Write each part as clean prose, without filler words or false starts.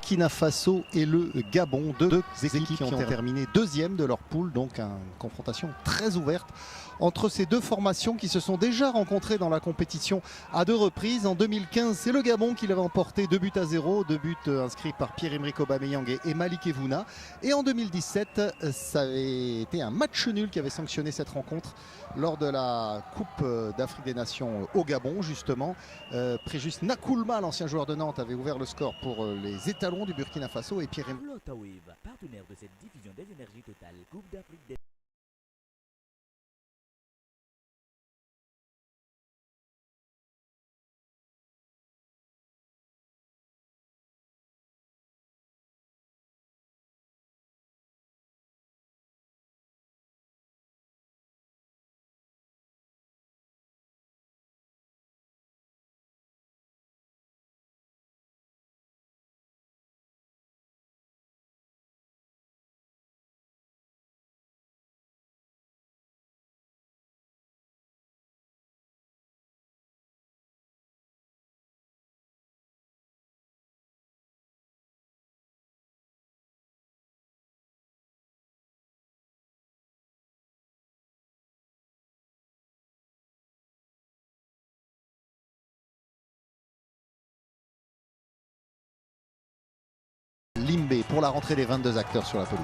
Burkina Faso et le Gabon, deux équipes qui ont terminé deuxième de leur poule, donc une confrontation très ouverte entre ces deux formations qui se sont déjà rencontrées dans la compétition à deux reprises. En 2015, c'est le Gabon qui l'avait emporté 2-0, 2 buts inscrits par Pierre-Emerick Aubameyang et Malik Evouna. Et en 2017, ça avait été un match nul qui avait sanctionné cette rencontre lors de la Coupe d'Afrique des Nations au Gabon, justement. Préjuste Nakoulma, l'ancien joueur de Nantes, avait ouvert le score pour les étalons du Burkina Faso et Pierre-Emerick. Partenaire de cette diffusion des énergies totales, Coupe d'Afrique des Limbé pour la rentrée des 22 acteurs sur la pelouse.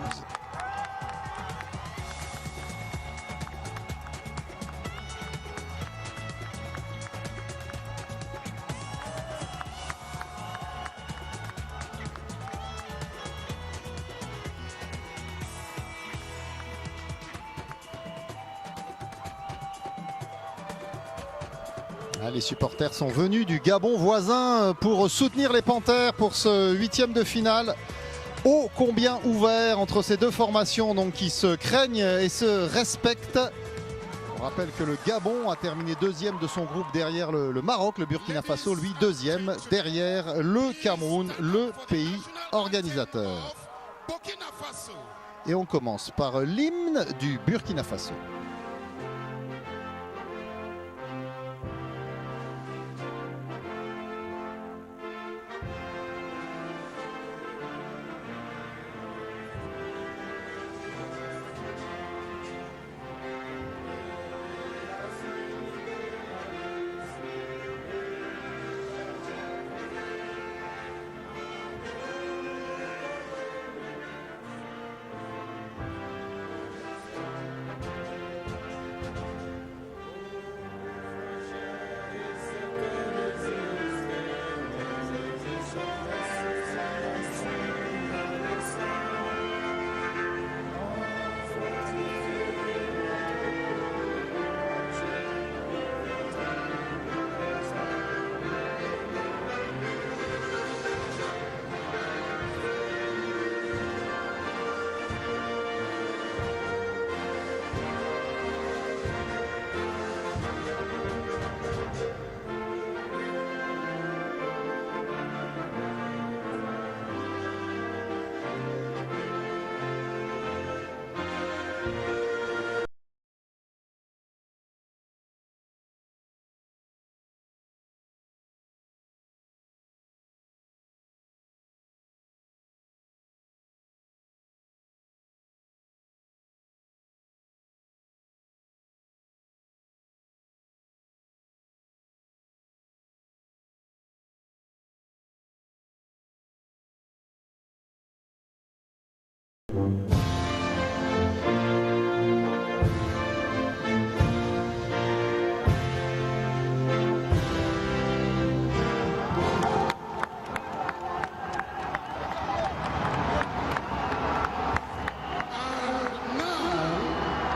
Les supporters sont venus du Gabon voisin pour soutenir les Panthères pour ce huitième de finale. Ô combien ouvert entre ces deux formations donc, qui se craignent et se respectent. On rappelle que le Gabon a terminé deuxième de son groupe derrière le Maroc, le Burkina Faso, lui deuxième derrière le Cameroun, le pays organisateur. Et on commence par l'hymne du Burkina Faso.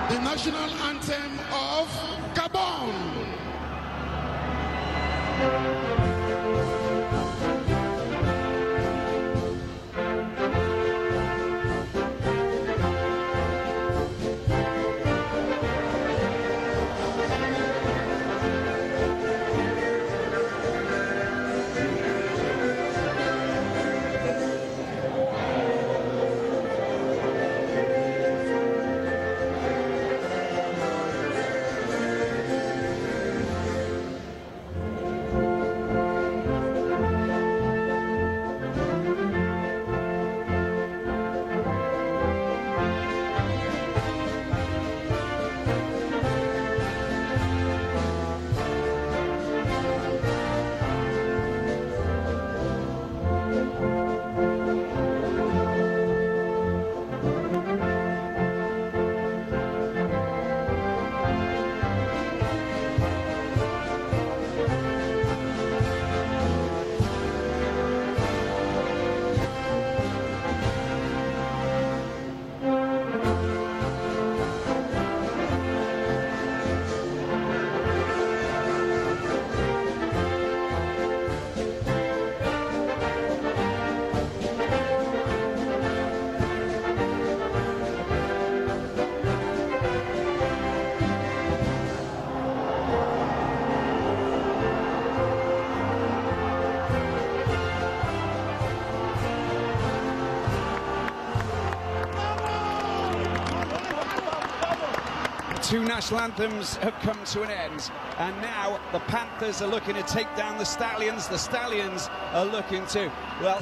The national anthem of Gabon. two national anthems have come to an end, and now the Panthers are looking to take down the Stallions. The Stallions are looking to, well...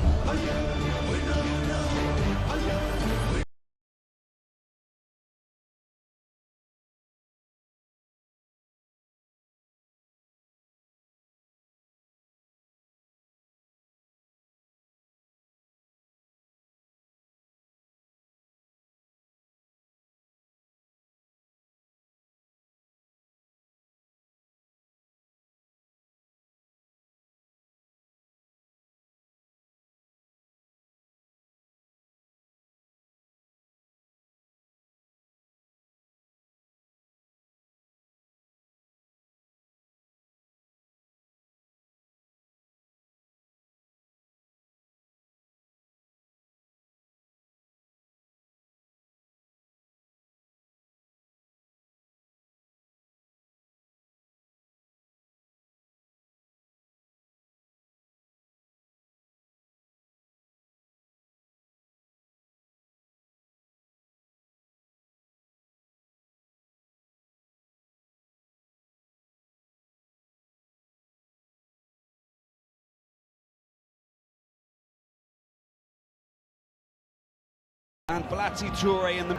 And Blati Toure in them,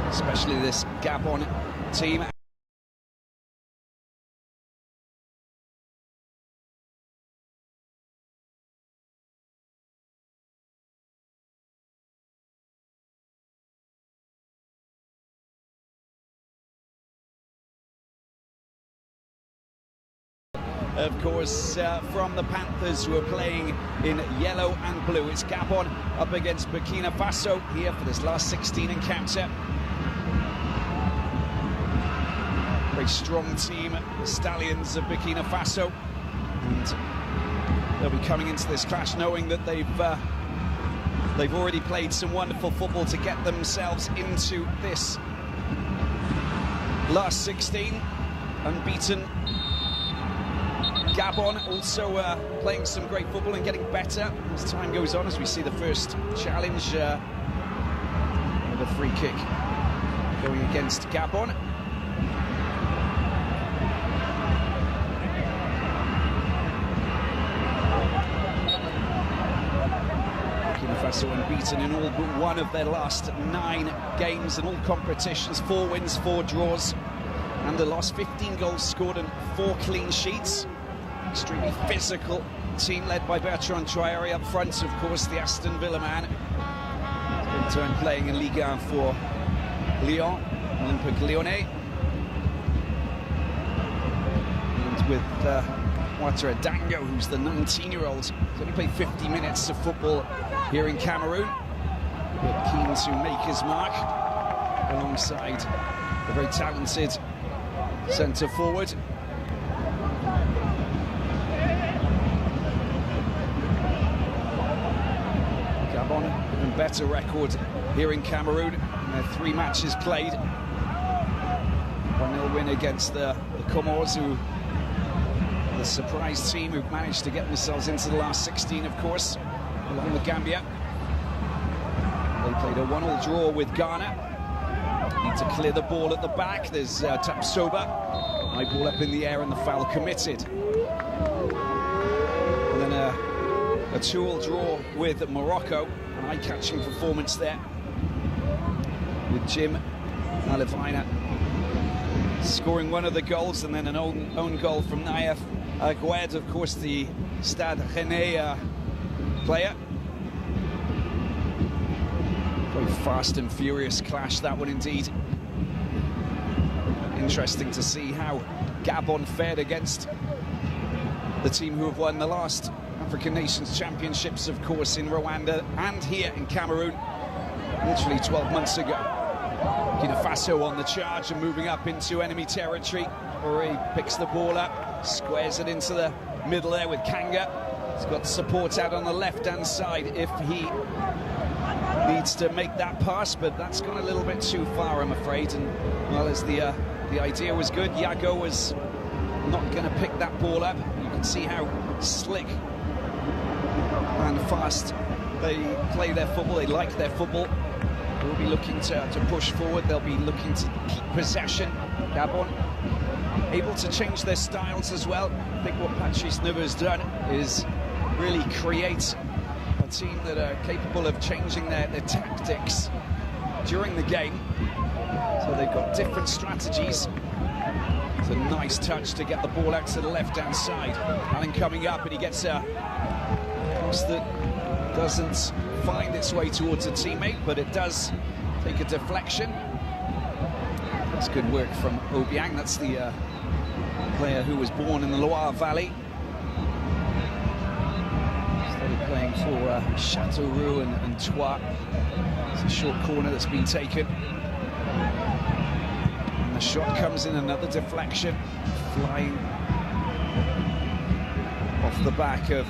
especially this Gabon team. Of course, from the Panthers, who are playing in yellow and blue. It's Gabon up against Burkina Faso here for this last 16 encounter. Very strong team, the Stallions of Burkina Faso, and they'll be coming into this clash knowing that they've already played some wonderful football to get themselves into this last 16, unbeaten. Gabon also playing some great football and getting better as time goes on, as we see the first challenge with a free kick going against Gabon. Burkina Faso unbeaten in all but one of their last 9 games in all competitions, 4 wins, 4 draws and a loss, 15 goals scored and 4 clean sheets. Extremely physical team led by Bertrand Traoré up front, of course, the Aston Villa man. In turn playing in Ligue 1 for Lyon, Olympique Lyonnais. And with Ouattara Dango, who's the 19-year-old, he's only played 50 minutes of football here in Cameroon, but keen to make his mark alongside the very talented centre-forward. Gabon, even better record here in Cameroon in their 3 matches played. 1-0 win against the Comoros, who the surprise team who've managed to get themselves into the last 16, of course, along with Gambia. They played a 1-1 draw with Ghana. Need to clear the ball at the back. There's Tapsoba. High ball up in the air and the foul committed. And then a 2-2 draw with Morocco. An eye-catching performance there with Jim Alevina scoring one of the goals, and then an own goal from Naïef Agued, of course, the Stade Rennais player. Very fast and furious clash, that one indeed. Interesting to see how Gabon fared against the team who have won the last African Nations Championships, of course, in Rwanda and here in Cameroon, literally 12 months ago. Burkina Faso on the charge and moving up into enemy territory. Ori picks the ball up, squares it into the middle there with Kanga. He's got support out on the left-hand side if he needs to make that pass, but that's gone a little bit too far, I'm afraid. And well, as the idea was good, Yago was not going to pick that ball up. You can see how slick and fast they play their football. They like their football. will be looking to push forward. They'll be looking to keep possession. Gabon able to change their styles as well. I think what Patrice Neveu has done is really create a team that are capable of changing their tactics during the game. So they've got different strategies. It's a nice touch to get the ball out to the left-hand side. Allen coming up, and he gets a cross that doesn't find its way towards a teammate, but it does take a deflection. That's good work from Obiang. That's the player who was born in the Loire Valley. Started playing for Châteauroux and Troyes. It's a short corner that's been taken. And the shot comes in, another deflection, flying off the back of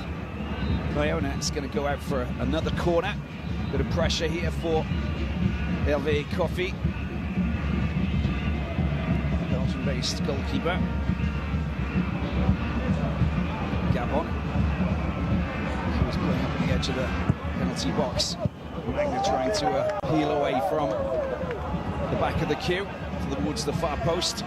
Bayona. It's going to go out for another corner. Bit of pressure here for Hervé Kofi, Belgian-based goalkeeper. Gabon, he was playing up on the edge of the penalty box. Magna trying to peel away from the back of the queue towards the far post.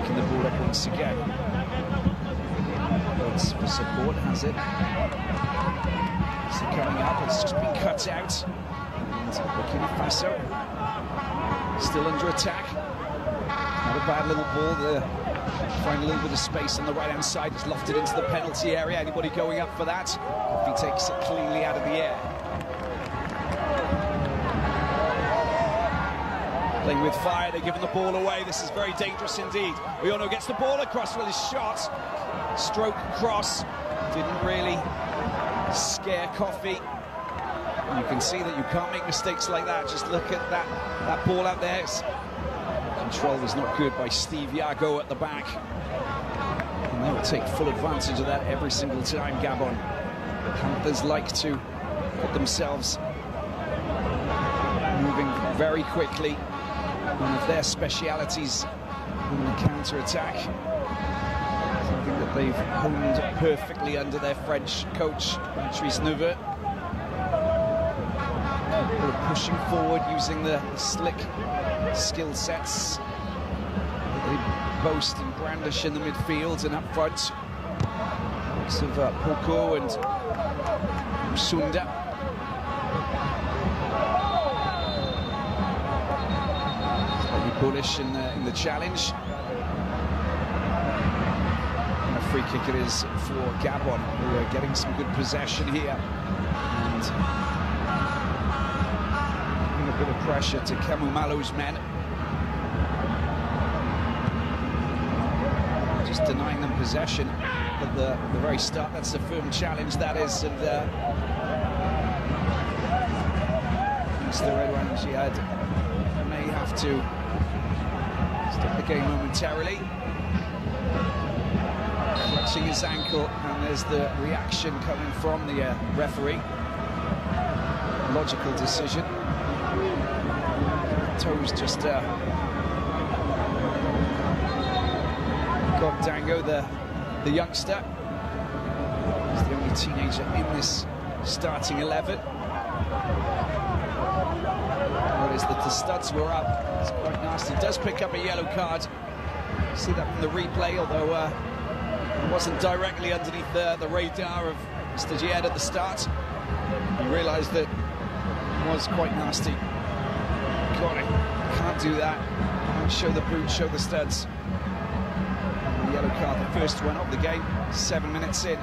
Picking the ball up once again. It's for support, has it? So coming up, it's just been cut out. And Burkina Faso still under attack. Not a bad little ball there. Find a little bit of space on the right-hand side. It's lofted into the penalty area. Anybody going up for that? If he takes it cleanly out of the air. Playing with fire, they're giving the ball away. This is very dangerous indeed. Oyono gets the ball across with his shot. Stroke cross. Didn't really scare Kofi. You can see that you can't make mistakes like that. Just look at that ball out there. Control was not good by Steve Yago at the back. And they will take full advantage of that every single time, Gabon. The Panthers like to put themselves moving very quickly. One of their specialities in the counter-attack. Something that they've honed perfectly under their French coach, Patrice Neveu. Pushing forward using the slick skill sets that they boast and brandish in the midfield and up front. Mix of Poko and Sunda. Slightly bullish in the challenge. And a free kick it is for Gabon, who are getting some good possession here. And a bit of pressure to Kamumalo's men. Just denying them possession at the very start. That's a firm challenge, that is. And Mr. Redouane Jihad may have to stop the game momentarily. Clutching his ankle, and there's the reaction coming from the referee. Logical decision. Toes just got Dango, the youngster. He's the only teenager in this starting 11. Notice that the studs were up. It's quite nasty. Does pick up a yellow card. See that from the replay, although it wasn't directly underneath the radar of Mr. Jihad at the start. He realised that it was quite nasty. Got it. Can't do that. Can't show the boots, show the studs. The yellow card, the first one of the game, 7 minutes in.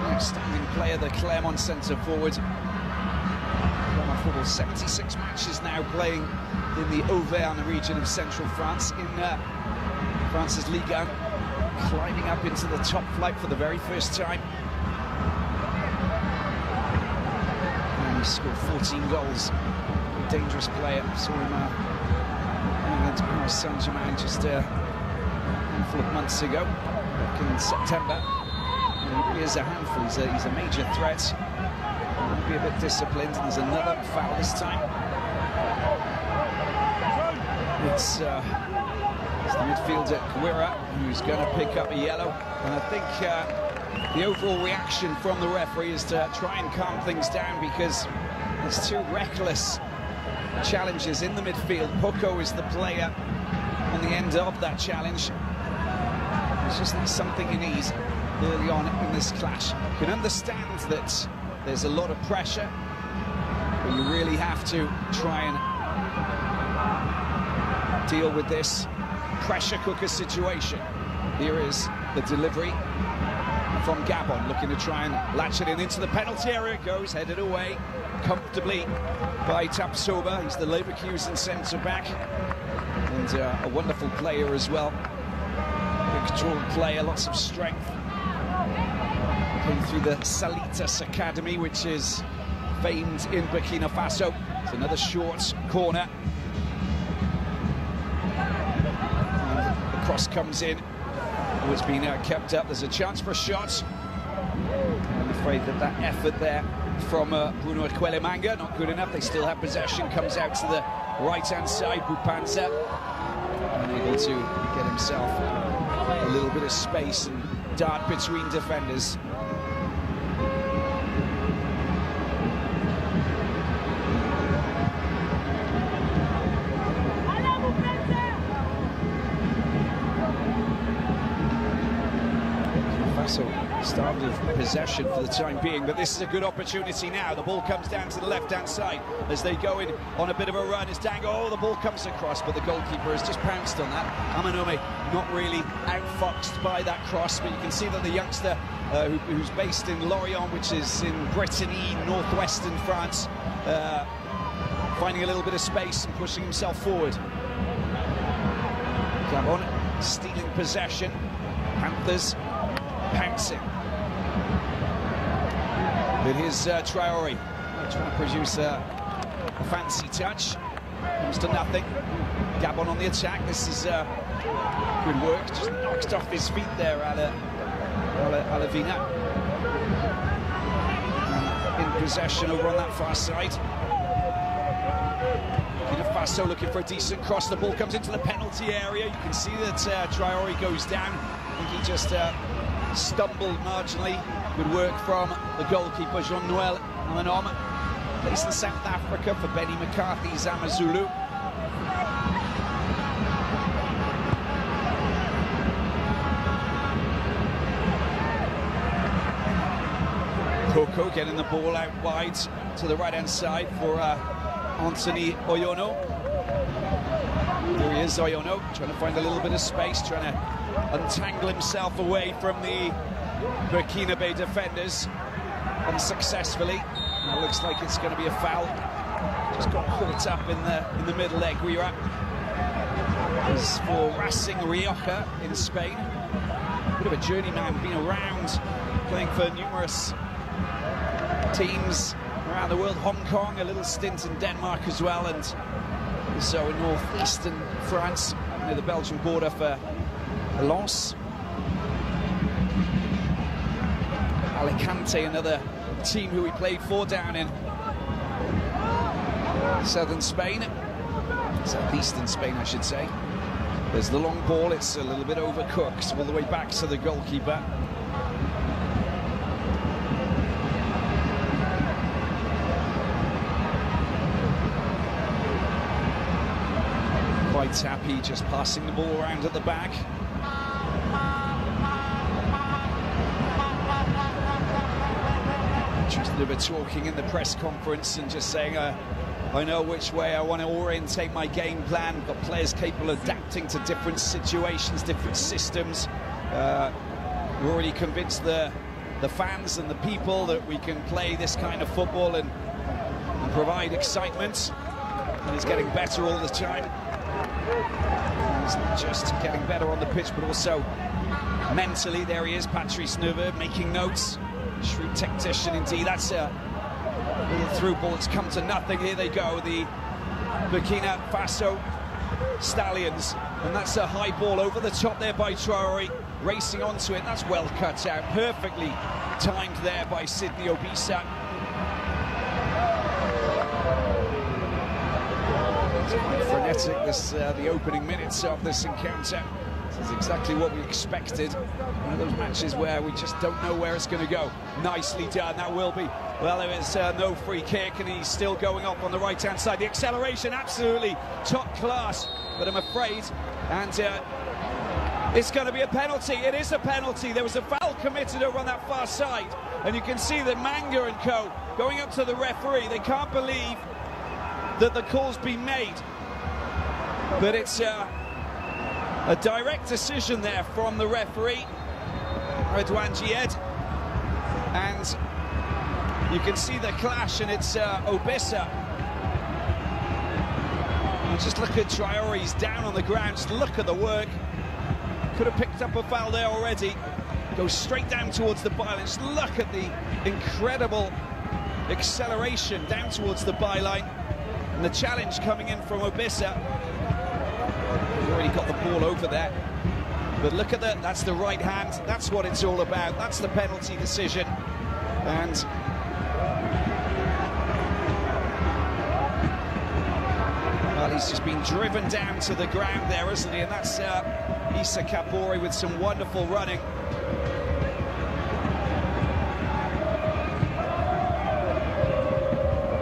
Outstanding player, the Clermont centre forward. Clermont football, 76 matches now playing in the Auvergne region of central France, in France's Ligue 1, climbing up into the top flight for the very first time. And he scored 14 goals. Dangerous player. Saw him against Paris Saint-Germain just a handful of months ago, back in September. And he really is a handful. He's a major threat. He'll be a bit disciplined. There's another foul this time. It's the midfielder Kawira who's going to pick up a yellow, and I think the overall reaction from the referee is to try and calm things down, because there's two reckless challenges in the midfield. Poco is the player on the end of that challenge. It's just not something you need early on in this clash. You can understand that there's a lot of pressure, but you really have to try and deal with this pressure cooker situation. Here is the delivery from Gabon, looking to try and latch it in into the penalty area. It goes, headed away comfortably by Tapsoba. He's the Leverkusen centre-back, and a wonderful player as well. Big, strong player, lots of strength. Came through the Salitas Academy, which is famed in Burkina Faso. It's another short corner. And the cross comes in. It's been kept up. There's a chance for a shot. I'm afraid that effort there from Bruno Ekwelemanga, not good enough. They still have possession. Comes out to the right-hand side. Bupanza unable to get himself a little bit of space and dart between defenders. Started of possession for the time being, but this is a good opportunity now. The ball comes down to the left-hand side as they go in on a bit of a run. It's Dango, oh, the ball comes across, but the goalkeeper has just pounced on that. Amanome not really outfoxed by that cross, but you can see that the youngster who's based in Lorient, which is in Brittany, northwestern France, finding a little bit of space and pushing himself forward. Gabon stealing possession. Panthers pouncing. It is Traore trying to produce a fancy touch. Comes to nothing. Gabon on the attack. This is good work. Just knocked off his feet there, Alavina. In possession over on that far side. Burkina Faso looking for a decent cross. The ball comes into the penalty area. You can see that Traore goes down. I think he just stumbled marginally. Good work from the goalkeeper, Jean-Noël Amanom. Based in South Africa for Benny McCarthy's Amazulu. Coco getting the ball out wide to the right-hand side for Anthony Oyono. Here he is, Oyono, trying to find a little bit of space, trying to untangle himself away from the Burkina Faso defenders unsuccessfully. It looks like it's going to be a foul. Just got caught up in the middle there, Guira. As for Racing Rioja in Spain, a bit of a journeyman, been around playing for numerous teams around the world. Hong Kong, a little stint in Denmark as well, and so in northeastern France, near the Belgian border for Lens. Alicante, another team who he played for down in southern Spain, southeastern Spain I should say. There's the long ball, it's a little bit overcooked, all the way back to the goalkeeper. Quite happy just passing the ball around at the back. Just a little bit talking in the press conference and just saying, I know which way I want to orientate my game plan. Got players capable of adapting to different situations, different systems. We're already convinced the fans and the people that we can play this kind of football and provide excitement. And he's getting better all the time. He's not just getting better on the pitch, but also mentally. There he is, Patrice Neveu, making notes. Shrewd tactician indeed. That's a little through ball. It's come to nothing. Here they go, the Burkina Faso Stallions. And that's a high ball over the top there by Traore, racing onto it. That's well cut out. Perfectly timed there by Sidney Obisa. It's quite frenetic, the opening minutes of this encounter. This is exactly what we expected. One of those matches where we just don't know where it's going to go. Nicely done, that will be. Well, there is no free kick, and he's still going up on the right-hand side. The acceleration, absolutely top class, but I'm afraid, and it's going to be a penalty. It is a penalty. There was a foul committed over on that far side, and you can see that Manga and co going up to the referee. They can't believe that the call's been made, but it's a direct decision there from the referee, Redouane Djed, and you can see the clash, and it's Obissa. And just look at Traore, he's down on the ground, just look at the work. Could have picked up a foul there already. Goes straight down towards the byline. Just look at the incredible acceleration down towards the byline. And the challenge coming in from Obissa. He's already got the ball over there. But look at that, that's the right hand. That's what it's all about. That's the penalty decision. And well, he's just been driven down to the ground there, isn't he? And that's Issa Kabore with some wonderful running.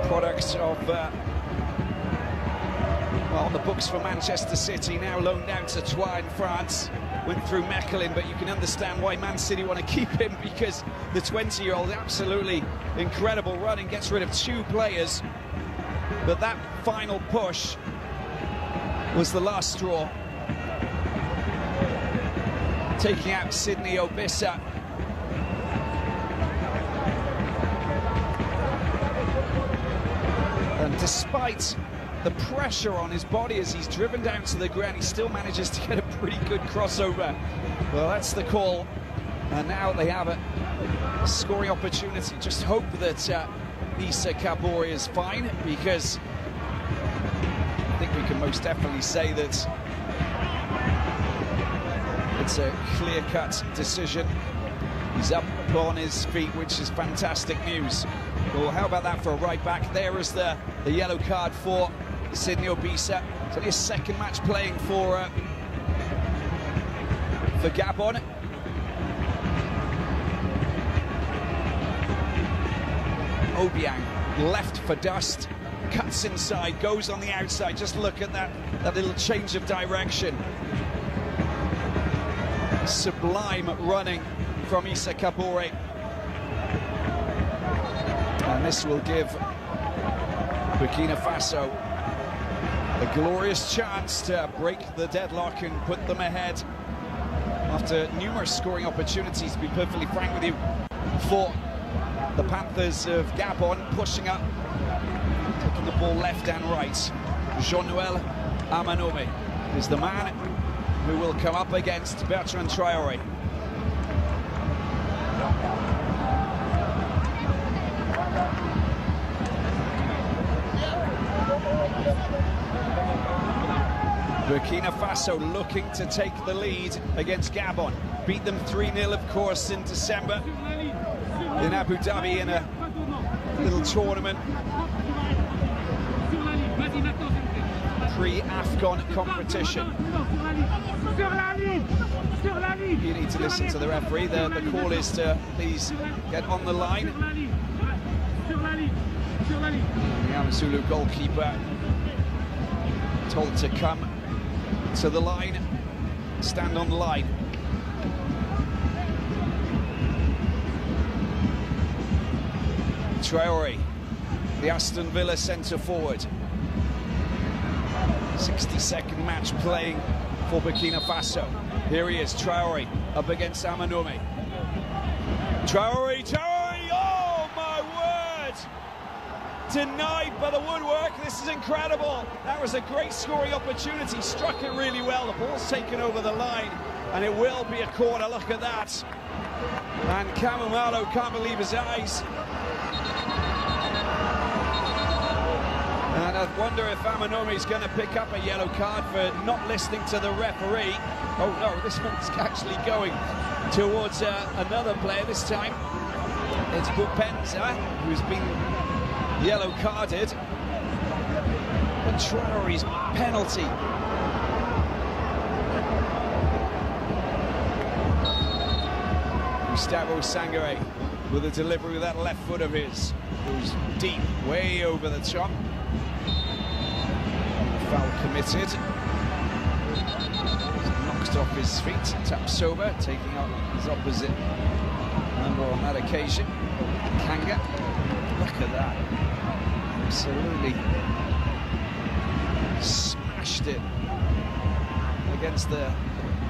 Product of well, on the books for Manchester City, now loaned out to Troyes in France. Went through Mechelen, but you can understand why Man City want to keep him, because the 20-year-old, absolutely incredible running, gets rid of 2 players. But that final push was the last straw, taking out Sydney Obissa. And despite the pressure on his body as he's driven down to the ground, he still manages to get a pretty good crossover. Well, that's the call, and now they have a scoring opportunity. Just hope that Issa Kabore is fine, because I think we can most definitely say that it's a clear-cut decision. He's up on his feet, which is fantastic news. Well, how about that for a right back? There is the yellow card for Sydney Obissa. It's only his second match playing for Gabon. Obiang left for dust, cuts inside, goes on the outside. Just look at that little change of direction. Sublime running from Issa Kabore. And this will give Burkina Faso a glorious chance to break the deadlock and put them ahead after numerous scoring opportunities, to be perfectly frank with you, for the Panthers of Gabon, pushing up, taking the ball left and right. Jean-Noël Amanome is the man who will come up against Bertrand Traore. Burkina Faso looking to take the lead against Gabon. Beat them 3-0, of course, in December in Abu Dhabi in a little tournament. Pre-Afcon competition. You need to listen to the referee. The call is to please get on the line. The Amazulu goalkeeper told to come to the line, stand on the line. Traore, the Aston Villa centre forward. 62nd match playing for Burkina Faso. Here he is, Traore, up against Amanome. Traore, oh my word! Denied by the woodwork. This is incredible. That was a great scoring opportunity. Struck it really well. The ball's taken over the line, and it will be a corner. Look at that. And Kamamalo can't believe his eyes. And I wonder if Amanome is going to pick up a yellow card for not listening to the referee. Oh no, this one's actually going towards another player this time. It's Bupenza, who's been yellow carded. And Traore's penalty. Gustavo Sangare with a delivery with that left foot of his. Goes deep, way over the top. Foul committed. Knocked off his feet. Tapsoba taking out his opposite number on that occasion. Kanga. Look at that. Absolutely smashed it against the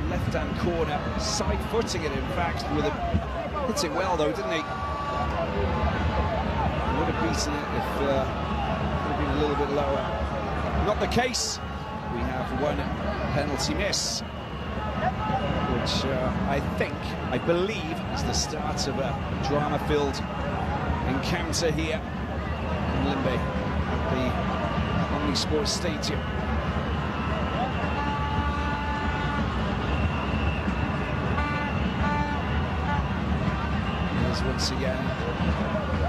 left-hand corner, side-footing it in fact, with a hits it well though, didn't he? Would have beaten it if it would have been a little bit lower. Not the case. We have one penalty miss, which I believe is the start of a drama-filled encounter here in Limbe at the Omnisports Stadium. There's once again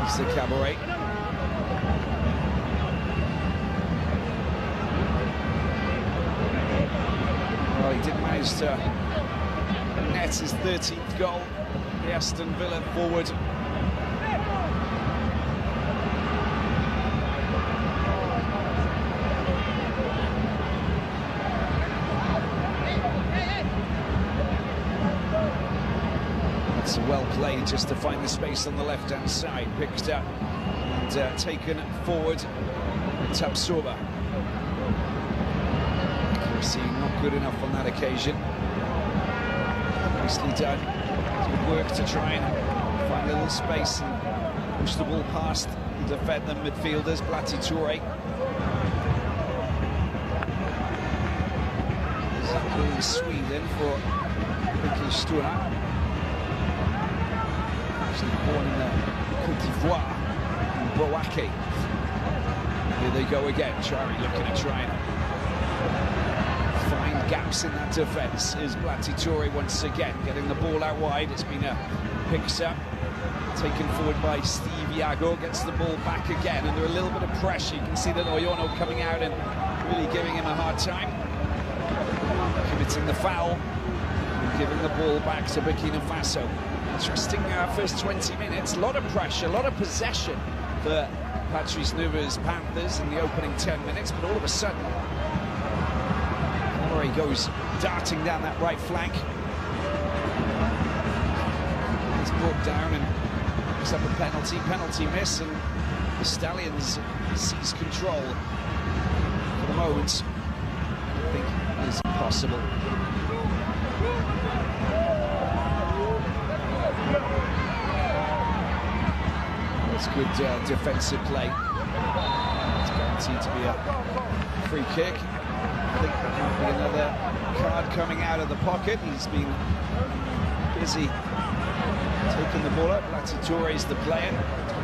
Mr. Cabaret. Well, he did manage to net his 13th goal. The Aston Villa forward. It's well played just to find the space on the left-hand side. Picked up and taken forward. Tapsoba. Accuracy not good enough on that occasion. Nicely done. Good work to try and find a little space and push the ball past the defender midfielders. Blati Toure. In Sweden for Vicky Stura. Actually born in Côte d'Ivoire, in Bouaké. Here they go again. Chari looking to try and find gaps in that defence. Is Blati Toure once again getting the ball out wide. It's been a picks up, taken forward by Steve Iago. Gets the ball back again under a little bit of pressure. You can see that Oyono coming out and really giving him a hard time. Committing the foul and giving the ball back to Burkina Faso. Interesting first 20 minutes, a lot of pressure, a lot of possession for Patrice Nuva's Panthers in the opening 10 minutes, but all of a sudden, Emery goes darting down that right flank. It's brought down and picks up a penalty miss, and the Stallions seize control for the moment. I think it is possible. It's good defensive play. It's guaranteed to be a free kick. I think there might be another card coming out of the pocket. He's been busy taking the ball up. Blati Toure is the player,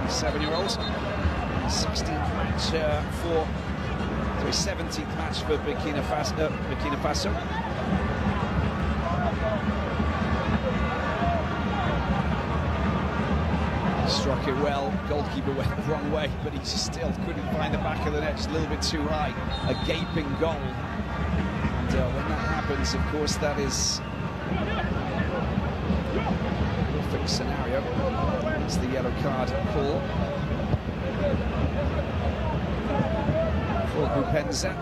27-year-old. 16th match for 17th match for Burkina Faso. Struck it well, goalkeeper went the wrong way, but he still couldn't find the back of the net, just a little bit too high. A gaping goal. And when that happens, of course, that is a perfect scenario. It's the yellow card call for Bupenza.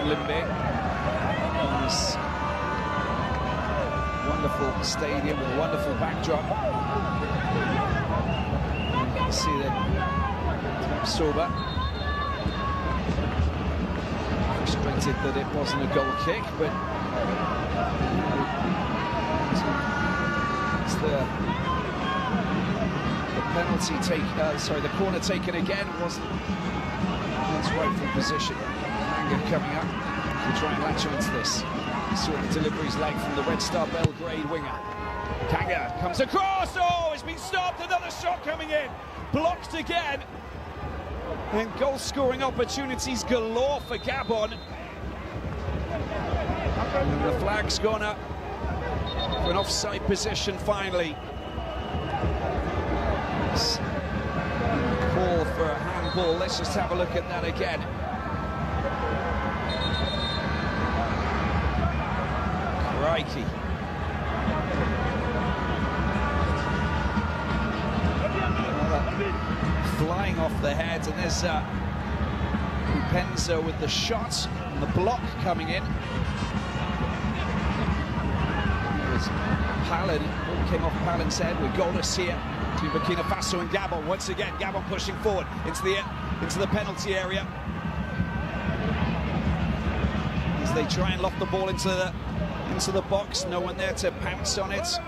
Limbe on this wonderful stadium with a wonderful backdrop. And you can see that Tapsoba frustrated that it wasn't a goal kick, but it's the penalty the corner taken again wasn't in its rightful position. Coming up to try and latch onto this. See what the delivery's like from the Red Star Belgrade winger. Kanga comes across. Oh, it's been stopped. Another shot coming in. Blocked again. And goal-scoring opportunities galore for Gabon. And the flag's gone up for an offside position finally. Call for a handball. Let's just have a look at that again. crikey. Flying off the head, and there's Penzo with the shot and the block coming in. Palin, came off Palin's head with goalless here between Burkina Faso and Gabon. Once again, Gabon pushing forward into the penalty area as they try and loft the ball into the box. No one there to pounce on it.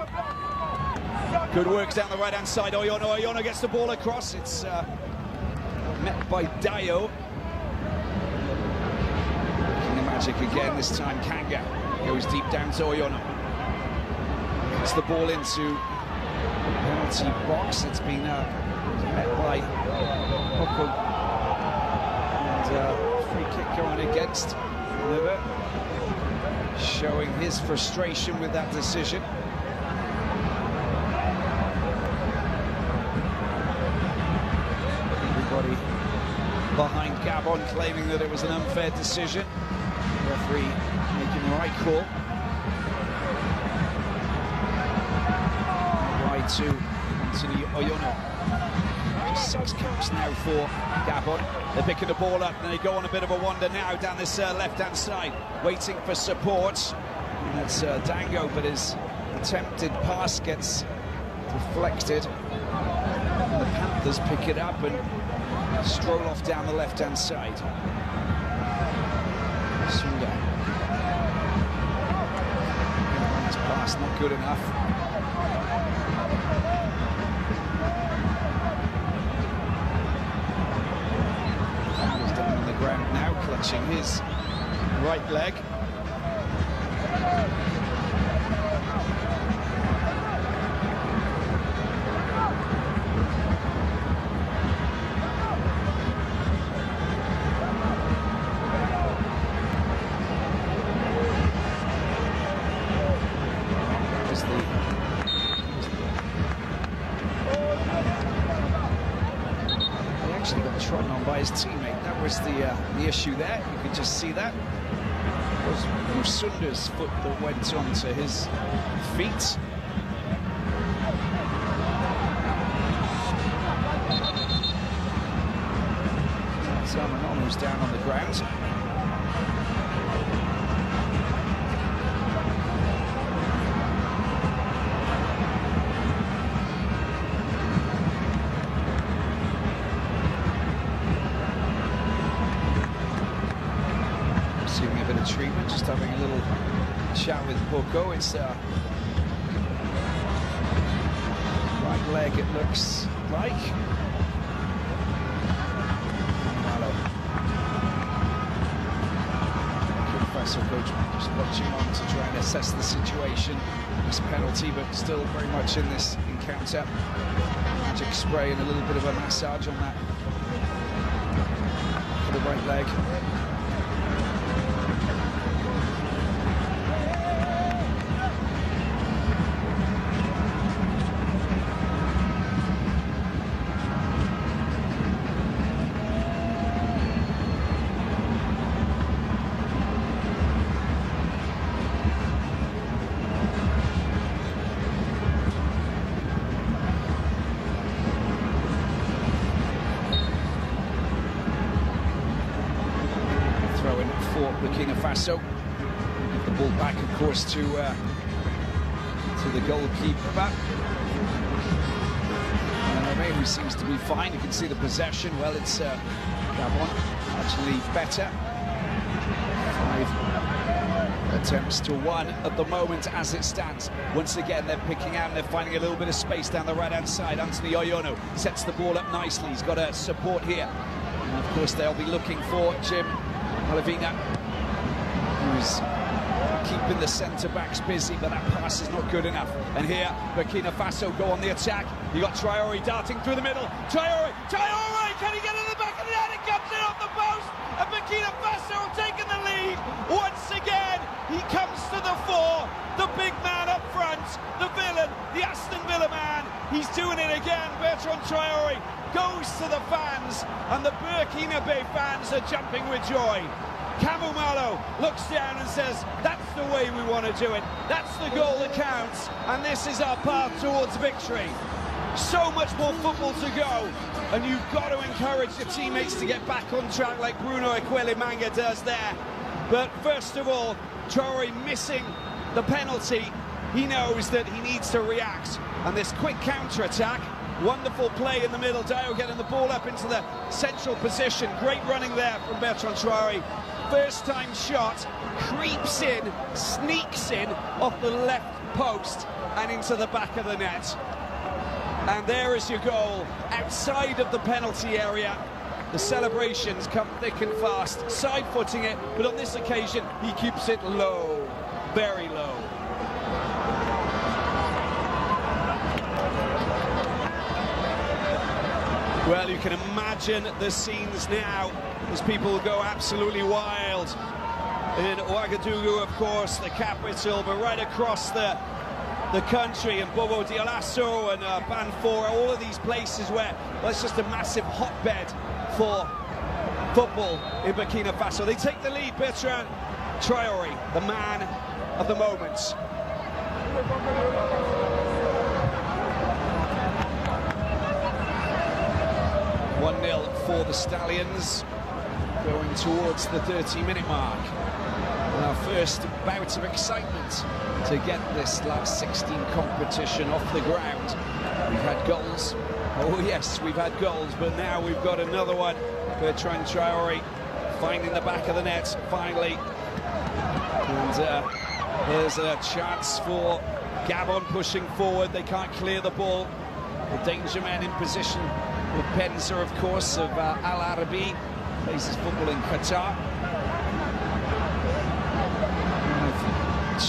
Good work down the right-hand side. Oyono gets the ball across. It's met by Dayo. Making the magic again. This time, Kanga goes deep down to Oyono. Gets the ball into the penalty box. It's been met by Morocco. And free kick going against River, showing his frustration with that decision. Everybody behind Gabon claiming that it was an unfair decision. The referee making the right call. To Anthony Oyono. 6 caps now for Gabon. They're picking the ball up and they go on a bit of a wander now down this left-hand side, waiting for support. And that's Dango, but his attempted pass gets deflected. And the Panthers pick it up and stroll off down the left-hand side. Sudan. His pass not good enough. Ground now, clutching his right leg. He actually got trodden on by his teammate. That was the issue there. You could just see that. It was Musunda's foot that went onto his feet. Salmanon was down on the ground. Receiving a bit of treatment, just having a little chat with Boko. It's right leg, it looks like. Faso coach just watching on to try and assess the situation. This penalty, but still very much in this encounter. Magic spray and a little bit of a massage on that for the right leg. Burkina Faso. The ball back, of course, to the goalkeeper. And who seems to be fine. You can see the possession. Well, it's Gabon actually better. 5 attempts to 1 at the moment as it stands. Once again, they're picking out and they're finding a little bit of space down the right-hand side. Anthony Oyono sets the ball up nicely. He's got a support here. And of course, they'll be looking for Jim Malavina, who's keeping the centre-backs busy, but that pass is not good enough. And here, Burkina Faso go on the attack. You got Traoré darting through the middle. Traoré, can he get in the back of the net? It comes in off the post, and Burkina Faso have taken the lead. Once again, he comes to the fore. The big man up front, the villain, the Aston Villa man. He's doing it again. Bertrand Traoré goes to the fans, and the Burkina Faso fans are jumping with joy. Camumalo looks down and says, that's the way we want to do it. That's the goal that counts, and this is our path towards victory. So much more football to go, and you've got to encourage your teammates to get back on track like Bruno Ekwelimanga does there. But first of all, Traoré missing the penalty. He knows that he needs to react, and this quick counter-attack, wonderful play in the middle. Dio getting the ball up into the central position. Great running there from Bertrand Traoré. First time shot, creeps in, sneaks in off the left post and into the back of the net. And there is your goal, outside of the penalty area. The celebrations come thick and fast, side-footing it, but on this occasion he keeps it low, very low. Well, you can imagine the scenes now as people go absolutely wild. In Ouagadougou, of course, the capital, but right across the country, and Bobo Dioulasso and Banfora, all of these places where, well, it's just a massive hotbed for football in Burkina Faso. They take the lead. Bertrand Traoré, the man of the moment. 1-0 for the Stallions, going towards the 30-minute mark. And our first bout of excitement to get this last 16 competition off the ground. We've had goals. Oh yes, we've had goals, but now we've got another one. Bertrand Traoré finding the back of the net finally. And there's a chance for Gabon pushing forward. They can't clear the ball. The danger man in position with Penza, of course, of Al Arabi. Plays his football in Qatar.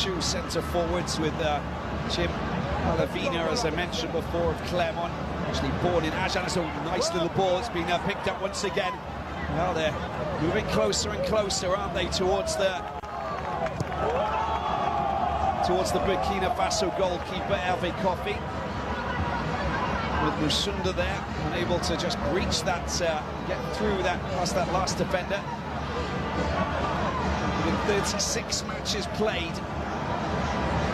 Two centre forwards with Jim Alavina, as I mentioned before, of Clermont, actually born in Agen. It's a nice little ball. It's been picked up once again. Well, they're moving closer and closer, aren't they, towards the Burkina Faso goalkeeper, Hervé Kofi. With Musunda there, unable to just breach that, get through that, past that last defender. With 36 matches played,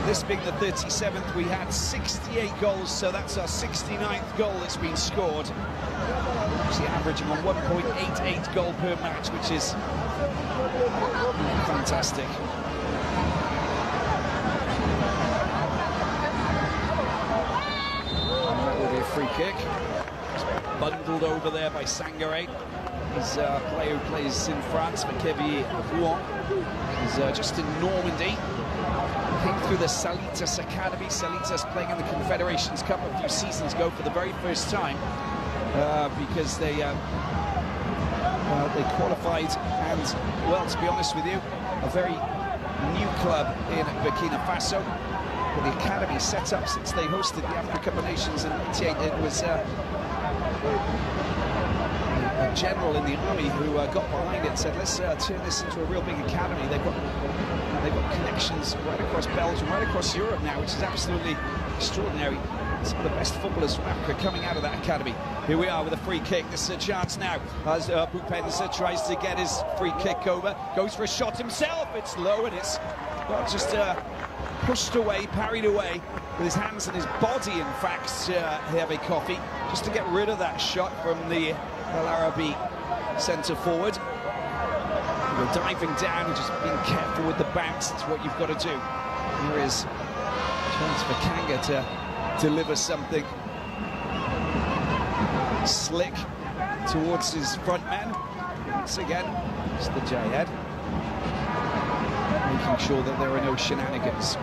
this being the 37th, we had 68 goals, so that's our 69th goal that's been scored. Actually averaging on 1.88 goal per match, which is fantastic. Free kick, bundled over there by Sangaré. He's a player who plays in France for Caftv. He's just in Normandy. Came through the Salitas Academy. Salitas playing in the Confederations Cup a few seasons ago for the very first time because they qualified, and, well, to be honest with you, a very new club in Burkina Faso. The academy set up since they hosted the African Cup of Nations in '98. It was a general in the army who got behind it and said, let's turn this into a real big academy. They've got connections right across Belgium, right across Europe now, which is absolutely extraordinary. Some of the best footballers from Africa coming out of that academy. Here we are with a free kick. This is a chance now as Bupenza tries to get his free kick over. Goes for a shot himself. It's low, and it's not just pushed away, parried away with his hands and his body, in fact, Hervé Kofi, just to get rid of that shot from the Al Arabi centre forward. You're diving down and just being careful with the bounce. That's what you've got to do. Here is a chance for Kanga to deliver something slick towards his front man. Once again, it's the Jayed, making sure that there are no shenanigans.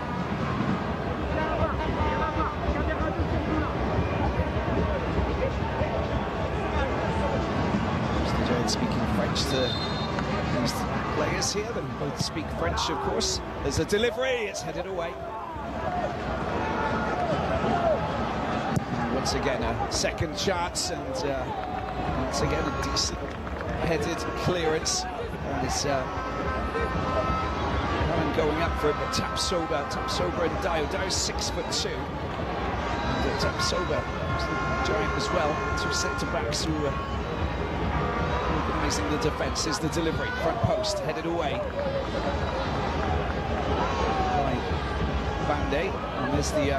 Mr. Jayed speaking French to these players here. They both speak French, of course. There's a delivery, it's headed away. And once again, a second chance, and once again, a decent headed clearance. And it's going up for it, but Tapsoba and Dio's 6'2", and Tapsoba, the giant as well. Two centre-backs who organise organising the defence. Is the delivery, front post, headed away by Verde, and there's the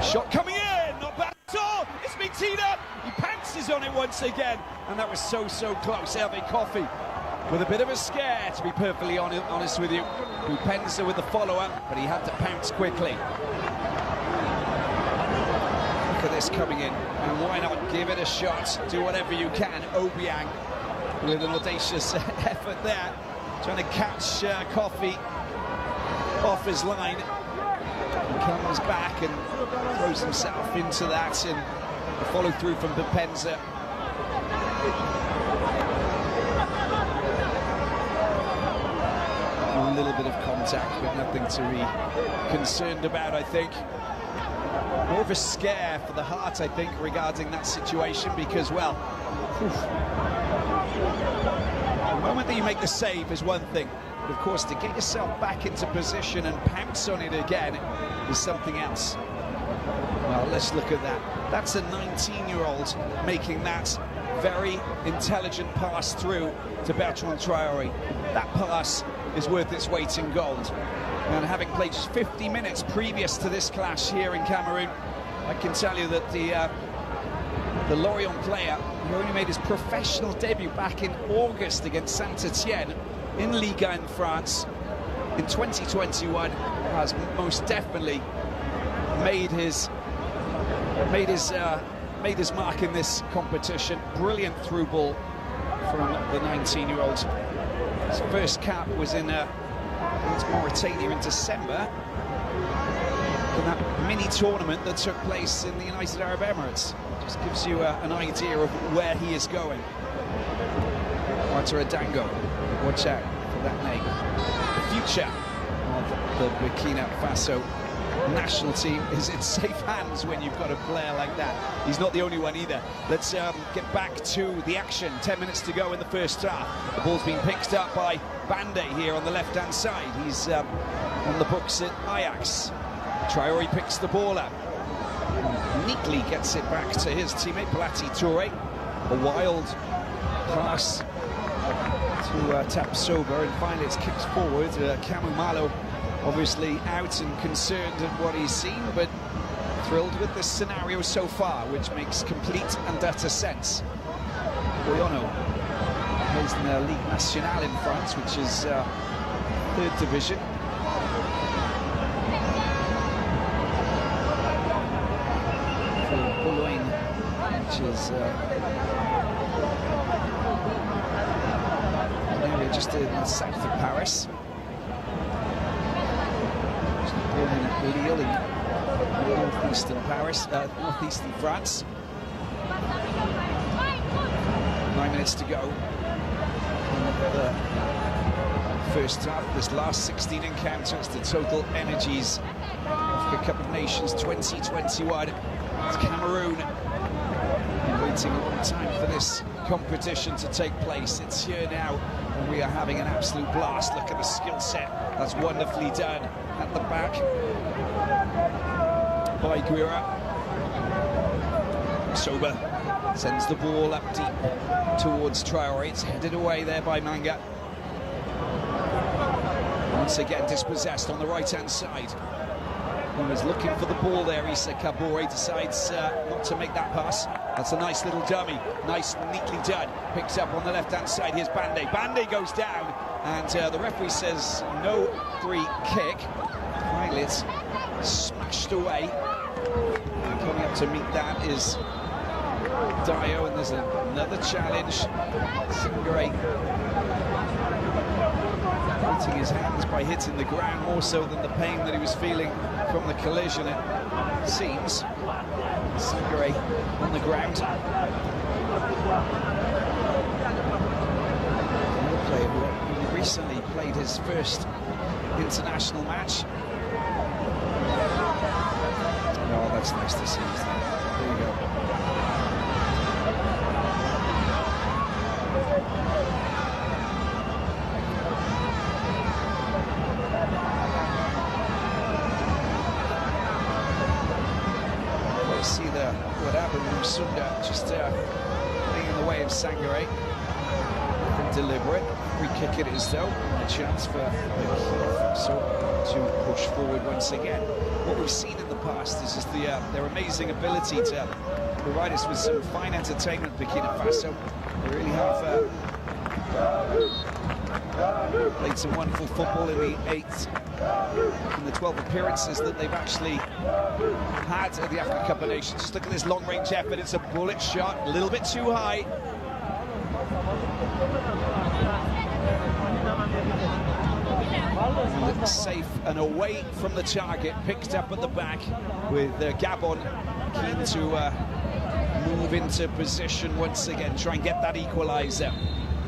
shot coming in, not bad at all. It's been teed up. He pounces on it once again, and that was so close. Hervé Coffey with a bit of a scare, to be perfectly honest with you. Bupenza with the follow-up, but he had to pounce quickly. Look at this coming in, and why not give it a shot? Do whatever you can. Obiang with an audacious effort there, trying to catch Coffey off his line. He comes back and throws himself into that, and the follow-through from Bupenza. A little bit of contact, but nothing to be concerned about, I think. More of a scare for the heart, I think, regarding that situation, because, well, the moment that you make the save is one thing, but of course to get yourself back into position and pounce on it again is something else. Well, let's look at that. That's a 19-year-old making that very intelligent pass through to Bertrand Traoré. That pass is worth its weight in gold. And having played just 50 minutes previous to this clash here in Cameroon, I can tell you that the Lorient player, who only made his professional debut back in August against Saint-Etienne in Liga in France in 2021, has most definitely made his mark in this competition. Brilliant through ball from the 19-year-old. His first cap was in against Mauritania in December, in that mini tournament that took place in the United Arab Emirates. Just gives you an idea of where he is going. Ouattara Dango, watch out for that name. The future of the Burkina Faso national team is in safe hands when you've got a player like that. He's not the only one either. Let's get back to the action. 10 minutes to go in the first half. The ball's been picked up by Verde here on the left-hand side. He's on the books at Ajax. Traoré picks the ball up, neatly gets it back to his teammate Blati Touré. A wild pass to Tapsoba, and finally it's kicked forward. Camu Malo obviously out and concerned at what he's seen, but thrilled with this scenario so far, which makes complete and utter sense. Boyono plays in the Ligue Nationale in France, which is 3rd division. For Boulogne, which is an area just in the south of Paris. Born in Lille, in northeastern Paris, northeastern France. 9 minutes to go in the first half. This last 16 encounters, the total energies of the Cup of Nations 2021. It's Cameroon. Been waiting a long time for this competition to take place. It's here now, and we are having an absolute blast. Look at the skill set. That's wonderfully done at the back by Guira. Sober sends the ball up deep towards Traoré. It's headed away there by Manga. Once again dispossessed on the right-hand side. He was looking for the ball there. Issa Kabore decides not to make that pass. That's a nice little dummy. Nice, neatly done. Picks up on the left-hand side. Here's Bande. Bande goes down, and the referee says no free kick. Finally, it's smashed away. And coming up to meet that is Dio, and there's another challenge. Singare hurting his hands by hitting the ground more so than the pain that he was feeling from the collision, it seems. Singare on the ground. Another player who recently played his first international match. Oh, that's nice to see. There you go. See what happened with Sunda just getting in the way of Sangare. deliberate. Free kick it is though. A chance for Burkina Faso to push forward once again. What we've seen in the past is just their amazing ability to provide us with some fine entertainment. Burkina Faso, they really have played some wonderful football in the 12 appearances that they've actually had at the African Cup of Nations. Just look at this long-range effort. It's a bullet shot, a little bit too high. And safe and away from the target, picked up at the back with Gabon keen to move into position once again, try and get that equaliser.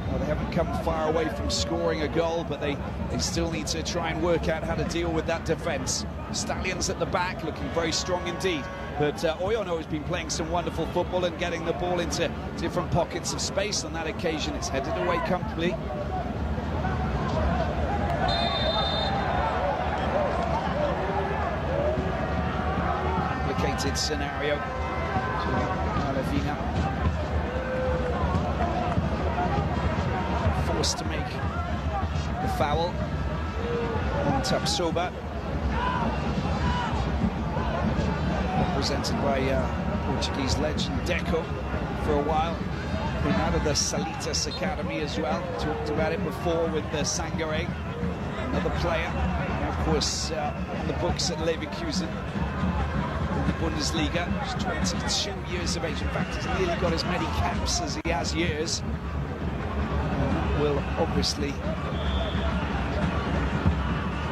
Well, they haven't come far away from scoring a goal, but they still need to try and work out how to deal with that defence. Stallions at the back, looking very strong indeed. But Oyono has been playing some wonderful football and getting the ball into different pockets of space. On that occasion, it's headed away comfortably. Complicated scenario. Malawi forced to make the foul on Tapsoba, represented by Portuguese legend Deco for a while. Came out of the Salitas Academy as well. Talked about it before with the Sangare, another player. And of course, on the books at Leverkusen in the Bundesliga. He's 22 years of age. In fact, he's nearly got as many caps as he has years. Will obviously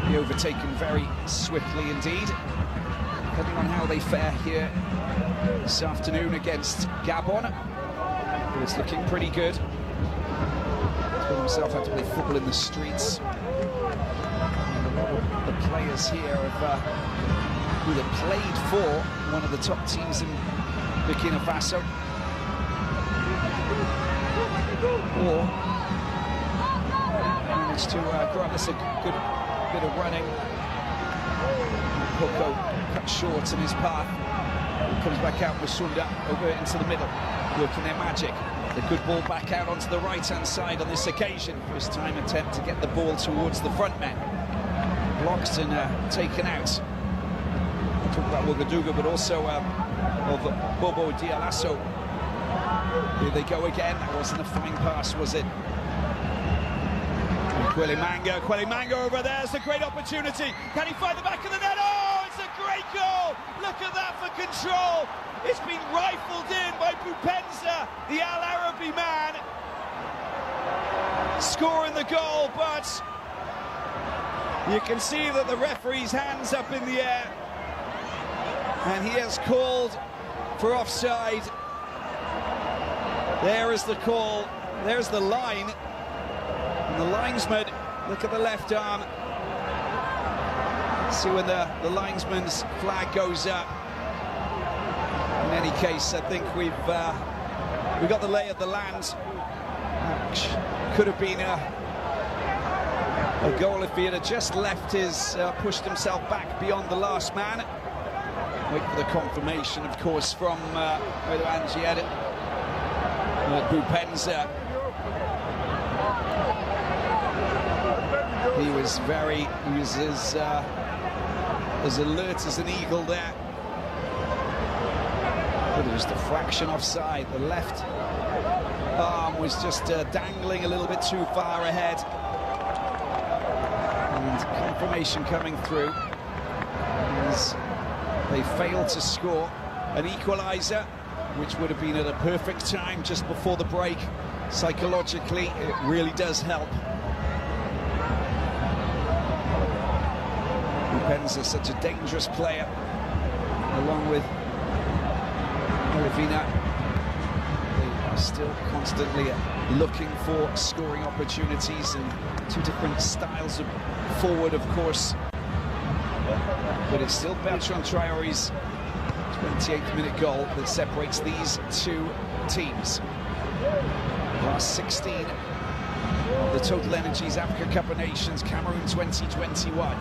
be overtaken very swiftly indeed, depending on how they fare here this afternoon against Gabon. But it's looking pretty good. He's put himself out to play football in the streets. And a lot of the players here have either played for one of the top teams in Burkina Faso or managed to grant us a good bit of running. Poco cut short in his path. Comes back out with Sunda over into the middle, working their magic. The good ball back out onto the right-hand side on this occasion. First time attempt to get the ball towards the front men. Blocked and taken out. Talk about Ouagadougou, but also of Bobo Dialasso. Here they go again. That wasn't a fine pass, was it? Kweli Manga over there. It's a great opportunity. Can he find the back of the net? Oh, it's a great goal. Look at that for control. It's been rifled in by Bupenza, the Al Arabi man, scoring the goal, but you can see that the referee's hands up in the air, and he has called for offside. There is the call. There's the line. And the linesman, look at the left arm. See when the linesman's flag goes up. In any case, I think we've got the lay of the land. Could have been a goal if he had just left his, pushed himself back beyond the last man. Wait for the confirmation, of course, from Bupenza. He was as alert as an eagle there. But it was the fraction offside. The left arm was just dangling a little bit too far ahead. And confirmation coming through as they failed to score an equaliser, which would have been at a perfect time just before the break. Psychologically, it really does help. Bupenza, such a dangerous player, along with Maravina. They are still constantly looking for scoring opportunities, and two different styles of forward, of course. But it's still Bertrand Traore's 28th minute goal that separates these two teams. Last 16 of the Total Energies Africa Cup of Nations, Cameroon 2021.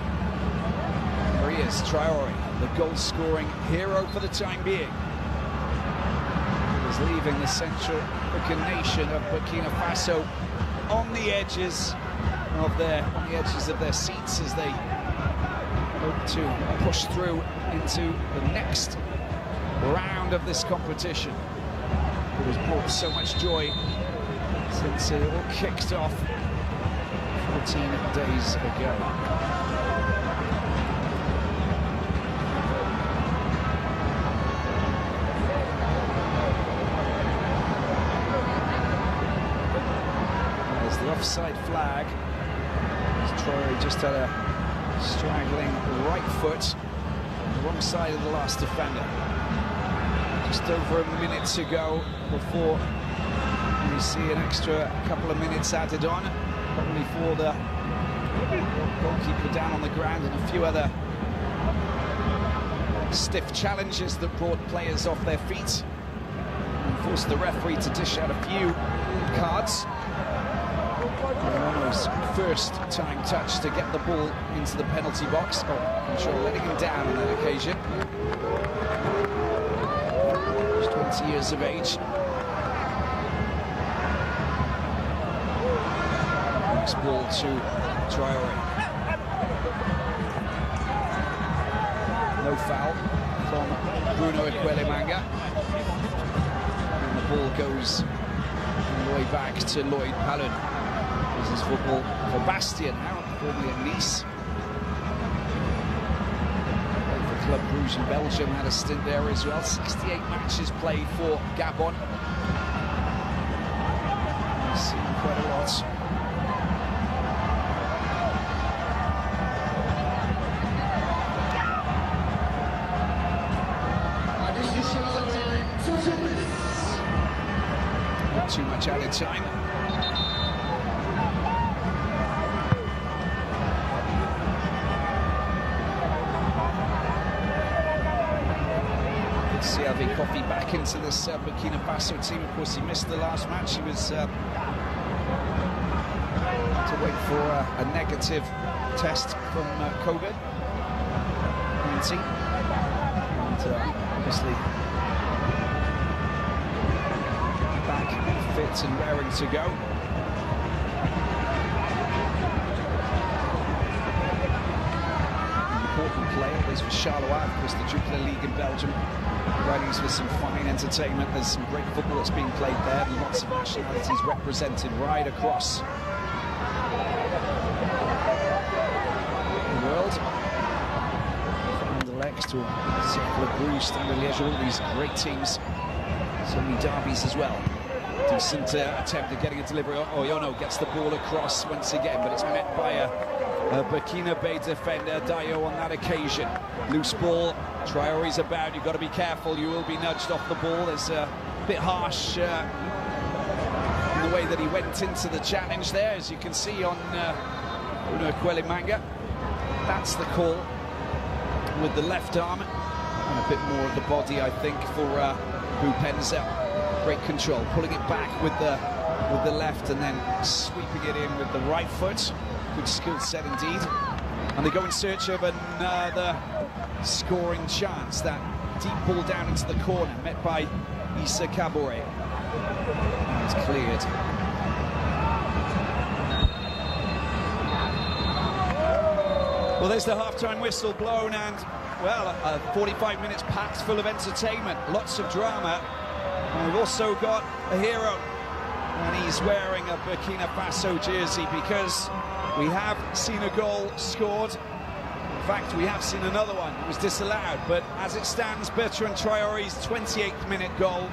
There he is, Traore, the goal-scoring hero for the time being. He was leaving the Central African nation of Burkina Faso on the edges of their seats as they hope to push through into the next round of this competition. It has brought so much joy since it all kicked off 14 days ago. Offside flag. Troy just had a straggling right foot on the wrong side of the last defender. Just over a minute to go before we see an extra couple of minutes added on, probably for the goalkeeper down on the ground and a few other stiff challenges that brought players off their feet and forced the referee to dish out a few cards. Almost first time touch to get the ball into the penalty box. Control letting him down on that occasion. He's 20 years of age. Next ball to Traoré. No foul from Bruno Equalemanga. And the ball goes all the way back to Lloyd Palun. This is football for Bastia now, formerly at Nice. Played for Club Brugge in Belgium, had a stint there as well. 68 matches played for Gabon. We've seen quite a lot. Not too much added time. Coffee back into this Burkina Faso team. Of course, he missed the last match. He was to wait for a negative test from COVID-19. And obviously back fit and raring to go. An important player, at least for Charleroi, of course, the Jupiler League in Belgium. Providing us with some fine entertainment. There's some great football that's being played there, and lots of nationalities represented right across the world. From Anderlecht to Club Brugge, Standard Liège, all these great teams. So many derbies as well. Decent attempt at getting a delivery. Oyono gets the ball across once again, but it's met by a Burkina Faso defender, Dayo, on that occasion. Loose ball. Traoré's about, you've got to be careful, you will be nudged off the ball. It's a bit harsh in the way that he went into the challenge there, as you can see on Bruno Equalemanga. That's the call with the left arm, and a bit more of the body, I think, for Bupenza. Great control, pulling it back with the left and then sweeping it in with the right foot. Good skill set indeed. And they go in search of another scoring chance. That deep ball down into the corner, met by Issa Kabore. It's cleared. Well, there's the half-time whistle blown, and, well, 45 minutes packed full of entertainment, lots of drama. And we've also got a hero, and he's wearing a Burkina Faso jersey, because we have seen a goal scored. In fact, we have seen another one. It was disallowed, but as it stands, Bertrand Traoré's 28th minute goal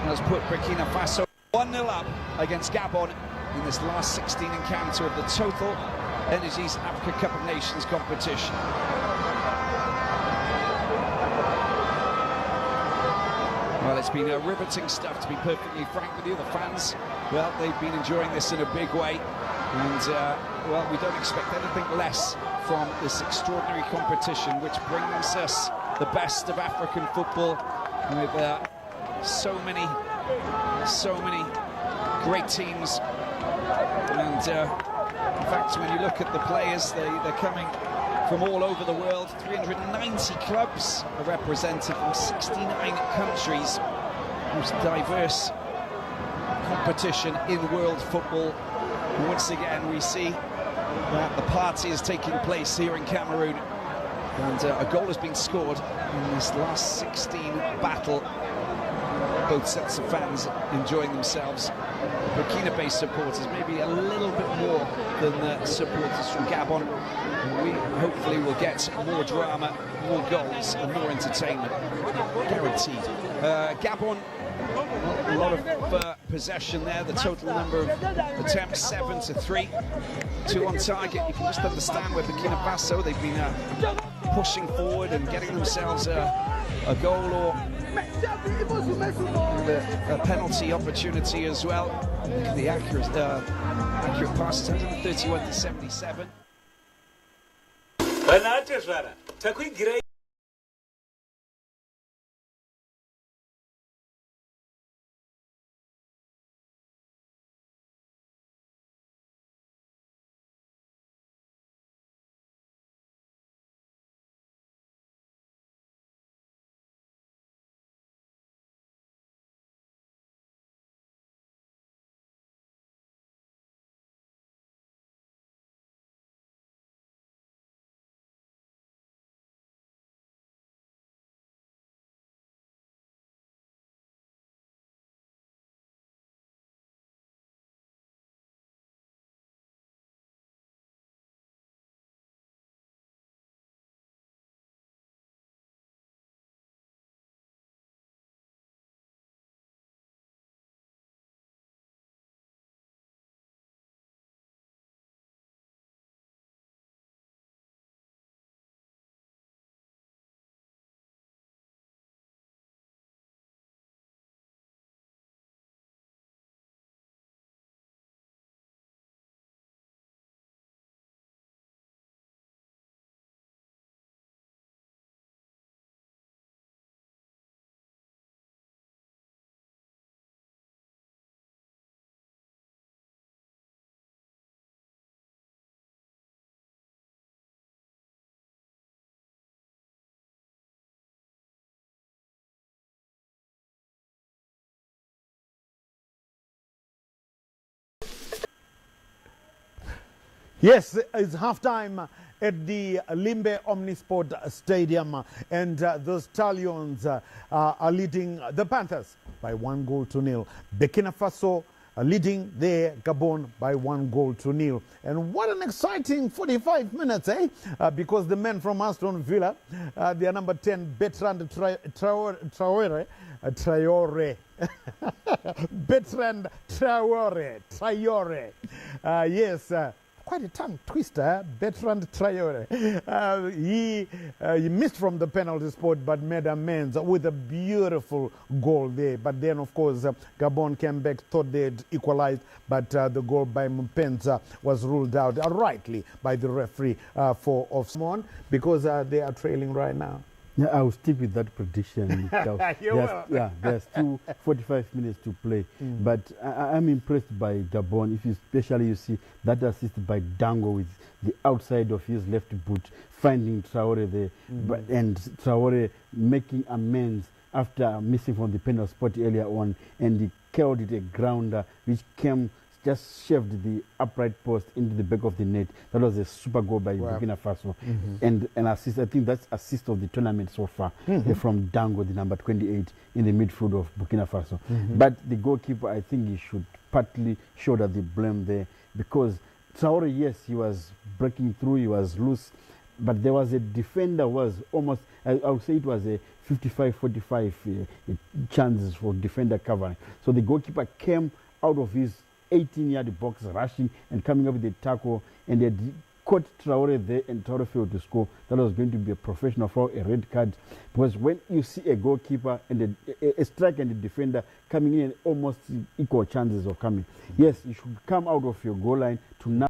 has put Burkina Faso 1-0 up against Gabon in this last 16 encounter of the Total Energies Africa Cup of Nations competition. Well, it's been riveting stuff, to be perfectly frank with you. The fans, well, they've been enjoying this in a big way. And, well, we don't expect anything less from this extraordinary competition, which brings us the best of African football with so many great teams. And, in fact, when you look at the players, they're coming from all over the world. 390 clubs are represented from 69 countries. Most diverse competition in world football. Once again, we see that the party is taking place here in Cameroon, and a goal has been scored in this last 16 battle. Both sets of fans enjoying themselves. Burkina Faso supporters maybe a little bit more than the supporters from Gabon. We hopefully will get more drama, more goals and more entertainment, guaranteed. Gabon, a lot of possession there. The total number of attempts 7 to 3, 2 on target. You can just understand where Burkina Faso, they've been pushing forward and getting themselves a goal or a penalty opportunity as well. The accurate pass is 131 to 77. Yes, it's halftime at the Limbe Omnisport Stadium, and the Stallions are leading the Panthers by 1-0. Burkina Faso leading their Gabon by 1-0. And what an exciting 45 minutes, eh? Because the men from Aston Villa, their number 10, Bertrand Traore, Bertrand Traore, yes, quite a tongue twister, Bertrand Traore. He missed from the penalty spot but made amends with a beautiful goal there. But then, of course, Gabon came back, thought they'd equalized, but the goal by Mpenza was ruled out rightly by the referee for offside because they are trailing right now. Yeah, I will stick with that prediction. There's 45 minutes to play. But I'm impressed by Gabon, especially you see that assist by Dango with the outside of his left boot, finding Traore there, and Traore making amends after missing from the penalty spot earlier on, and he curled it a grounder which came just shoved the upright post into the back of the net. That was a super goal by Burkina Faso. And an assist, I think that's assist of the tournament so far from Dango, the number 28 in the midfield of Burkina Faso. But the goalkeeper, I think he should partly shoulder the blame there, because Traore, yes, he was breaking through, he was loose, but there was a defender who was almost, I would say it was a 55-45 chances for defender covering. So the goalkeeper came out of his 18-yard box, rushing and coming up with a tackle, and they caught Traore there, and Traore failed to score. That was going to be a professional foul, a red card, because when you see a goalkeeper and a striker and a defender coming in, almost equal chances of coming. Yes, you should come out of your goal line to now.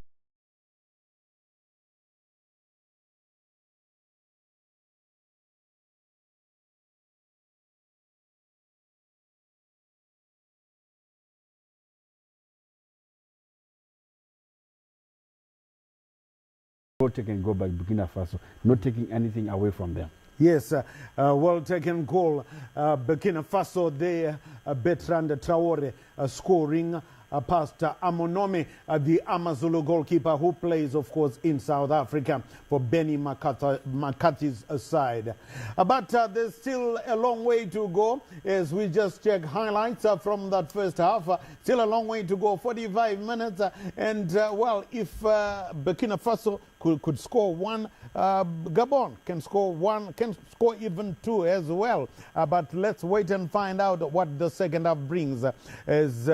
Taken goal by Burkina Faso, not taking anything away from them. Yes, well taken goal. Burkina Faso there, Bertrand Traore scoring past Amonome, the Amazulu goalkeeper who plays, of course, in South Africa for Benny McCarthy's side. But there's still a long way to go as we just check highlights from that first half. Still a long way to go, 45 minutes. Well, if Burkina Faso could score one, Gabon can score one, can score even two as well. But let's wait and find out what the second half brings. As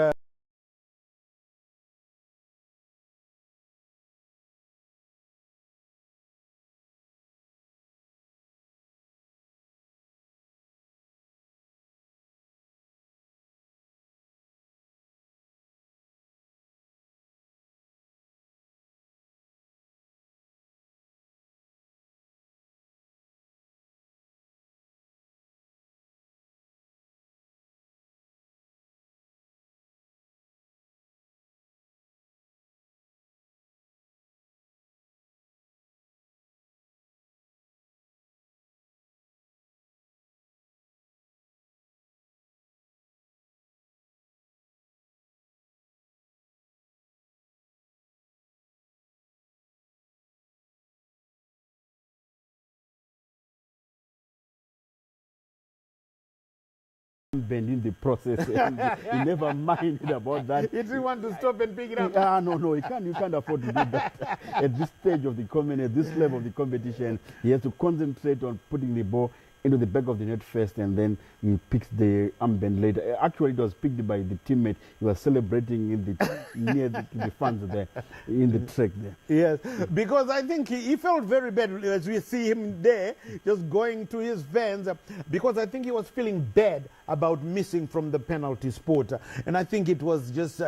bending the process, and you never minded about that. you didn't want to stop and pick it up. No, you can't afford to do that at this stage of the at this level of the competition. He has to concentrate on putting the ball into the back of the net first, and then he picks the armband later. Actually, it was picked by the teammate. He was celebrating in the near the fans there, in the track there. Yes, because I think he felt very bad as we see him there, just going to his fans, because I think he was feeling bad about missing from the penalty spot. And I think it was just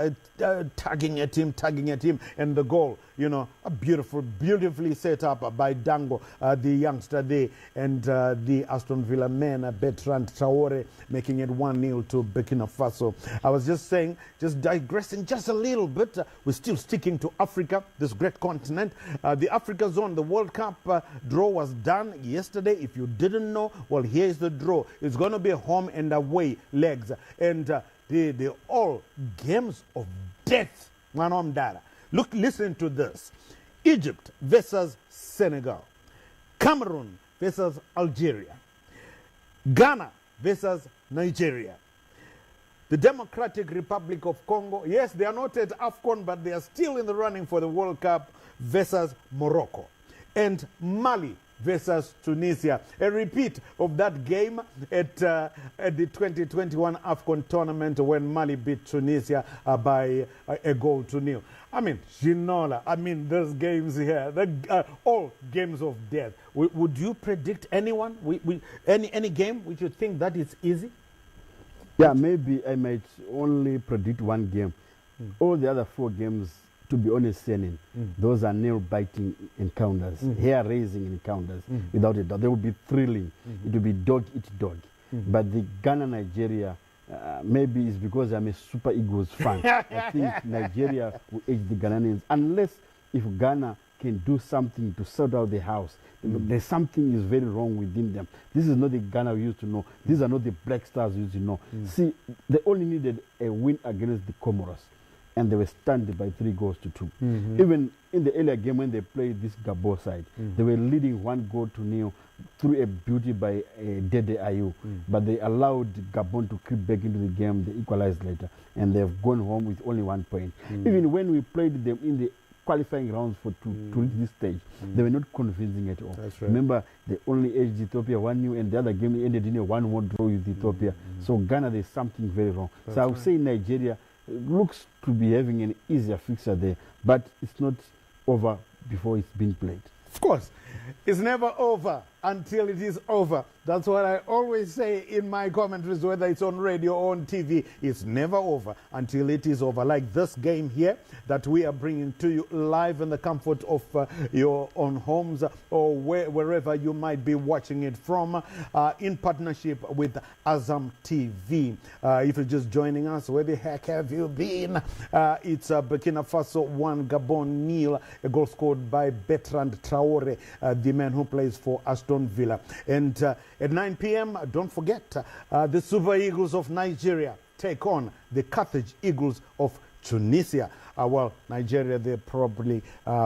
tugging at him, and the goal, you know, beautifully set up by Dango, the youngster there, and the Aston Villa man, Bertrand Traore, making it 1-0 to Burkina Faso. I was just saying, just digressing just a little bit, we're still sticking to Africa, this great continent. The Africa zone, the World Cup draw was done yesterday. If you didn't know, well, here's the draw. It's going to be home and away legs. And the all games of death. Look, listen to this. Egypt versus Senegal. Cameroon versus Algeria. Ghana versus Nigeria. The Democratic Republic of Congo, yes, they are not at Afcon, but they are still in the running for the World Cup, versus Morocco. And Mali versus Tunisia. A repeat of that game at the 2021 Afcon tournament when Mali beat Tunisia by a goal to nil. I mean, Ginola, those games here, all games of death. Would you predict anyone, any game which you think that is easy? Yeah, maybe I might only predict one game. All the other 4 games, to be honest, those are nail-biting encounters, hair-raising encounters, without a doubt. They will be thrilling. It will be dog-eat-dog. But the Ghana-Nigeria, maybe it's because I'm a Super Eagles fan. I think Nigeria will edge the Ghanaians, unless if Ghana can do something to sort out the house. There's something is very wrong within them. This is not the Ghana we used to know. These are not the Black Stars we used to know. See, they only needed a win against the Comoros, and they were stunned by 3 goals to 2. Even in the earlier game when they played this Gabon side, they were leading 1 goal to nil through a beauty by Dede Ayew. But they allowed Gabon to creep back into the game. They equalized later, and they've gone home with only 1 point. Even when we played them in the qualifying rounds to reach this stage, they were not convincing at all. That's right. Remember, they only edged Ethiopia 1-0, and the other game ended in a 1-1 draw with Ethiopia. So Ghana, there's something very wrong. So I would say Nigeria looks to be having an easier fixture there, but it's not over before it's been played. Of course, it's never over until it is over. That's what I always say in my commentaries, whether it's on radio or on TV. It's never over until it is over. Like this game here that we are bringing to you live in the comfort of your own homes or wherever you might be watching it from, in partnership with Azam TV. If you're just joining us, where the heck have you been? It's Burkina Faso 1, Gabon 0, a goal scored by Bertrand Traore, the man who plays for Aston Villa. And at 9 p.m., don't forget, the Super Eagles of Nigeria take on the Carthage Eagles of Tunisia. Well, Nigeria, they're probably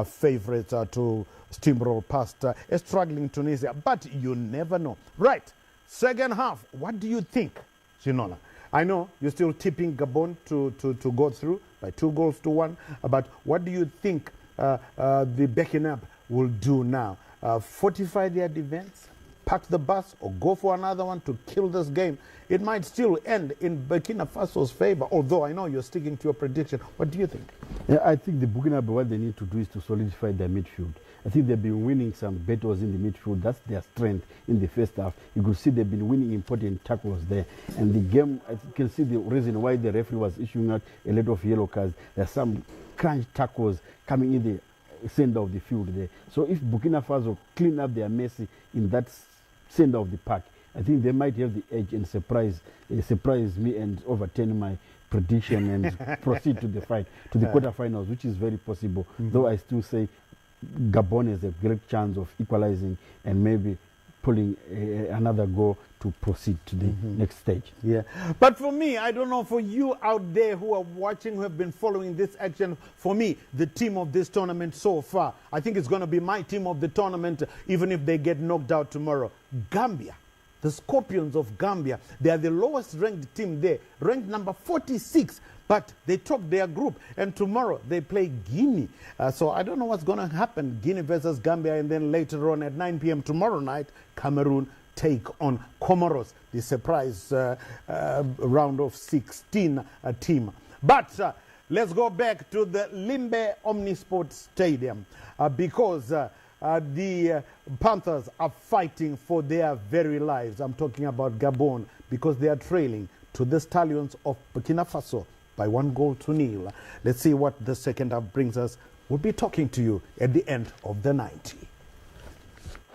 favorites to steamroll past a struggling Tunisia. But you never know. Right, second half, what do you think, Shinola? I know you're still tipping Gabon to go through by 2-1. But what do you think the backing up will do now? Fortify their defense, pack the bus, or go for another one to kill this game? It might still end in Burkina Faso's favor, although I know you're sticking to your prediction. What do you think? Yeah, I think the Burkina Faso, what they need to do is to solidify their midfield. I think they've been winning some battles in the midfield. That's their strength in the first half. You could see they've been winning important tackles there. And the game, I can see the reason why the referee was issuing out a lot of yellow cards. There's some crunch tackles coming in the center of the field there. So if Burkina Faso clean up their mess in that center of the park, I think they might have the edge and surprise me and overturn my prediction and proceed to the fight, to the quarterfinals, which is very possible. Though I still say Gabon has a great chance of equalizing and maybe pulling another goal to proceed to the next stage. Yeah, but for me, I don't know, for you out there who are watching, who have been following this action, for me, the team of this tournament so far, I think it's going to be my team of the tournament, even if they get knocked out tomorrow. Gambia. The Scorpions of Gambia, they are the lowest ranked team there, ranked number 46, but they topped their group, and tomorrow they play Guinea. So I don't know what's going to happen, Guinea versus Gambia, and then later on at 9 p.m. tomorrow night, Cameroon take on Comoros, the surprise round of 16 team. But let's go back to the Limbe Omnisport Stadium because the Panthers are fighting for their very lives. I'm talking about Gabon, because they are trailing to the Stallions of Burkina Faso by 1-0. Let's see what the second half brings us. We'll be talking to you at the end of the 90.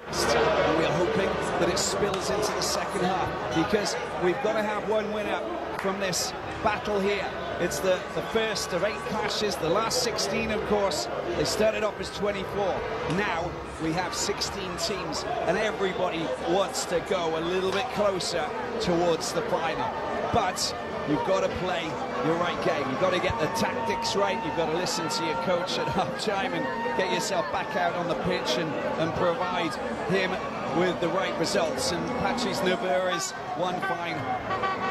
We are hoping that it spills into the second half, because we've got to have one winner from this battle here. It's the first of 8 clashes, the last 16, of course. They started off as 24. Now we have 16 teams, and everybody wants to go a little bit closer towards the final. But you've got to play your right game. You've got to get the tactics right. You've got to listen to your coach at half-time and get yourself back out on the pitch and provide him with the right results. And Patrice Neveu is one fine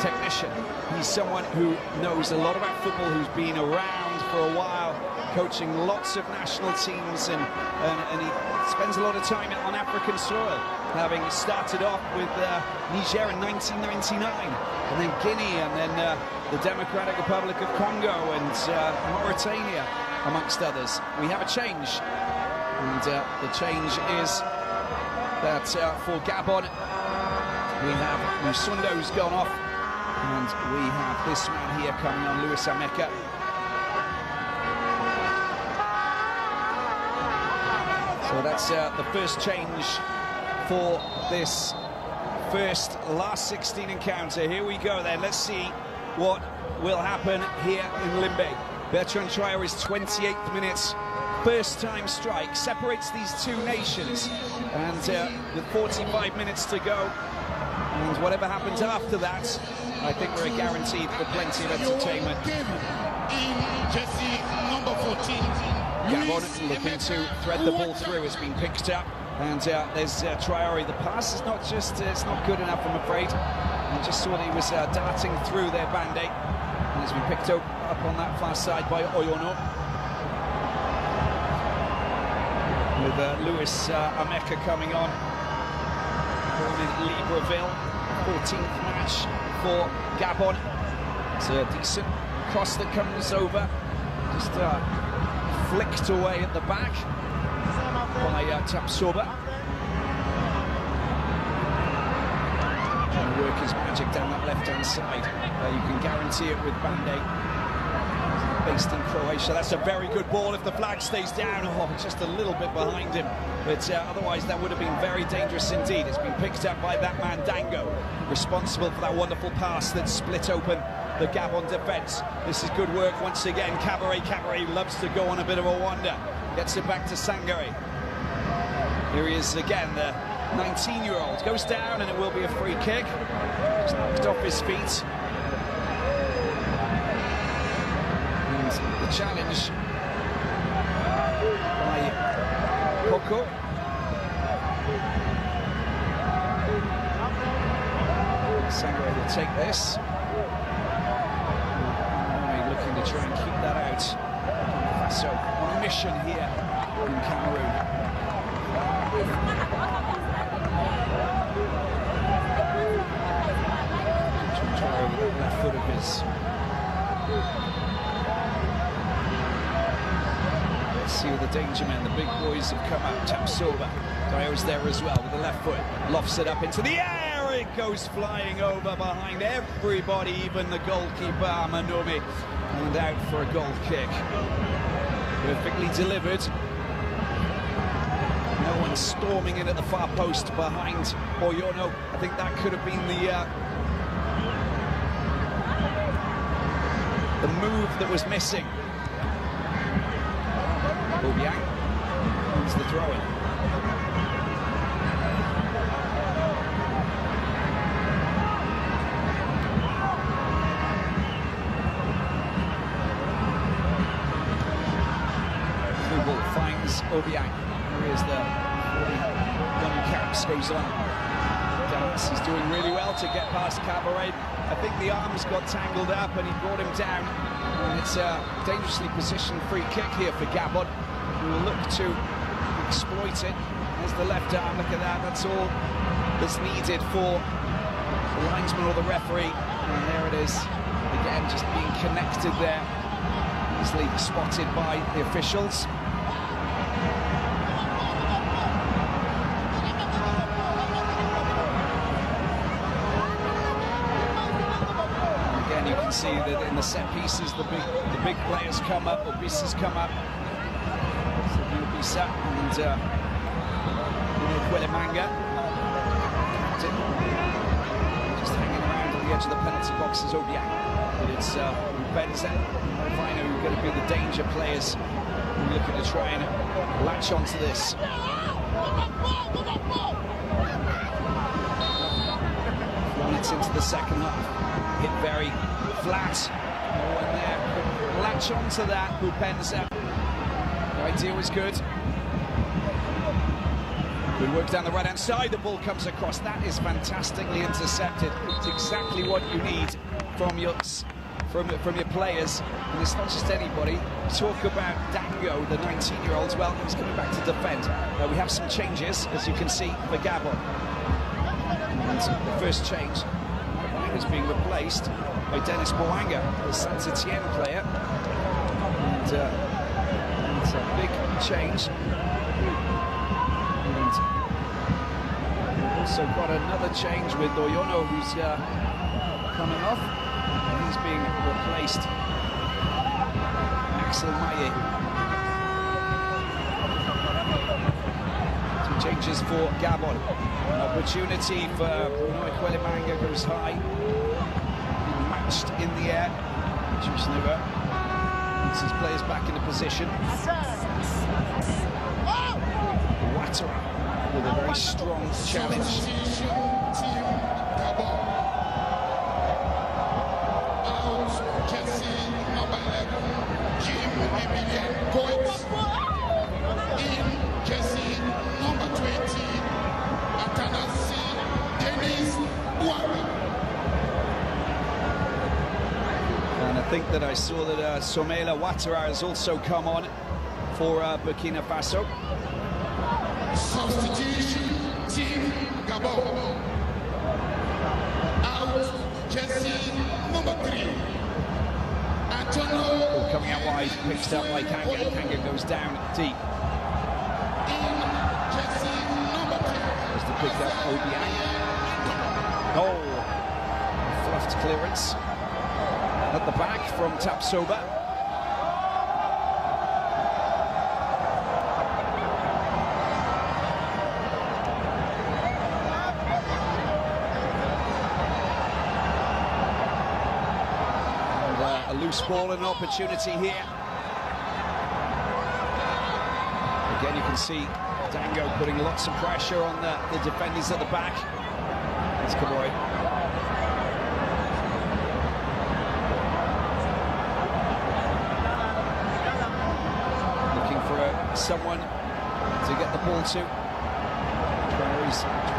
technician. He's someone who knows a lot about football, who's been around for a while, coaching lots of national teams, and he spends a lot of time on African soil, having started off with Niger in 1999, and then Guinea, and then the Democratic Republic of Congo and Mauritania, amongst others. We have a change, and the change is that for Gabon, we have Musundo's gone off, and we have this man here coming on, Louis Ameka. So that's the first change for this last 16 encounter. Here we go then. Let's see what will happen here in Limbe. Bertrand Traore's 28th minute, first time strike, separates these two nations. And with 45 minutes to go, and whatever happens after that, I think we're guaranteed for plenty of entertainment. Gabon looking to thread the ball through. It's been picked up, and there's Traore. The pass is not just, it's not good enough, I'm afraid. I just saw that he was darting through their bandit, and it's been picked up on that far side by Oyono. With Louis Ameka coming on, in Libreville, 14th match for Gabon. It's a decent cross that comes over, just flicked away at the back by Tapsoba. Trying to work his magic down that left-hand side. You can guarantee it with Bande, based in Croatia. That's a very good ball if the flag stays down. Oh, just a little bit behind him. But otherwise, that would have been very dangerous indeed. It's been picked up by that man, Dango, responsible for that wonderful pass that split open the Gabon defence. This is good work once again. Cabaret loves to go on a bit of a wander. Gets it back to Sangare. Here he is again, the 19-year-old. Goes down, and it will be a free kick. He's knocked off his feet. And the challenge by Coco. Sangre will take this. Looking to try and keep that out. Faso on a mission here in Cameroon. Try over the left foot of his. Let's see who the danger men, the big boys have come out. Tapsoba. Dio's there as well with the left foot. Lofts it up into the air. It goes flying over behind everybody, even the goalkeeper, Manumi. And out for a goal kick. Perfectly delivered. No one storming in at the far post behind Oyono. I think that could have been the move that was missing. Obiang wins the throw-in. Obiang, here is the 41 caps, goes on. Dallas is doing really well to get past Cabaret. I think the arms got tangled up and he brought him down. And it's a dangerously positioned free kick here for Gabon, who will look to exploit it. There's the left arm, look at that, that's all that's needed for the linesman or the referee. And there it is, again, just being connected there. Easily spotted by the officials. See that in the set pieces, the big players come up, Obissa's come up. So Obissa and Quelemanga. Just hanging around on the edge of the penalty box is Obiang. But it's Benza and Vino who are going to be the danger players who are looking to try and latch onto this. 4 minutes into the second half. Hit very flat. No one there could latch onto that. Bupenza. The idea was good. Good work down the right-hand side. The ball comes across. That is fantastically intercepted. It's exactly what you need from your players. And it's not just anybody. Talk about Dango, the 19-year-old. Well, he's coming back to defend. We have some changes, as you can see, for Gabon. And the first change is being replaced by Dennis Boanga, the Saint-Etienne player. And it's a big change. And we've also got another change with Oyono, who's coming off. And he's being replaced. Axel Maye. 2 changes for Gabon. An opportunity for Bruno Quelemanga, goes high. Matched in the air. Chusnova puts his players back into position. Ouattara with a very strong challenge. And I think that I saw that Somela Ouattara has also come on for Burkina Faso. Substitution, Team Gabon. Out, jersey number 3. Antonio. Coming out wide, pitched up by Kanga. Kanga goes down deep. In jersey number 3. There's the pick up, Obiang. Oh, fluffed clearance. At the back from Tapsoba. A loose ball and an opportunity here. Again, you can see Dango putting lots of pressure on the defenders at the back. It's Kabori. someone to get the ball to. Traore's trying to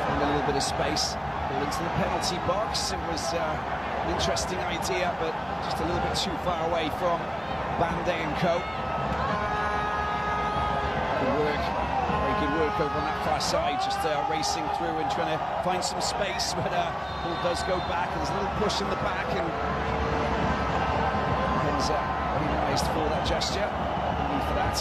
find a little bit of space. Ball into the penalty box. It was an interesting idea, but just a little bit too far away from Bande and co. Good work. Very good work over on that far side, just racing through and trying to find some space, but ball does go back, and there's a little push in the back, and he's penalised for that gesture. No need for that.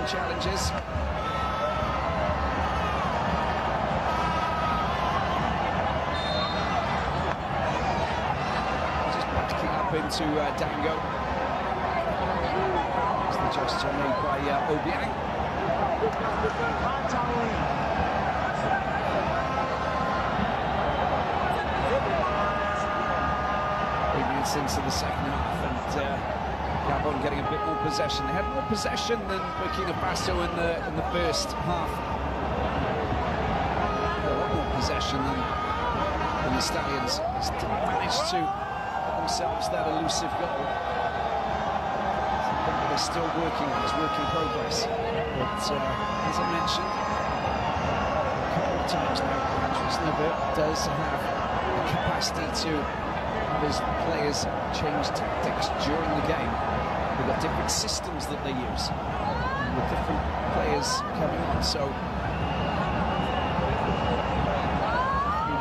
Challenges. Just backing up into Dango. It's the gesture made by Obiang. 8 minutes into the second half, and Gabon getting a bit more possession. They had more possession than Burkina Faso in the first half. A lot more possession than the Stallions. Just didn't manage to get themselves that elusive goal. They're still working on, it's work in progress. But as I mentioned a couple of times now, Never does have the capacity to have his players change tactics during the game. They've got different systems that they use with different players coming on, so we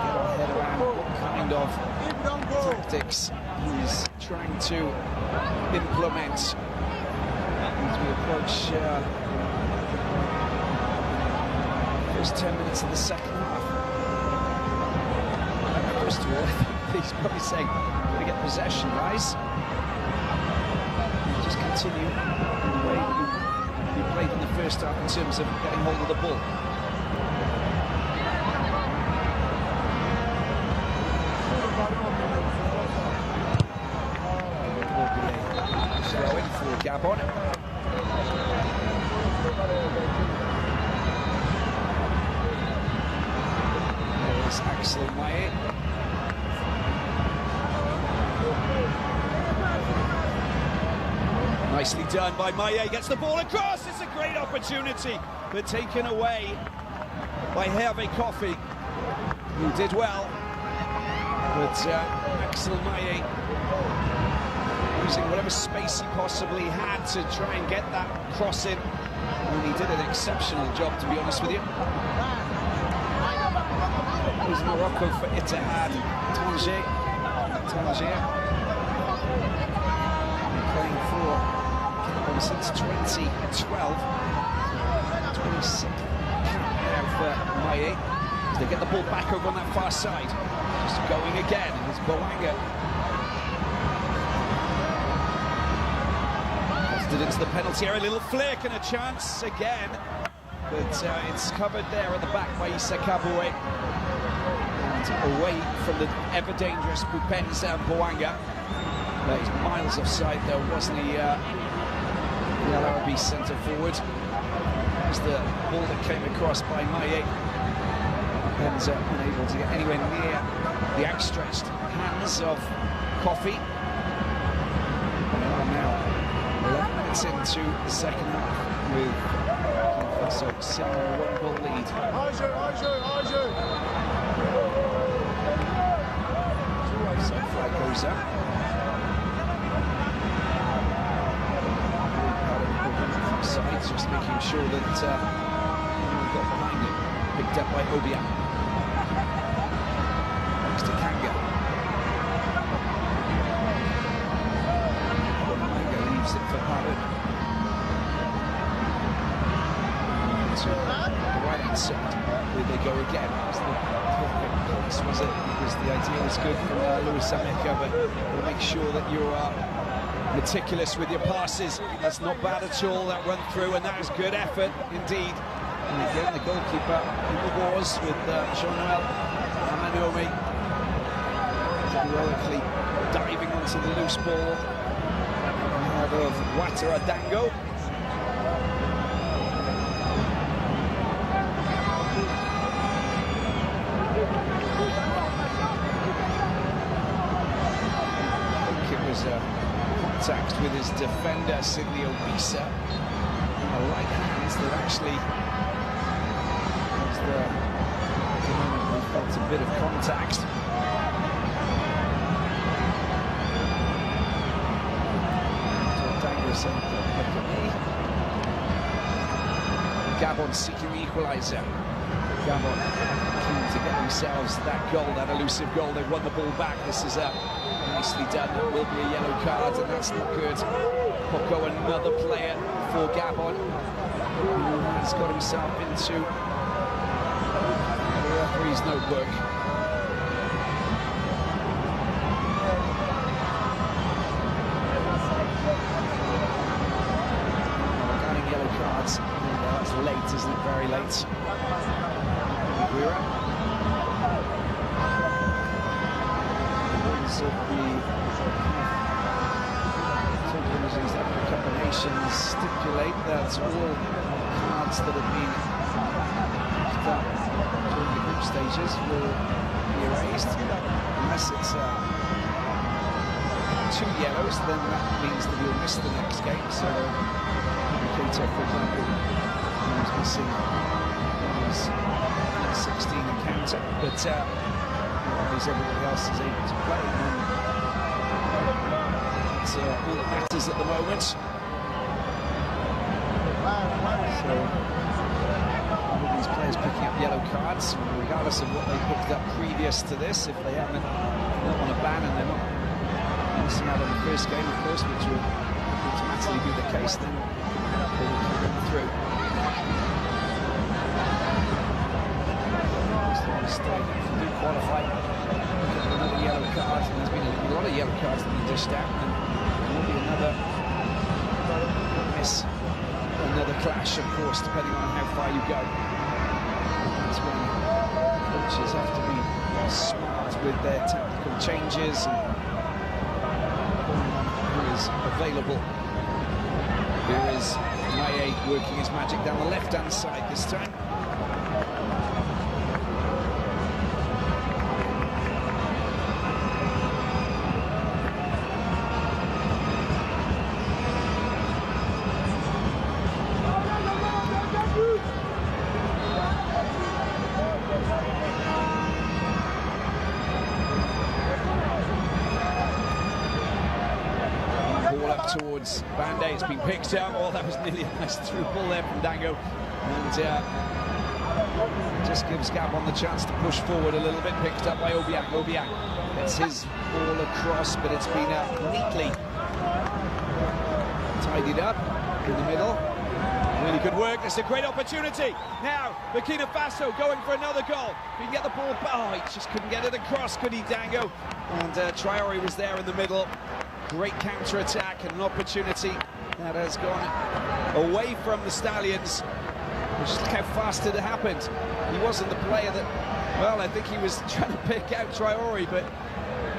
get our head around what kind of tactics he's trying to implement as we approach first 10 minutes of the second half. First of all, I think he's probably saying, "We're going to get possession, guys. Just continue in the way that you played in the first half in terms of getting hold of the ball." Throw in for Gabon. There's Axel Maye. Nicely done by Maye, gets the ball across, it's a great opportunity, but taken away by Hervé Kofi, who did well, but Axel Maye using whatever space he possibly had to try and get that cross in, and he did an exceptional job, to be honest with you. It was Morocco for Ittihad Tanger, playing for Gabon since 2012. 26th cap now for Maye. As they get the ball back over on that far side. Just going again, and it's Boanga. Posted into the penalty area, a little flick and a chance again. But it's covered there at the back by Issa Kaboué. And away from the ever-dangerous Bupenza Boanga. He's miles offside though, wasn't he? El Arabi centre forward. It was the ball that came across by Maye. And unable to get anywhere near the outstretched hands of Kofi. And now 11 minutes into the second half with Burkina Faso sitting on a 1-goal lead. So flag goes up. Sides, just making sure that we got behind him. Picked up by Obiang. Next to Kanga. Kanga leaves it for Parut. To the right-hand side. Here they go again. It was the perfect cross, was it? Because the idea was good from Luis Ameka, but we'll make sure that you are meticulous with your passes. That's not bad at all, that run through, and that is good effort indeed. And again, the goalkeeper in the wars with Jean-Noel Amanomi, heroically diving onto the loose ball ahead of Ouattara Dango. Contact with his defender, Sidney Obisa, on the right hand that actually was the moment we felt a bit of contact. Gabon seeking the equaliser. Gabon keen to get themselves that goal, that elusive goal. They've won the ball back. This is nicely done. That will be a yellow card, and that's not good. Poko, another player for Gabon, who has got himself into the referee's notebook. Regarding yellow cards, that's late, isn't it? Very late. Of the Cup of Nations stipulate that all cards that have been picked up during the group stages will be erased unless it's 2 yellows. Then that means that you'll miss the next game. So Keita, for example, is missing his 16 encounter, but everybody else is able to play, and that's all that matters at the moment. So all of these players picking up yellow cards, regardless of what they picked up previous to this. If they haven't, not on a ban and they're not missing out on the first game, of course, which will automatically be the case, then they will keep them through. If you do qualify, another yellow card, and there's been a lot of yellow cards that have been dished out, and there will be another miss, another clash, of course, depending on how far you go. That's when coaches have to be smart with their tactical changes and who is available. Here is Maye working his magic down the left-hand side this time. Towards Bande, it's been picked up. Oh, that was nearly a nice through ball there from Dango, and just gives Gabon the chance to push forward a little bit. Picked up by Obiang. Obiang gets his ball across, but it's been neatly tidied up in the middle. Really good work. It's a great opportunity. Now Burkina Faso going for another goal. If he can get the ball back, oh, he just couldn't get it across, could he, Dango? And Traore was there in the middle. Great counter-attack and an opportunity that has gone away from the Stallions. Just look how fast it happened. He wasn't the player that, well, I think he was trying to pick out Traore, but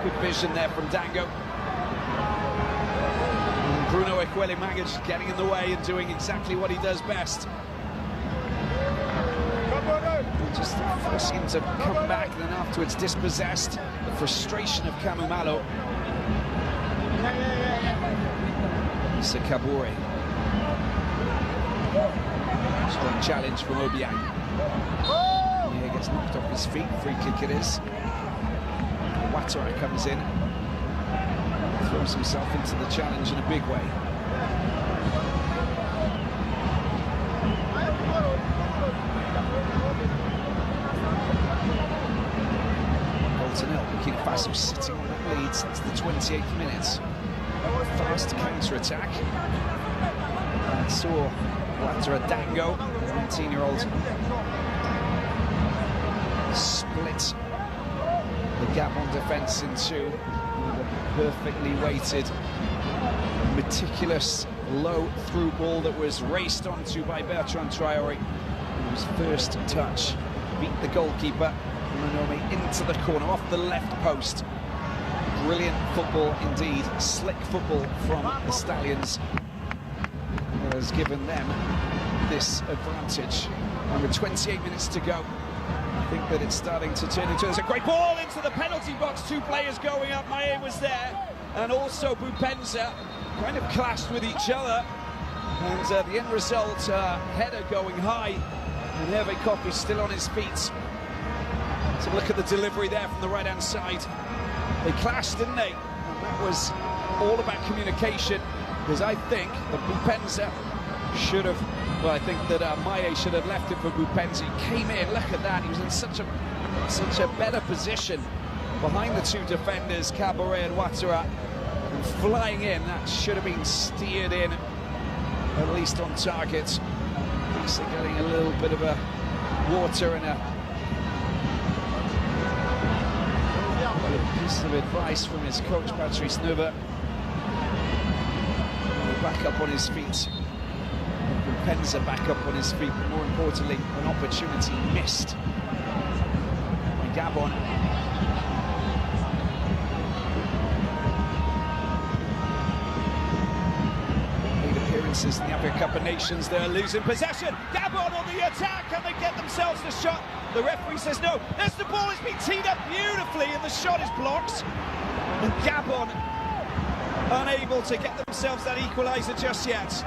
good vision there from Dango. And Bruno Equele-Manga just getting in the way and doing exactly what he does best. Just forcing him to come back and then afterwards dispossessed. The frustration of Kamumalo. Issa Kabore. Strong challenge from Obiang. He gets knocked off his feet. Free kick it is. Ouattara comes in. Throws himself into the challenge in a big way. Burkina Faso sitting on that lead since the 28th minute. Fast counter-attack. And saw Ouattara Dango, 19-year-old split the Gabon defence in two with a perfectly weighted, meticulous, low through ball that was raced onto by Bertrand Traoré. His first touch beat the goalkeeper, Manomi, into the corner, off the left post. Brilliant football indeed, slick football from the Stallions has given them this advantage. And with 28 minutes to go, I think that it's starting to turn into... There's a great ball into the penalty box, two players going up, Maé was there, and also Bupenza kind of clashed with each other, and the end result, header going high, and Hervé Kopp is still on his feet. So look at the delivery there from the right-hand side. They clashed, didn't they? And that was all about communication, because I think that Bupenza should have... Well, I think that Maé should have left it for Bupenza. He came in, look at that, he was in such a better position behind the two defenders, Caboret and Ouattara, and flying in, that should have been steered in, at least on target. At least they're getting a little bit of a water and a piece of advice from his coach, Patrice Neuve. Back up on his feet. Bupenza back up on his feet, but more importantly, an opportunity missed by Gabon. 8 appearances in the Africa Cup of Nations, they're losing possession. Gabon on the attack, and they get themselves the shot. The referee says no. There's the ball, it's been teed up beautifully, and the shot is blocked. And Gabon unable to get themselves that equaliser just yet.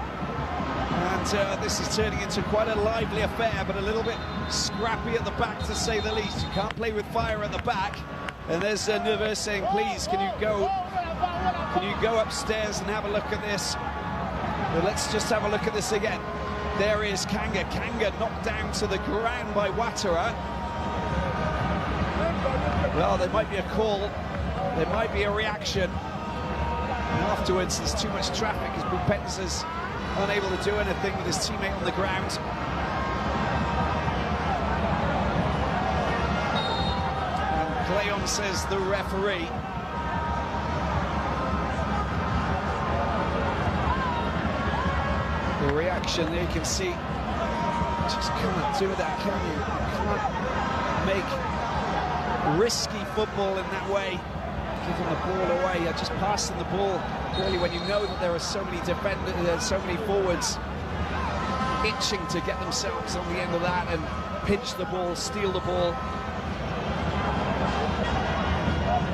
And this is turning into quite a lively affair, but a little bit scrappy at the back, to say the least. You can't play with fire at the back. And there's Neuve saying, please, can you go upstairs and have a look at this? But let's just have a look at this again. There is Kanga. Kanga knocked down to the ground by Ouattara. Well, there might be a call. There might be a reaction. And afterwards, there's too much traffic as Bupenza's unable to do anything with his teammate on the ground. And Cleon says the referee. The reaction there, you can see, just can't do that, can you? You can't make risky football in that way, giving the ball away, just passing the ball. Really, when you know that there are so many defenders, there's so many forwards itching to get themselves on the end of that and pinch the ball, steal the ball.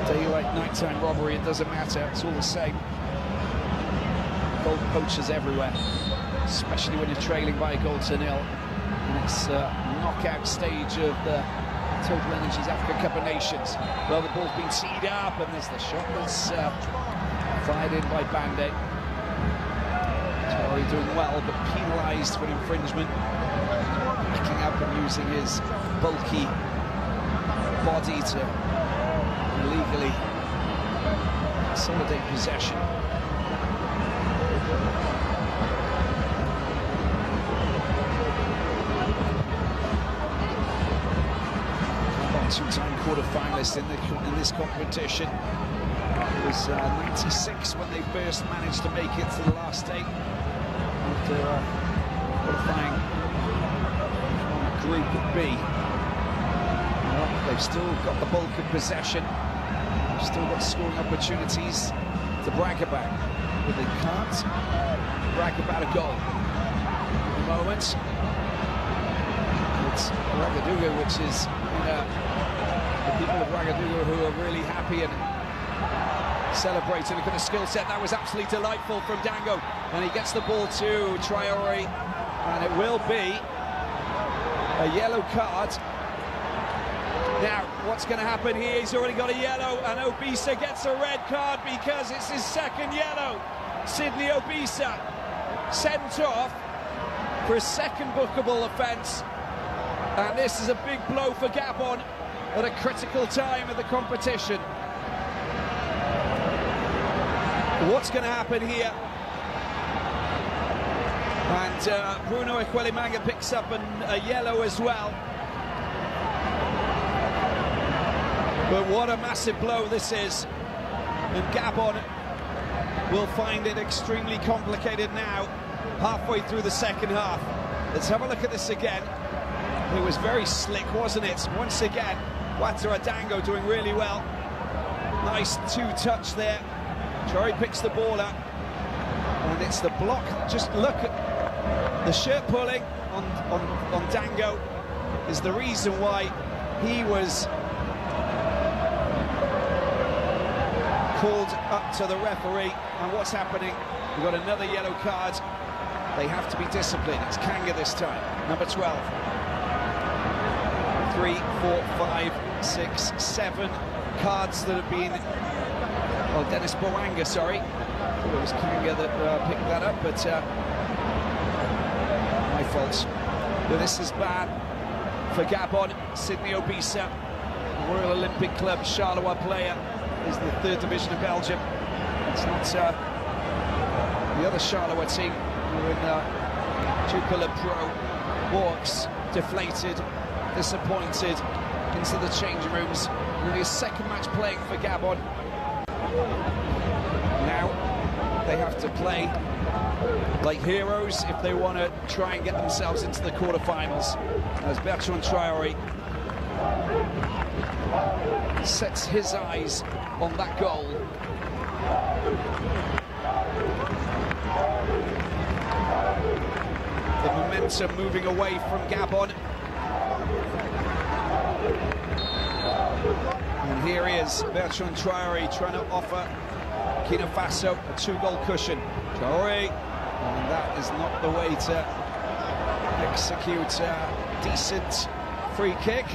Daylight, nighttime robbery, it doesn't matter, it's all the same. Goal poachers everywhere, especially when you're trailing by a goal to nil. And it's knockout stage of the Total Energies Africa Cup of Nations. Well, the ball's been teed up, and there's the shot that's fired in by Bande. Traoré doing well, but penalised for an infringement. Backing up and using his bulky body to illegally consolidate possession. Two-time quarter-finalist in this competition. It was 96 when they first managed to make it to the last 8 after qualifying from Group B. Well, they've still got the bulk of possession. They've still got scoring opportunities to brag about, but they can't brag about a goal at the moment. It's Ouagadougou, which is the people of Ouagadougou who are really happy and celebrating. Look at the skill set, that was absolutely delightful from Dango, and he gets the ball to Traoré, and it will be a yellow card. Now, what's going to happen here? He's already got a yellow, and Obisa gets a red card because it's his second yellow. Sydney Obisa sent off for a second bookable offence, and this is a big blow for Gabon at a critical time of the competition. What's going to happen here? And Bruno Ekwelimanga picks up a yellow as well. But what a massive blow this is. And Gabon will find it extremely complicated now, halfway through the second half. Let's have a look at this again. It was very slick, wasn't it? Once again, Ouattara Dango doing really well. Nice two-touch there. Traore picks the ball up. And it's the block. Just look at the shirt pulling on Dango is the reason why he was called up to the referee. And what's happening? We've got another yellow card. They have to be disciplined. It's Kanga this time, number 12. 3, 4, 5, 6, 7 cards that have been... Oh, Dennis Boanga, sorry. I thought it was Kanga that picked that up, but my fault. But this is bad for Gabon. Sydney Obisa, Royal Olympic Club, Charleroi player, is the 3rd division of Belgium. It's not the other Charleroi team who are in Jupiler Pro. Walks, deflated, disappointed, into the changing rooms. Only his second match playing for Gabon. Now they have to play like heroes if they want to try and get themselves into the quarterfinals. As Bertrand Traore sets his eyes on that goal. The momentum moving away from Gabon. And here he is, Bertrand Traore, trying to offer Burkina Faso a 2-goal cushion. Traore, and that is not the way to execute a decent free kick.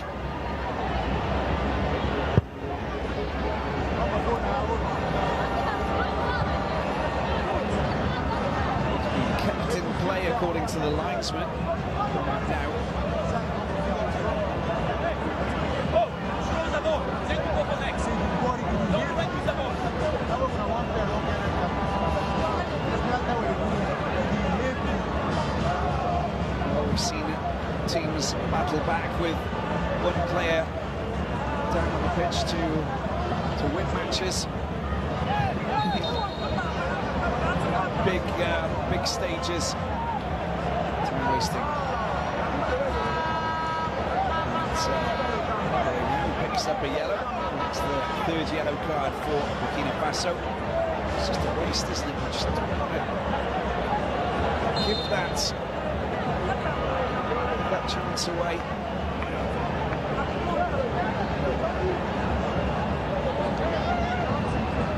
Kept in play according to the linesman. Now. We've seen teams battle back with one player down on the pitch to win matches. Big stages. Time wasting. He picks up a yellow. That's the 3rd yellow card for Burkina Faso. It's just a waste, isn't it? We just don't want to give that chance away.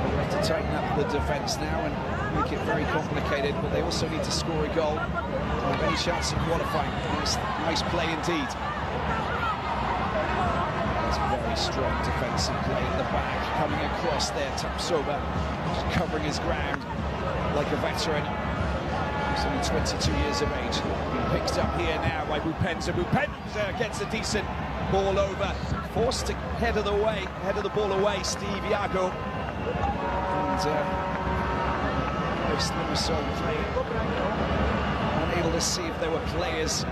They have to tighten up the defence now and make it very complicated, but they also need to score a goal to have any chance of qualifying. Nice play indeed. That's very strong defensive play in the back, coming across there. Tapsoba just covering his ground like a veteran. He's only 22 years of age. He picks up here now by Bupenza. Bupenza gets a decent ball over. Forced to head of the ball away, Steve Iago. And Limassol playing. Unable to see if there were players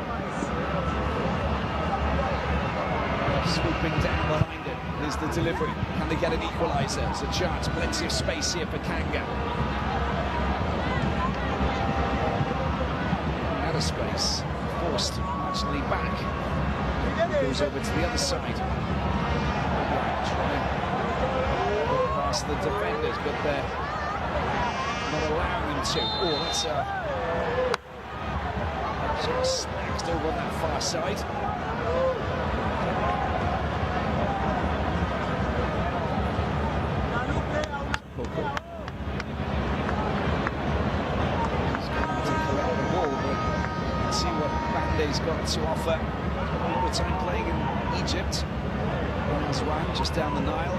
swooping down behind it. Here's the delivery. Can they get an equaliser? There's a chance. Plenty of space here for Kanga. Space, forced marginally back, goes over to the other side, trying to look past the defenders, but they're not allowing them to. Oh, that's sort of snagged over on that far side. He's got to offer. All the time playing in Egypt. Zwan just down the Nile.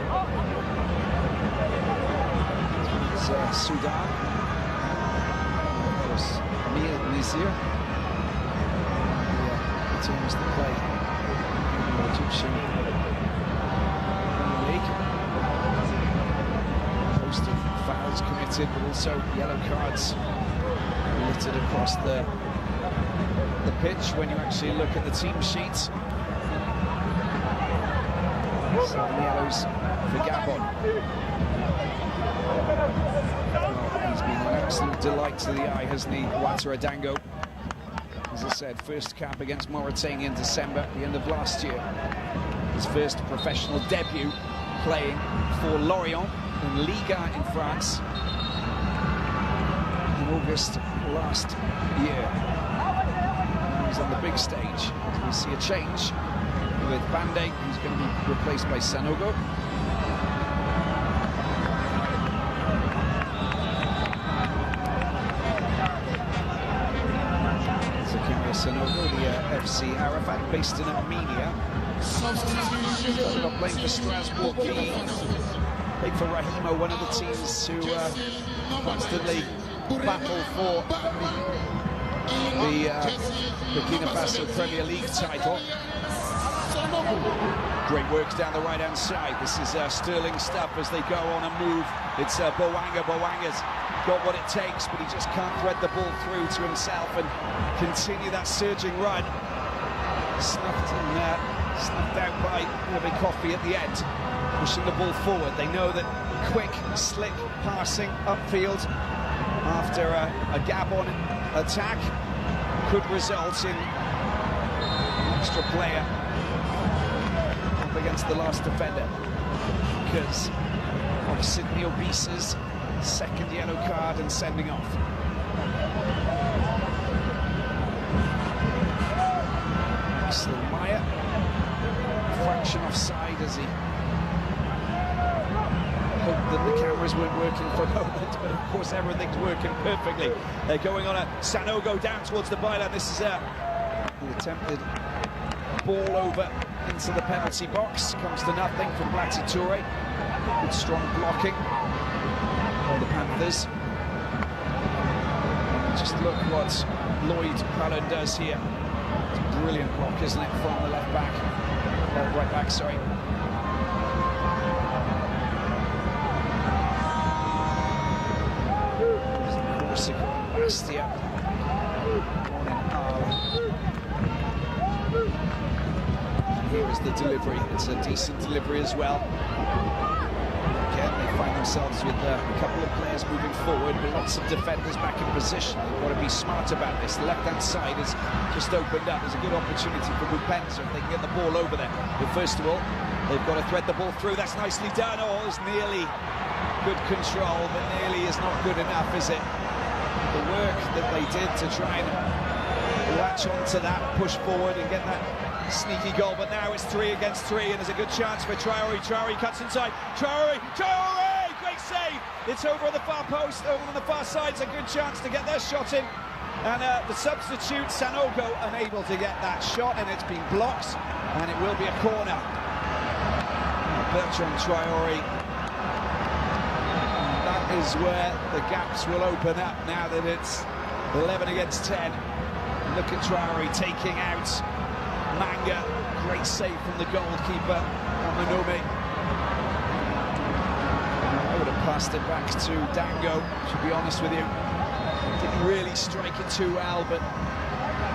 It's Sudan. Of course, Amir Nizir. The teams that play in the Egyptian League. A host of fouls committed, but also yellow cards littered across the pitch when you actually look at the team sheet. Seven yellows for Gabon. Well, he's been an absolute delight to the eye, hasn't he, Ouattara Dango? As I said, first cap against Mauritania in December, at the end of last year. His first professional debut playing for Lorient in Liga in France in August last year. And he's on the big stage. We see a change with Bande, who's going to be replaced by Sanogo. Sanogo, the FC Arafat, based in Armenia. Started off playing for Strasbourg. Played for Rahima, one of the teams who constantly battle for the Burkina Faso Premier League title. Great work down the right-hand side. This is sterling stuff as they go on a move. It's Boanga. Boanga's got what it takes, but he just can't thread the ball through to himself and continue that surging run. Snuffed out by Big Coffee at the end, pushing the ball forward. They know that quick, slick passing upfield after a Gabon attack could result in an extra player up against the last defender because of Sydney Obisa's second yellow card and sending off. Maya, fraction offside as he hoped that the cameras weren't working for a moment, but of course everything's working perfectly. They're going on a Sanogo down towards the byline. This is the attempted ball over into the penalty box. Comes to nothing from Blati Toure. Good strong blocking by the Panthers. Just look what Lloyd Palin does here. It's a brilliant block, isn't it, from the left back, right back, sorry. Corsica, Bastia, and here is the delivery. It's a decent delivery as well. They find themselves with a couple of players moving forward, but lots of defenders back in position. They've got to be smart about this. The left-hand side has just opened up. There's a good opportunity for Bupenza if they can get the ball over there. But first of all, they've got to thread the ball through. That's nicely done. Oh, it's nearly good control, but nearly is not good enough, is it? The work that they did to try and latch onto that, push forward and get that sneaky goal, but now it's 3 against 3 and there's a good chance for Traore. Traore cuts inside. Traore! Great save! It's over on the far post, over on the far side. It's a good chance to get their shot in. And the substitute, Sanogo, unable to get that shot, and it's been blocked, and it will be a corner. Bertrand Traore. And that is where the gaps will open up now that it's 11 against 10. Look at Traore taking out Manga, great save from the goalkeeper, Manome. I would have passed it back to Dango, to be honest with you. Didn't really strike it too well, but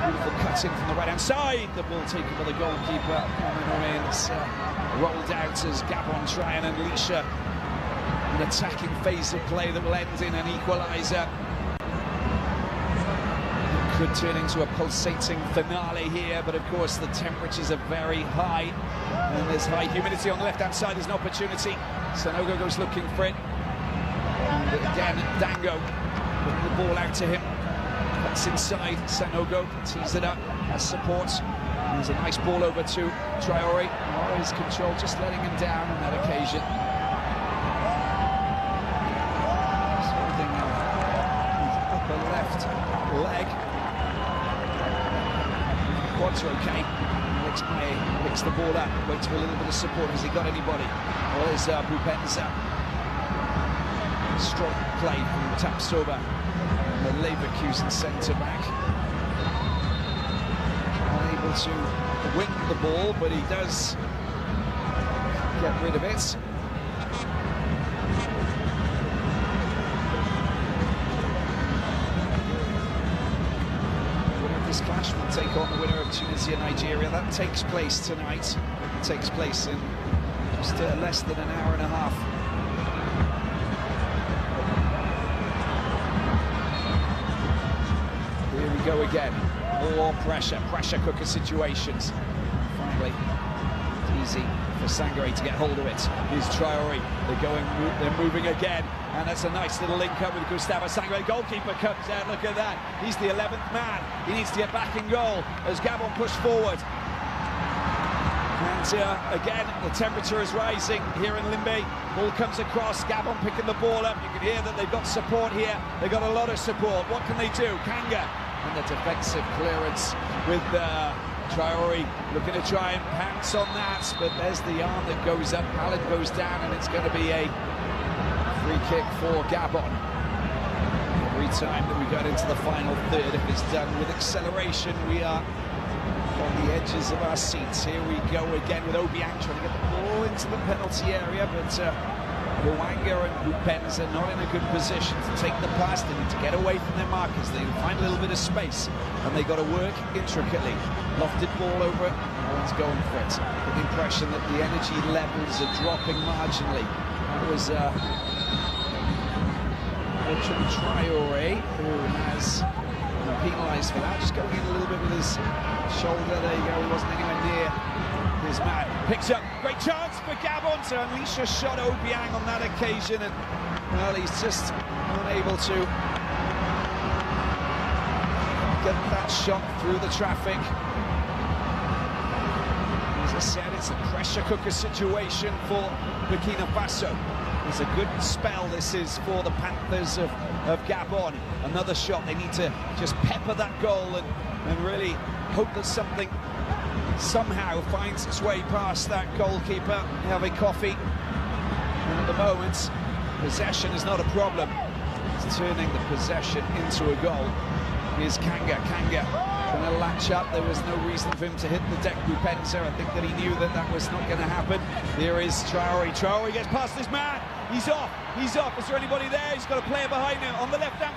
beautiful cut in from the right-hand side. The ball taken by the goalkeeper, Manome, and it's rolled out as Gabon try and unleash an attacking phase of play that will end in an equaliser. Could turn into a pulsating finale here, but of course the temperatures are very high and there's high humidity on the left-hand side. There's an opportunity. Sanogo goes looking for it. And again, Dango putting the ball out to him. Cuts inside. Sanogo tees it up as support. And there's a nice ball over to Traore. His control just letting him down on that occasion. Holding his upper left leg. Quads are okay. Picks the ball up, waits for a little bit of support. Has he got anybody? Well, there's Bupenza. Strong play from Tapsoba, the Leverkusen centre-back. Unable to win the ball, but he does get rid of it. This clash will take on the winner of Tunisia-Nigeria. That takes place tonight. It takes place in Just less than an hour and a half. Here we go again. More pressure cooker situations. Finally, it's easy for Sangare to get hold of it. Here's Traore. They're moving again, and that's a nice little link up with Gustavo Sangare. Goalkeeper comes out. Look at that. He's the 11th man. He needs to get back in goal as Gabon push forward. And again, the temperature is rising here in Limbe. Ball comes across. Gabon picking the ball up. You can hear that they've got support here. They've got a lot of support. What can they do? Kanga. And the defensive clearance with Traore looking to try and pounce on that, but there's the arm that goes up, Pallet goes down, and it's going to be a free kick for Gabon. Every time that we got into the final third, if it's done with acceleration, we are on the edges of our seats. Here we go again with Obiang trying to get the ball into the penalty area, but Luanga and Bupenz are not in a good position to take the pass. They need to get away from their markers. They find a little bit of space, and they got to work intricately. Lofted ball over it, no one's going for it. With the impression that the energy levels are dropping marginally. That was Traore, who has been penalised for that. Just going in a little bit with his shoulder. There you go. He wasn't anywhere near his man. Picks up. Great chance for Gabon to unleash a shot. Obiang on that occasion, and well, he's just unable to get that shot through the traffic. As I said, it's a pressure cooker situation for Burkina Faso. It's a good spell this is for the Panthers of Gabon. Another shot. They need to just pepper that goal and really hope that something somehow finds its way past that goalkeeper, Hervé Kofi. And at the moment, possession is not a problem. It's turning the possession into a goal. Here's Kanga. Going to latch up. There was no reason for him to hit the deck. Bupenza, I think that he knew that that was not going to happen. There is Traore. Traore gets past his man. He's off. Is there anybody there? He's got a player behind him on the left hand.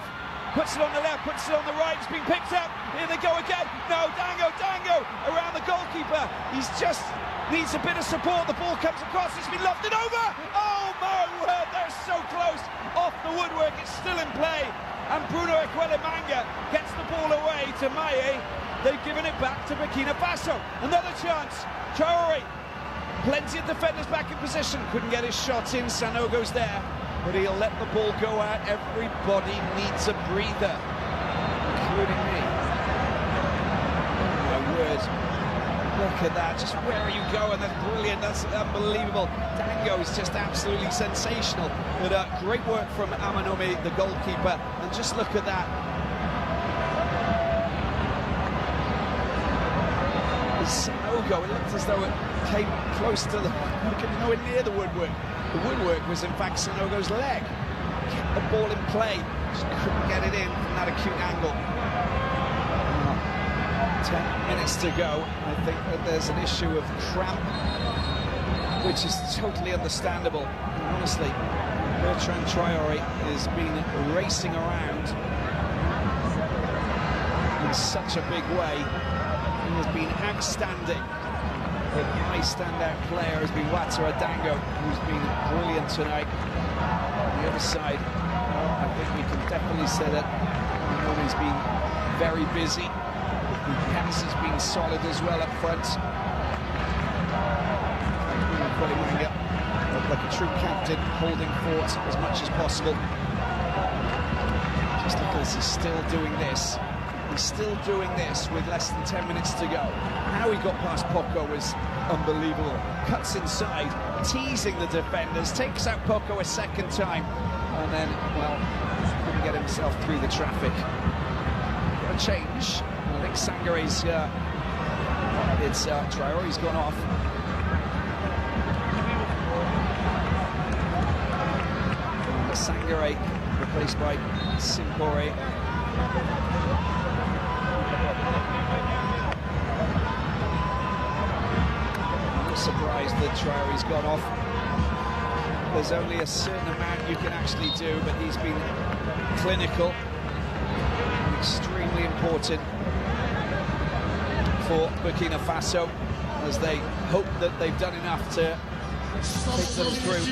Puts it on the left, puts it on the right. It's been picked up. Here they go again. No, Dango around the goalkeeper. He's just needs a bit of support. The ball comes across. It's been lofted over. Oh my word, they're so close. Off the woodwork. It's still in play. And Bruno Ekwelemanga gets the ball away to Maye. They've given it back to Burkina Faso. Another chance. Traore. Plenty of defenders back in position. Couldn't get his shot in. Sanogo's there, but he'll let the ball go out. Everybody needs a breather, including me. Oh my word. Look at that. Just where are you going? That's brilliant. That's unbelievable. Dango is just absolutely sensational. But great work from Amanome, the goalkeeper. And just look at that. Sanogo, it looked as though it came close to nowhere near the woodwork. The woodwork was in fact Sanogo's leg. Kept the ball in play, just couldn't get it in from that acute angle. 10 minutes to go. I think that there's an issue of cramp, which is totally understandable. And honestly, Bertrand Traore has been racing around in such a big way. He has been outstanding. But my standout player has been Ouattara Dango, who's been brilliant tonight. On the other side, I think we can definitely say that he's been very busy. Pence has been solid as well up front. Looked like a true captain, holding fort as much as possible. Just because he's still doing this. He's still doing this with less than 10 minutes to go. How he got past Poco was unbelievable. Cuts inside, teasing the defenders, takes out Poco a second time, and then, well, couldn't get himself through the traffic. Got a change. I think Sangare's, Traore's gone off. Sangare replaced by Simpore. I'm surprised that Traore's gone off. There's only a certain amount you can actually do, but he's been clinical, extremely important for Burkina Faso, as they hope that they've done enough to takes them through.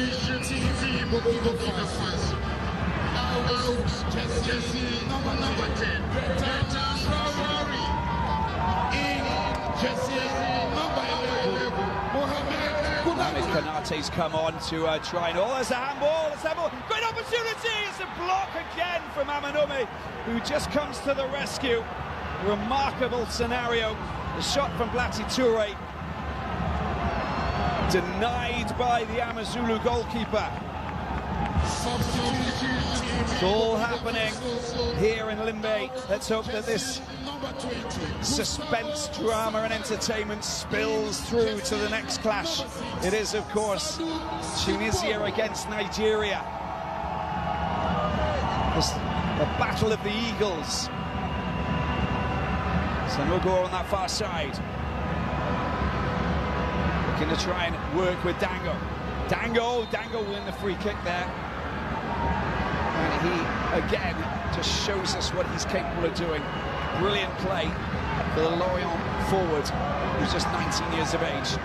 Kanate's come on to try and... Oh, there's a handball, great opportunity, it's a block again from Amanome, who just comes to the rescue. Remarkable scenario, the shot from Blati Toure, denied by the Amazulu goalkeeper. It's all happening here in Limbe. Let's hope that this suspense, drama and entertainment spills through to the next clash. It is, of course, Tunisia against Nigeria. The battle of the Eagles. Sanogo on that far side. Looking to try and work with Dango. Dango will win the free kick there. And he, again, just shows us what he's capable of doing. Brilliant play for the Lorient forward, who's just 19 years of age.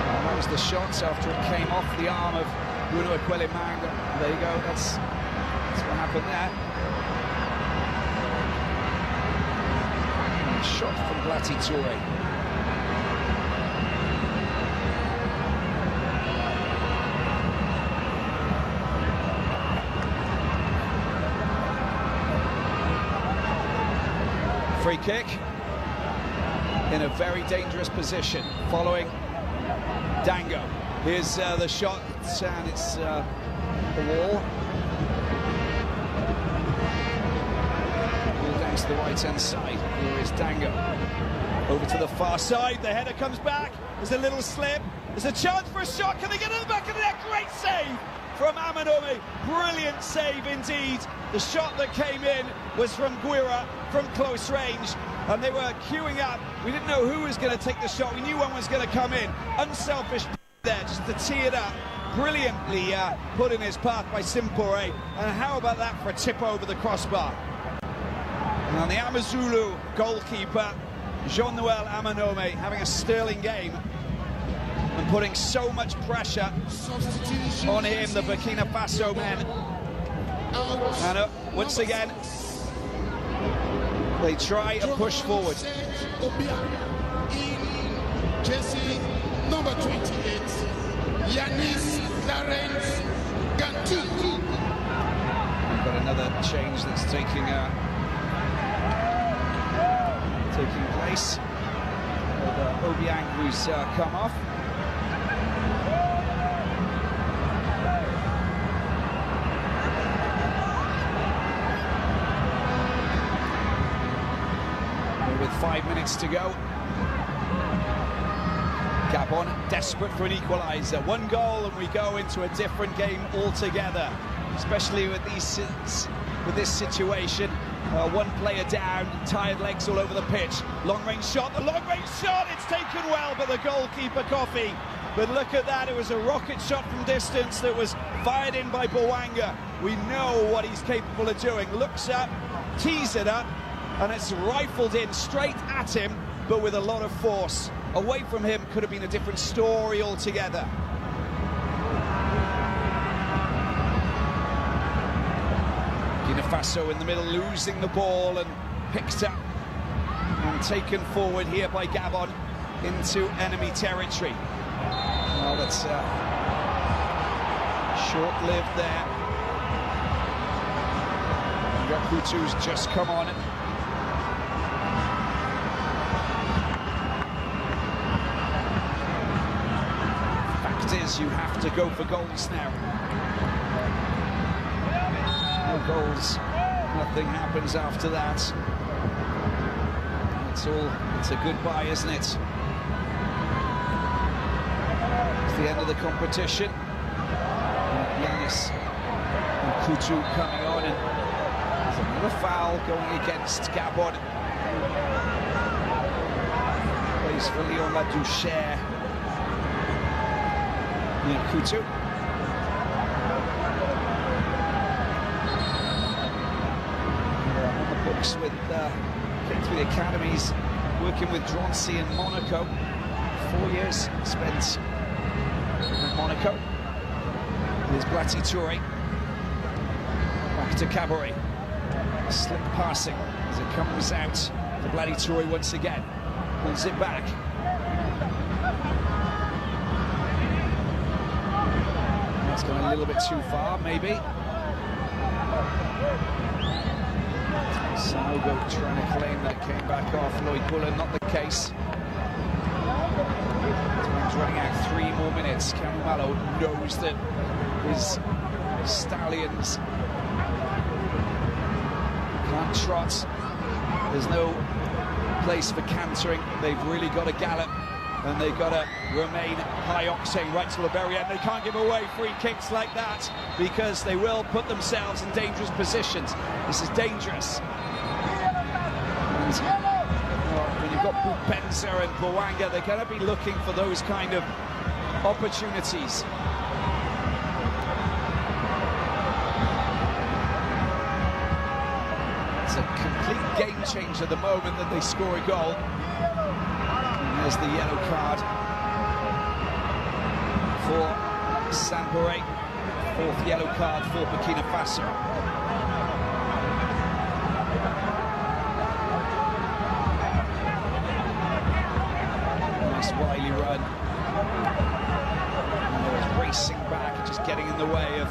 And that was the shot after it came off the arm of Bruno Ekwelemanga. There you go, that's what happened there. And a shot from Blati Toure. Free kick in a very dangerous position following Dango. Here's the shot, and it's the wall. Ball down to the right-hand side. Here is Dango. Over to the far side, the header comes back. There's a little slip. There's a chance for a shot. Can they get in the back of the net? Great save from Amanome. Brilliant save indeed. The shot that came in was from Guira from close range, and they were queuing up. We didn't know who was going to take the shot. We knew one was going to come in. Unselfish there, just to tee it up. Brilliantly put in his path by Simpore. And how about that for a tip over the crossbar? And the Amazulu goalkeeper, Jean-Noel Amanome, having a sterling game and putting so much pressure on him, the Burkina Faso men. And once again, they try and push forward. Jersey number 28, Yanis Clarence Gantu. We've got another change that's taking place. Obiang, who's come off. With 5 minutes to go. Gabon desperate for an equaliser. One goal and we go into a different game altogether, especially with this situation. One player down, tired legs all over the pitch. Long-range shot, it's taken well, but the goalkeeper, Kofi. But look at that, it was a rocket shot from distance that was fired in by Bowanga. We know what he's capable of doing. Looks up, tees it up, and it's rifled in straight at him, but with a lot of force. Away from him could have been a different story altogether. Burkina Faso in the middle, losing the ball and picked up and taken forward here by Gabon into enemy territory. Well, that's short-lived there. Yakutu's just come on. Is you have to go for goals now. No goals, nothing happens after that. It's a goodbye, isn't it? It's the end of the competition. Yanis and Kutu coming on, and there's another foul going against Gabon. Plays for Leon Ladouchere. Kutu. On the books with came through the academies, working with Drancy in Monaco. 4 years spent in Monaco. Here's Blati Touré. Back to Cabaret. Slick passing as it comes out to Blati Touré once again. Pulls it back. That's gone a little bit too far, maybe. Sanogo trying to claim that it came back off Lloyd Bullen, not the case. Time's running out, 3 more minutes. Camalo knows that his stallions can't trot. There's no place for cantering. They've really got to gallop, and they've got to remain high octane right till the very end. They can't give away free kicks like that, because they will put themselves in dangerous positions. This is dangerous. And when you've got Bupenza and Bouanga, they're going to be looking for those kind of opportunities. It's a complete game changer the moment that they score a goal. And there's the yellow card for Sampere. 4th yellow card for Burkina Faso. Nice wily run. And racing back, just getting in the way of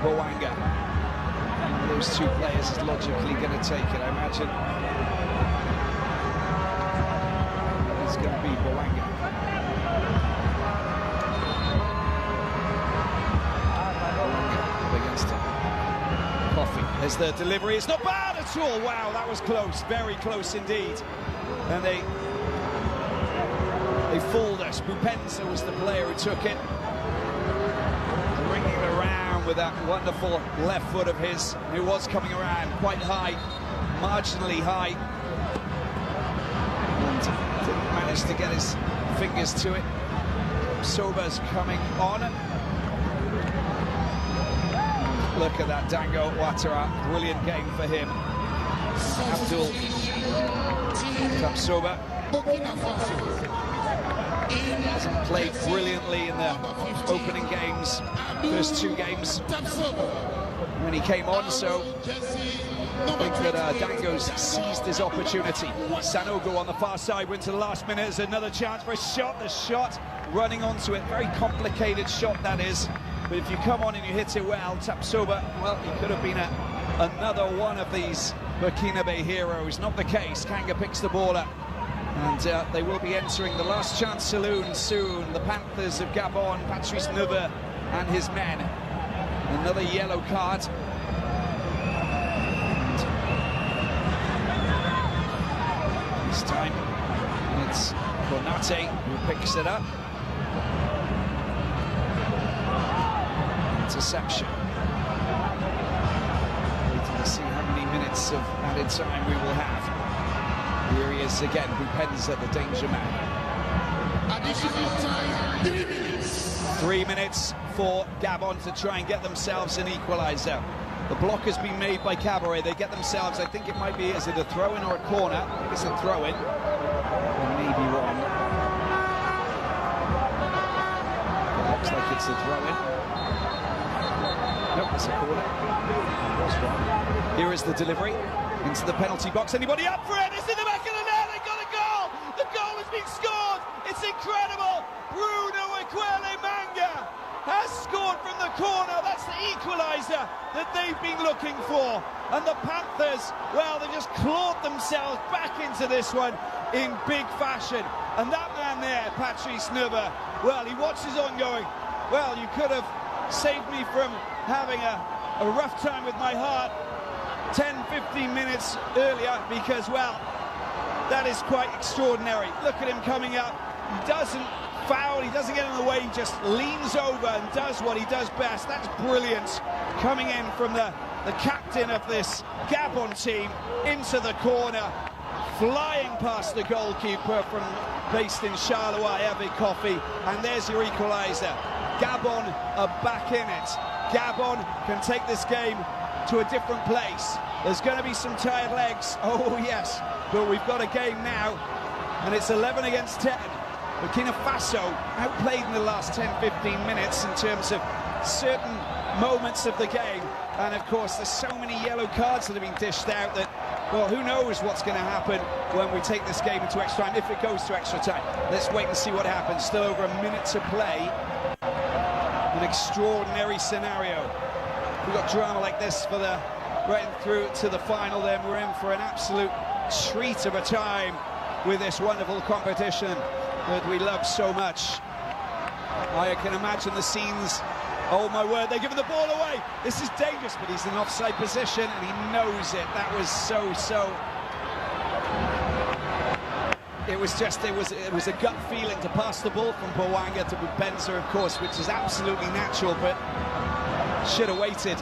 Bouanga. Those 2 players is logically going to take it, I imagine. It's going to be Bouanga. Against him. Coffee. There's the delivery. It's not bad at all. Wow, that was close. Very close indeed. And they fooled us. Bupenza was the player who took it. Bringing it around with that wonderful left foot of his. It was coming around quite high, marginally high. And didn't manage to get his fingers to it. Soba's coming on. Look at that, Dango Ouattara. Brilliant game for him. Abdul Tapsoba hasn't played brilliantly in the opening games, first 2 games when he came on, so I think that Dango's seized his opportunity. Sanogo on the far side went to the last minute. There's another chance for a shot. The shot running onto it, very complicated shot that is. But if you come on and you hit it well, Tapsoba, well, he could have been another one of these Burkinabe heroes. Not the case. Kanga picks the ball up. And they will be entering the last chance saloon soon. The Panthers of Gabon, Patrice Neveu and his men. Another yellow card. And this time it's Konate who picks it up. Interception. Waiting to see how many minutes of added time we will have. Here he is again, Bupenza, the danger man. Additional time, 3 minutes. 3 minutes for Gabon to try and get themselves an equaliser. The block has been made by Cabaret. They get themselves, I think it might be, is it a throw-in or a corner? I think it's a throw-in. I may be wrong. It looks like it's a throw-in. Nope, it's a corner. That's wrong. Here is the delivery into the penalty box. Anybody up for it? It's in the back of the net. They got a goal. The goal has been scored. It's incredible. Bruno Equele Manga has scored from the corner. That's the equaliser that they've been looking for. And the Panthers, well, they just clawed themselves back into this one in big fashion. And that man there, Patrice Neveu, well, he watches on going, well, you could have saved me from having a rough time with my heart 10-15 minutes earlier, because, well, that is quite extraordinary. Look at him coming up. He doesn't foul, he doesn't get in the way, he just leans over and does what he does best. That's brilliant. Coming in from the captain of this Gabon team into the corner, flying past the goalkeeper based in Charleroi, Hervé Coffey, and there's your equaliser. Gabon are back in it. Gabon can take this game to a different place. There's going to be some tired legs, oh yes, but we've got a game now, and it's 11 against 10. Burkina Faso outplayed in the last 10-15 minutes in terms of certain moments of the game, and of course there's so many yellow cards that have been dished out that, well, who knows what's going to happen when we take this game into extra time, if it goes to extra time. Let's wait and see what happens. Still over a minute to play. An extraordinary scenario. We've got drama like this for the right through to the final, then we're in for an absolute treat of a time with this wonderful competition that we love so much. I can imagine the scenes. Oh my word, they're giving the ball away. This is dangerous, but he's in offside position and he knows it. That was so. It was a gut feeling to pass the ball from Bwanga to Bupenza, of course, which is absolutely natural, but should have waited.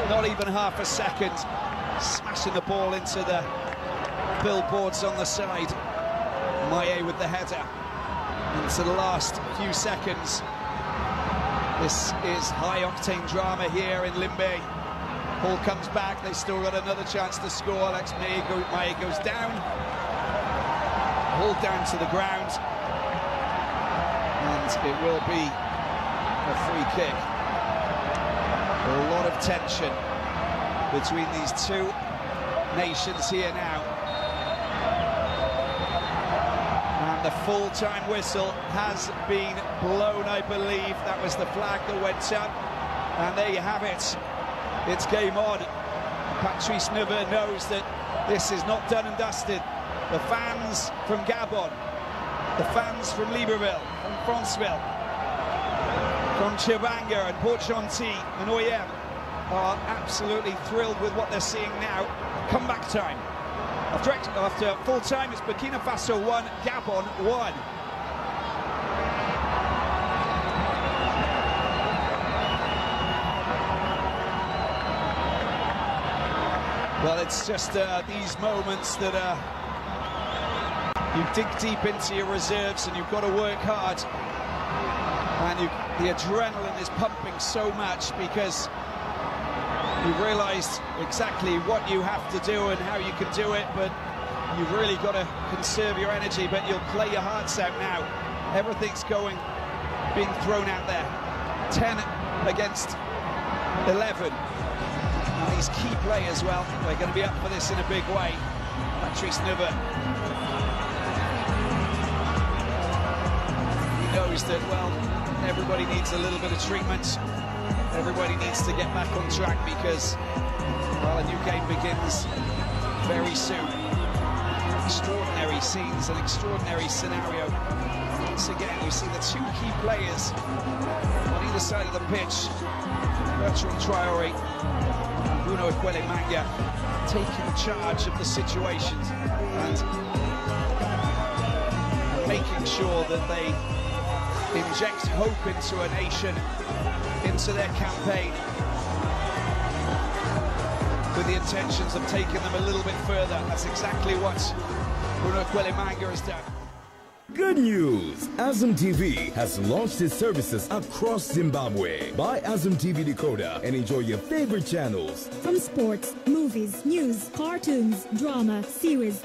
Not even half a second. Smashing the ball into the billboards on the side. Maye with the header. Into the last few seconds. This is high-octane drama here in Limbe. Ball comes back, they still got another chance to score. Alex Maye goes down. Ball down to the ground. And it will be a free kick. A lot of tension between these two nations here now. And the full-time whistle has been blown, I believe. That was the flag that went up. And there you have it. It's game on. Patrice Neveu knows that this is not done and dusted. The fans from Gabon, the fans from Libreville, from Franceville, from Chibanga and Port-Gentil and Oyem are absolutely thrilled with what they're seeing now. Comeback time. After full time, it's Burkina Faso 1, Gabon 1. Well, it's just these moments that you dig deep into your reserves and you've got to work hard. And the adrenaline is pumping so much because you've realised exactly what you have to do and how you can do it, but you've really got to conserve your energy, but you'll play your hearts out now. Everything's being thrown out there. 10 against 11. And these key players, well, they're going to be up for this in a big way. Patrice Neveu. He knows that, well, everybody needs a little bit of treatment. Everybody needs to get back on track because, well, a new game begins very soon. Extraordinary scenes, an extraordinary scenario. Once again, you see the two key players on either side of the pitch, Bertrand Traoré and Bruno Equalemanga, taking charge of the situations and making sure that they inject hope into a nation, into their campaign, with the intentions of taking them a little bit further. That's exactly what Bruno Equalemanga has done. Good news! Azam TV has launched its services across Zimbabwe. Buy Azam TV decoder and enjoy your favorite channels. From sports, movies, news, cartoons, drama, series,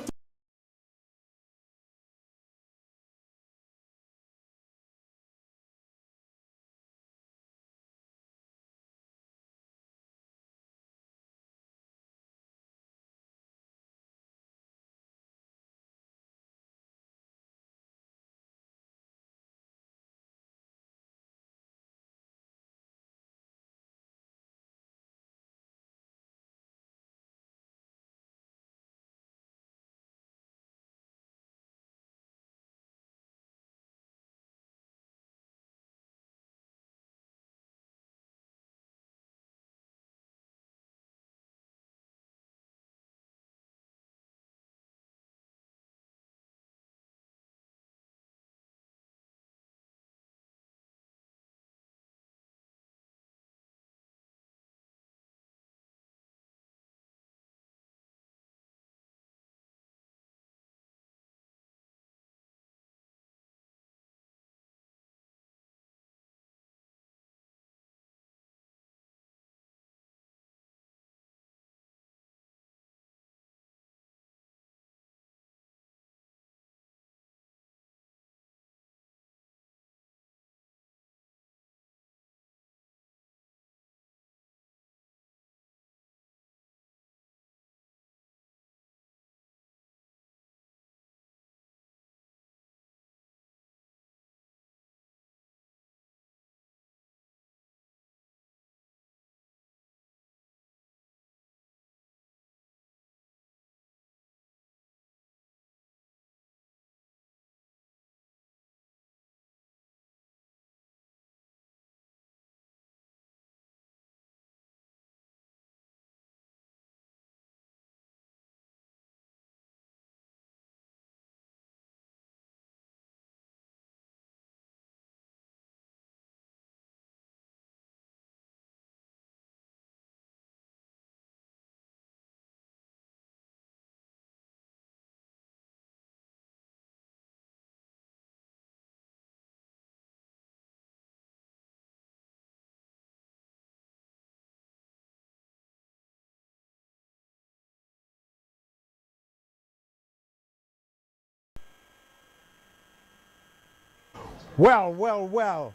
Well.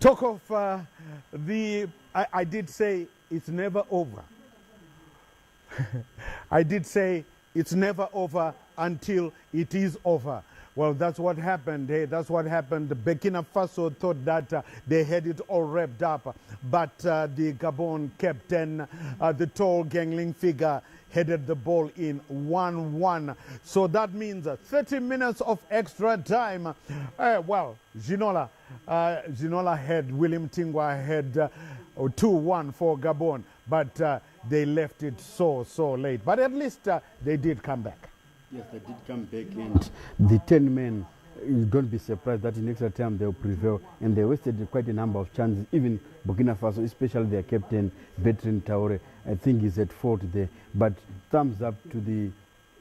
Talk of I did say it's never over. I did say it's never over until it is over. Well, that's what happened. Hey, that's what happened. Burkina Faso thought that they had it all wrapped up, but the Gabon captain, the tall gangling figure, headed the ball in 1-1. So that means 30 minutes of extra time. Well, Ginola had, William Tingwa had 2-1 for Gabon, but they left it so late. But at least they did come back. Yes, they did come back, and the 10 men, you don't be surprised that in extra time they'll prevail. And they wasted quite a number of chances, even Burkina Faso, especially their captain, Bertrand Traoré, I think he's at fault there. But thumbs up to the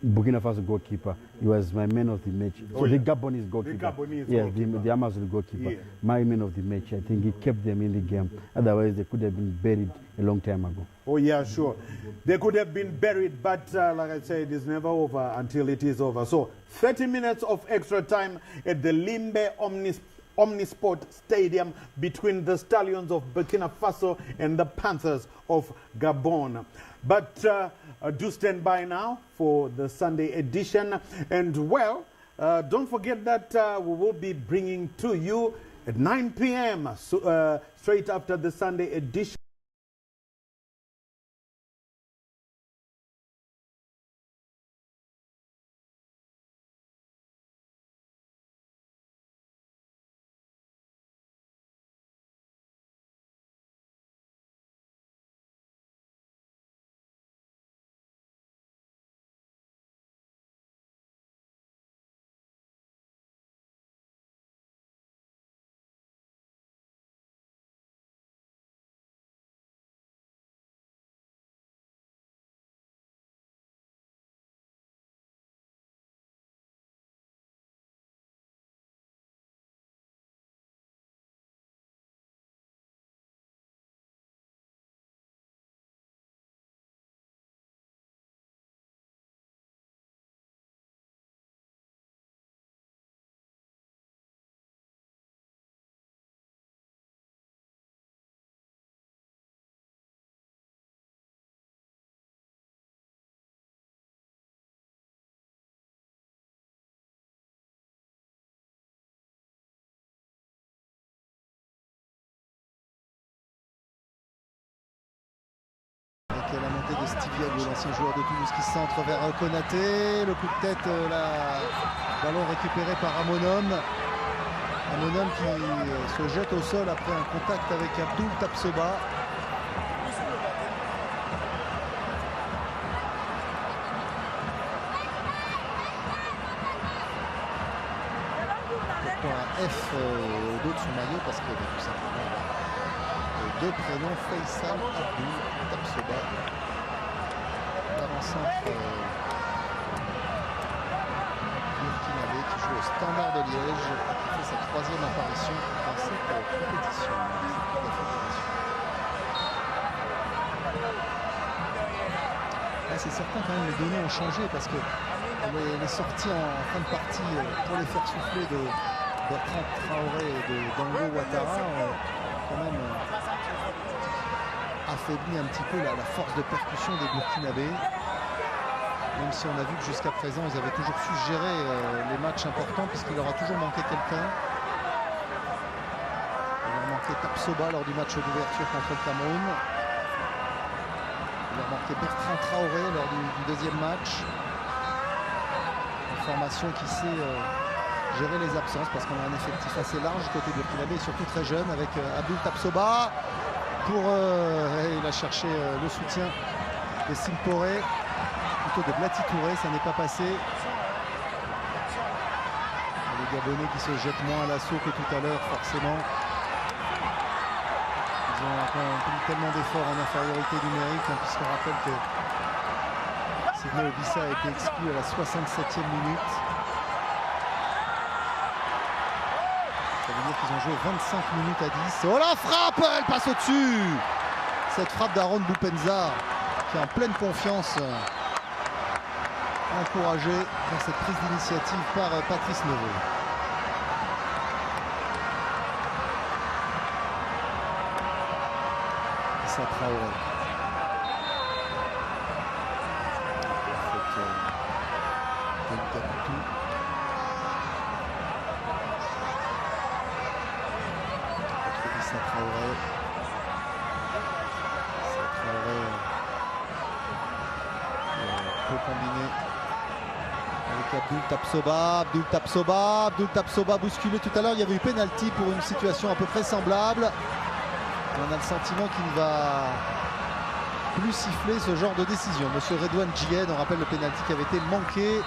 Burkina Faso goalkeeper. He was my man of the match. Oh, the yeah. Gabonese goalkeeper. The Gabonese goalkeeper. The Amazon goalkeeper. Yeah. My man of the match. I think he kept them in the game. Otherwise, they could have been buried a long time ago. Oh, yeah, sure. They could have been buried, but like I said, it's never over until it is over. So 30 minutes of extra time at the Limbe Omnisport Stadium between the Stallions of Burkina Faso and the Panthers of Gabon. But do stand by now for the Sunday edition. And well, don't forget that we will be bringing to you at 9 p.m. Straight after the Sunday edition. Avec la montée de Stevie, l'ancien joueur de Toulouse qui se centre vers Konaté. Le coup de tête, ballon récupéré par Amonom. Amonom qui se jette au sol après un contact avec Abdoul Tapsoba. Pourquoi un F au dos de son maillot? Parce que tout simplement deux prénoms, Faisal Abdoul Tapsoba. L'avant-centre burkinabé qui joue au Standard de Liège et qui fait sa troisième apparition dans cette compétition. C'est certain quand même, les données ont changé parce que les sorties en fin de partie pour les faire souffler de Bertrand Traoré et de Dango Ouattara ont quand même affaibli un petit peu la force de percussion des Burkinabés. Même si on a vu que jusqu'à présent ils avaient toujours su gérer les matchs importants puisqu'il leur a toujours manqué quelqu'un. Il leur manquait Tapsoba lors du match d'ouverture contre le Cameroun. Il leur manquait Bertrand Traoré lors du deuxième match. Une formation qui sait gérer les absences parce qu'on a un effectif assez large côté burkinabé et surtout très jeune avec Abdoul Tapsoba pour il a cherché le soutien de Simporé, plutôt de Blati Touré, ça n'est pas passé. Les Gabonais qui se jettent moins à l'assaut que tout à l'heure forcément. Ils ont accompli tellement d'efforts en infériorité numérique puisqu'on rappelle que Sidney Obissa a été exclu à la 67e minute. Ça veut dire qu'ils ont joué 25 minutes à 10. Oh la frappe, elle passe au-dessus. Cette frappe d'Aaron Boupenza qui est en pleine confiance, encouragée dans cette prise d'initiative par Patrice Neveu. Issa Traoré. Issa Traoré. Peut combiner avec Abdul Tapsoba bousculé tout à l'heure. Il y avait eu pénalty pour une situation à peu près semblable. On a le sentiment qu'il ne va plus siffler ce genre de décision. Monsieur Redouane Djihad, on rappelle le pénalty qui avait été manqué.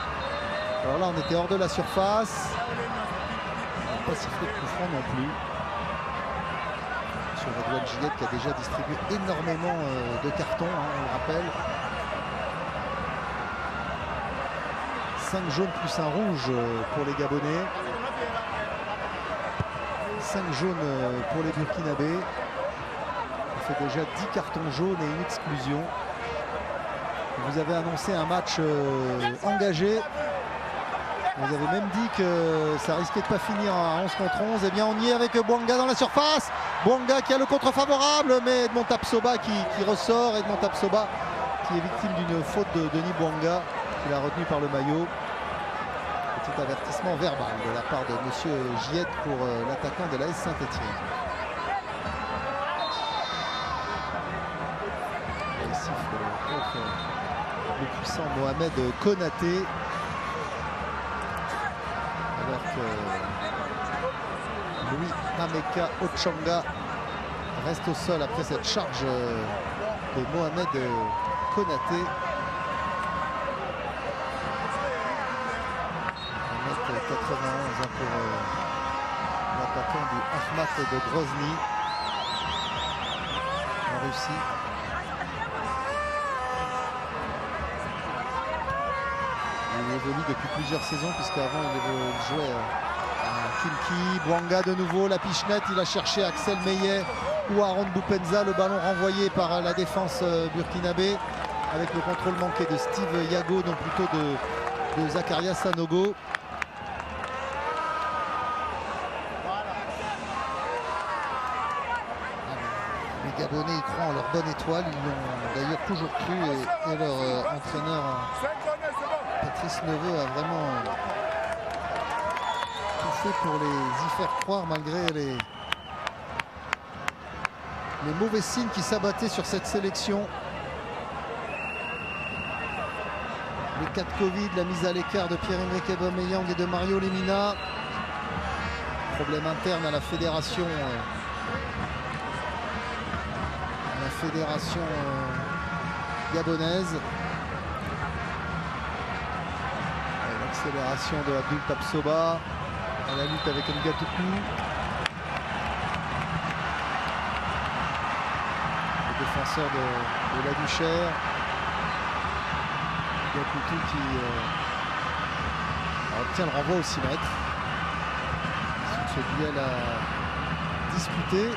Alors là on était hors de la surface. On n'a pas sifflé de coup franc non plus. Monsieur Redouane Djihad qui a déjà distribué énormément de cartons, on le rappelle. 5 jaunes plus un rouge pour les Gabonais. 5 jaunes pour les Burkinabés. Ça fait déjà 10 cartons jaunes et une exclusion. Vous avez annoncé un match engagé. Vous avez même dit que ça risquait de ne pas finir à 11 contre 11. Eh bien on y est avec Bouanga dans la surface. Bouanga qui a le contre favorable, mais Edmond Tapsoba qui ressort. Edmond Tapsoba qui est victime d'une faute de Denis Bouanga. Il a retenu par le maillot. Petit avertissement verbal de la part de monsieur Giette pour l'attaquant de l'AS Saint-Etienne. Il siffle contre le puissant Mohamed Konaté. Alors que Louis Ameka Ochanga reste au sol après cette charge de Mohamed Konaté. 91 pour l'attaquant du Ahmat de Grozny en Russie. Il évolue depuis plusieurs saisons puisqu'avant il jouait à Kilki. Bouanga de nouveau, la pichenette, il a cherché Axel Meillet ou Aaron Boupenza, le ballon renvoyé par la défense burkinabé avec le contrôle manqué de Steve Yago, donc plutôt de Zakaria Sanogo. Les Gabonais y croient en leur bonne étoile, ils l'ont d'ailleurs toujours cru et leur entraîneur Patrice Neveu a vraiment tout fait pour les y faire croire malgré les mauvais signes qui s'abattaient sur cette sélection. Les cas de Covid, la mise à l'écart de Pierre-Emerick Aubameyang et de Mario Lemina. Problème interne à la fédération. Gabonaise. L'accélération de Abdul Tapsoba à la lutte avec Ngatuku. Le défenseur de la Duchère. Ngatuku qui obtient le renvoi au 6 mètres. Ce duel à disputer.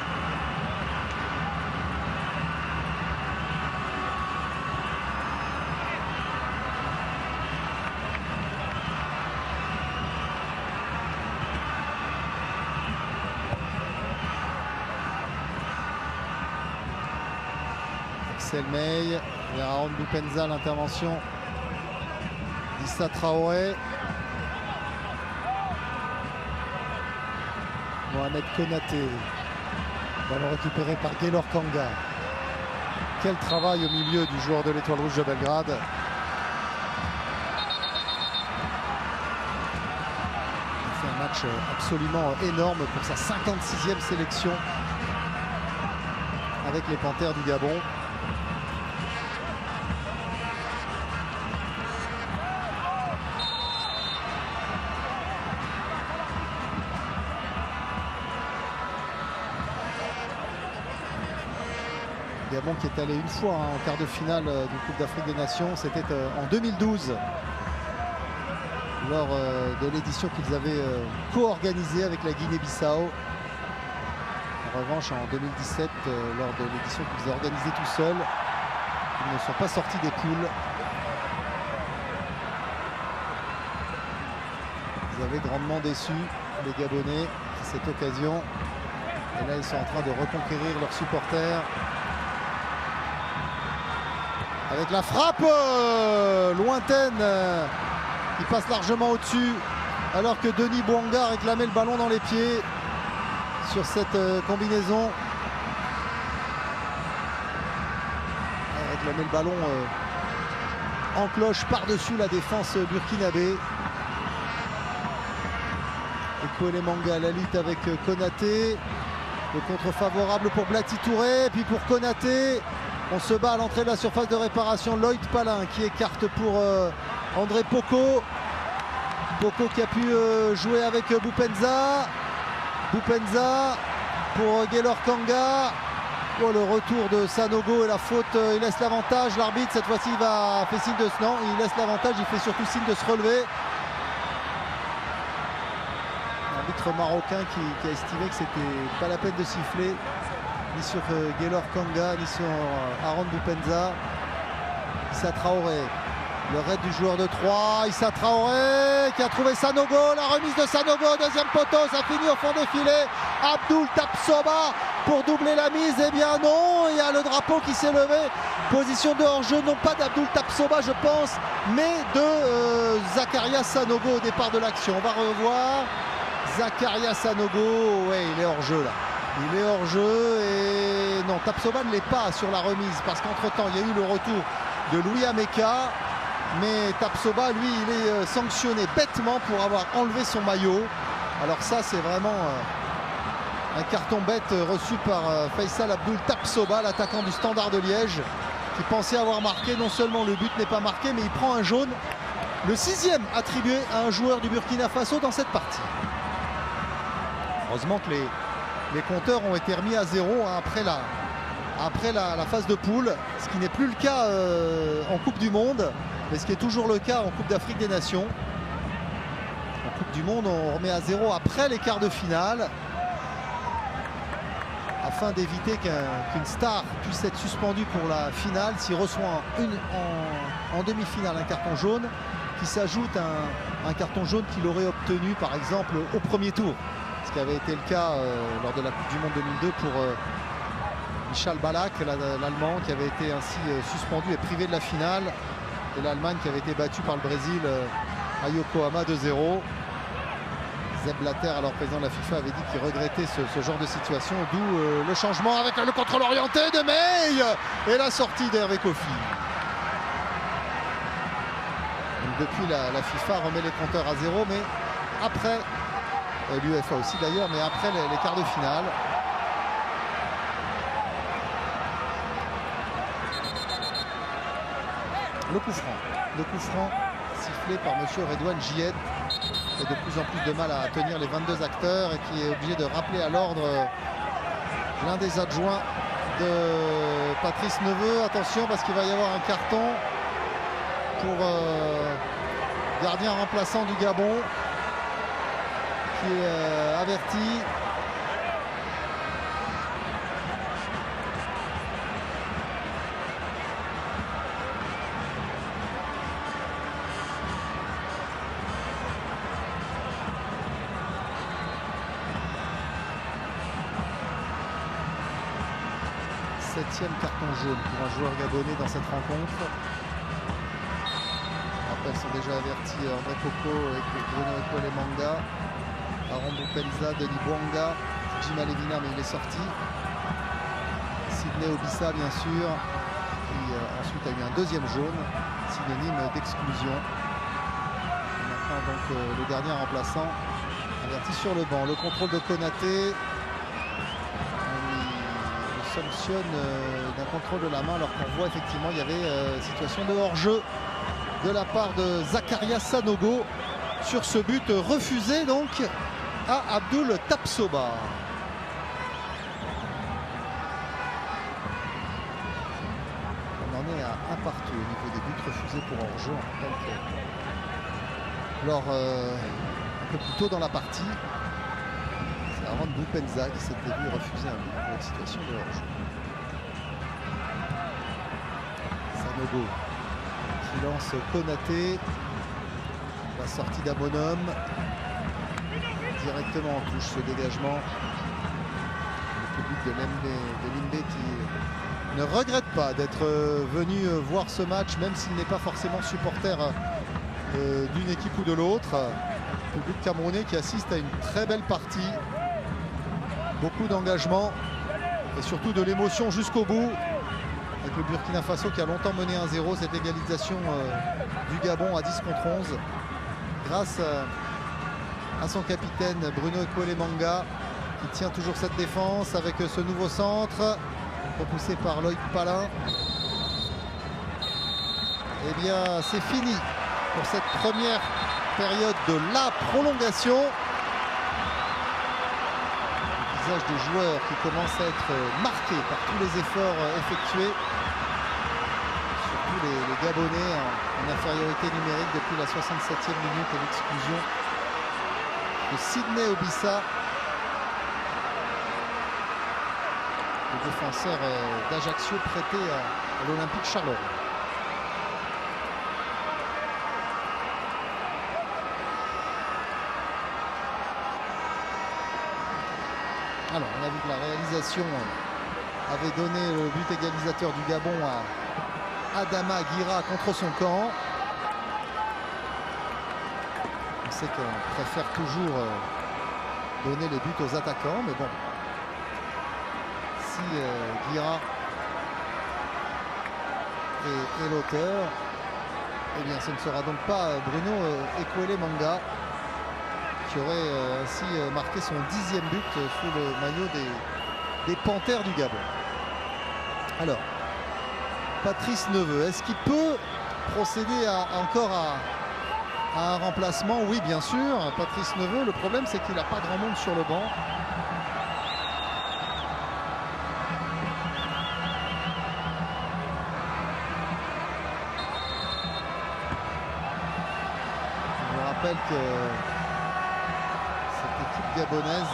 Selmey, vers Aaron Boupenza, l'intervention d'Issa Traoré. Mohamed Konaté. Ballon récupéré par Gaylor Kanga. Quel travail au milieu du joueur de l'Étoile Rouge de Belgrade. Il fait un match absolument énorme pour sa 56e sélection avec les Panthères du Gabon. Gabon qui est allé une fois en quart de finale du Coupe d'Afrique des Nations, c'était en 2012 lors de l'édition qu'ils avaient co-organisée avec la Guinée-Bissau. En revanche en 2017 lors de l'édition qu'ils ont organisée tout seuls, ils ne sont pas sortis des poules. Ils avaient grandement déçu les Gabonais à cette occasion et là ils sont en train de reconquérir leurs supporters. avec la frappe lointaine qui passe largement au-dessus, alors que Denis Bouanga réclamait le ballon dans les pieds sur cette combinaison. Il réclamait le ballon en cloche par-dessus la défense burkinabé. Ekwele Manga, la lutte avec Konaté. Le contre favorable pour Blati Touré. Puis pour Konaté, on se bat à l'entrée de la surface de réparation. Lloyd Palin qui écarte pour André Poko. Poko qui a pu jouer avec Boupenza. Boupenza pour Gaylor Kanga. Oh, le retour de Sanogo et la faute, il laisse l'avantage. L'arbitre cette fois-ci fait signe de non, il laisse l'avantage, il fait surtout signe de se relever. L'arbitre marocain qui a estimé que c'était pas la peine de siffler ni sur Gaylor Kanga ni sur Aaron Boupenza. Issa Traoré, le raid du joueur de 3, Issa Traoré qui a trouvé Sanogo, la remise de Sanogo, deuxième poteau, ça finit au fond des filets. Abdul Tapsoba pour doubler la mise, eh bien non, il y a le drapeau qui s'est levé. Position de hors-jeu, non pas d'Abdul Tapsoba je pense, mais de Zakaria Sanogo au départ de l'action. On va revoir Zakaria Sanogo, ouais, il est hors-jeu là. Il est hors-jeu et non, Tapsoba ne l'est pas sur la remise parce qu'entre-temps il y a eu le retour de Louis Ameka. Mais Tapsoba, lui, il est sanctionné bêtement pour avoir enlevé son maillot. Alors ça, c'est vraiment un carton bête reçu par Faisal Abdul Tapsoba, l'attaquant du Standard de Liège, qui pensait avoir marqué. Non seulement le but n'est pas marqué, mais il prend un jaune. Le 6e attribué à un joueur du Burkina Faso dans cette partie. Heureusement que les compteurs ont été remis à 0 après la phase de poule, ce qui n'est plus le cas en Coupe du Monde. Mais ce qui est toujours le cas en Coupe d'Afrique des Nations. En Coupe du Monde, on remet à 0 après les quarts de finale. Afin d'éviter qu'une star puisse être suspendue pour la finale s'il reçoit en demi-finale un carton jaune qui s'ajoute à un carton jaune qu'il aurait obtenu par exemple au premier tour. Ce qui avait été le cas lors de la Coupe du Monde 2002 pour Michal Balak, l'Allemand, qui avait été ainsi suspendu et privé de la finale. Et l'Allemagne qui avait été battue par le Brésil à Yokohama 2-0. Zeb Blatter, alors président de la FIFA, avait dit qu'il regrettait ce genre de situation, d'où le changement avec le contrôle orienté de May et la sortie d'Hervé Kofi. Donc depuis la FIFA remet les compteurs à 0, mais après, l'UEFA aussi d'ailleurs, mais après les quarts de finale. Le coup franc sifflé par monsieur Redouane Jied, qui a de plus en plus de mal à tenir les 22 acteurs et qui est obligé de rappeler à l'ordre l'un des adjoints de Patrice Neveu. Attention parce qu'il va y avoir un carton pour gardien remplaçant du Gabon qui est averti. Septième carton jaune pour un joueur gabonais dans cette rencontre. Après, ils sont déjà avertis André Poko et Bruno Ekwele Manga, Aaron Boupenza, Denis Bouanga, Jim Alevina, mais il est sorti. Sidney Obissa, bien sûr, qui ensuite a eu un deuxième jaune, synonyme d'exclusion. Maintenant, donc, le gardien remplaçant averti sur le banc. Le contrôle de Konaté. Sanctionne d'un contrôle de la main alors qu'on voit effectivement il y avait situation de hors-jeu de la part de Zakaria Sanogo sur ce but refusé donc à Abdul Tapsoba. On en est à un partout au niveau des buts refusés pour hors-jeu. Alors un peu plus tôt dans la partie, Aaron Boupenza qui s'était vu refuser un but pour une situation de hors-jeu. Sanogo qui lance Konaté. La sortie d'un bonhomme. Directement en touche ce dégagement. Le public de Limbe qui ne regrette pas d'être venu voir ce match, même s'il n'est pas forcément supporter d'une équipe ou de l'autre. Le public camerounais qui assiste à une très belle partie. Beaucoup d'engagement et surtout de l'émotion jusqu'au bout. Avec le Burkina Faso qui a longtemps mené 1-0. Cette égalisation du Gabon à 10 contre 11. Grâce à son capitaine Bruno Ekwelemanga qui tient toujours cette défense avec ce nouveau centre. Repoussé par Loïc Palin. Eh bien, c'est fini pour cette première période de la prolongation. Le visage des joueurs qui commencent à être marqués par tous les efforts effectués. Surtout les Gabonais en infériorité numérique depuis la 67e minute et l'exclusion de Sidney Obissa. Le défenseur d'Ajaccio prêté à l'Olympique Charleroi. Alors, on a vu que la réalisation avait donné le but égalisateur du Gabon à Adama Guira contre son camp. On sait qu'on préfère toujours donner les buts aux attaquants, mais bon. Guira est l'auteur, eh bien ce ne sera donc pas Bruno Ekwelemanga qui aurait ainsi marqué son 10e but sous le maillot des Panthères du Gabon. Alors, Patrice Neveu, est-ce qu'il peut procéder encore à un remplacement? Oui, bien sûr, Patrice Neveu. Le problème, c'est qu'il n'a pas grand monde sur le banc. Je rappelle que cette équipe gabonaise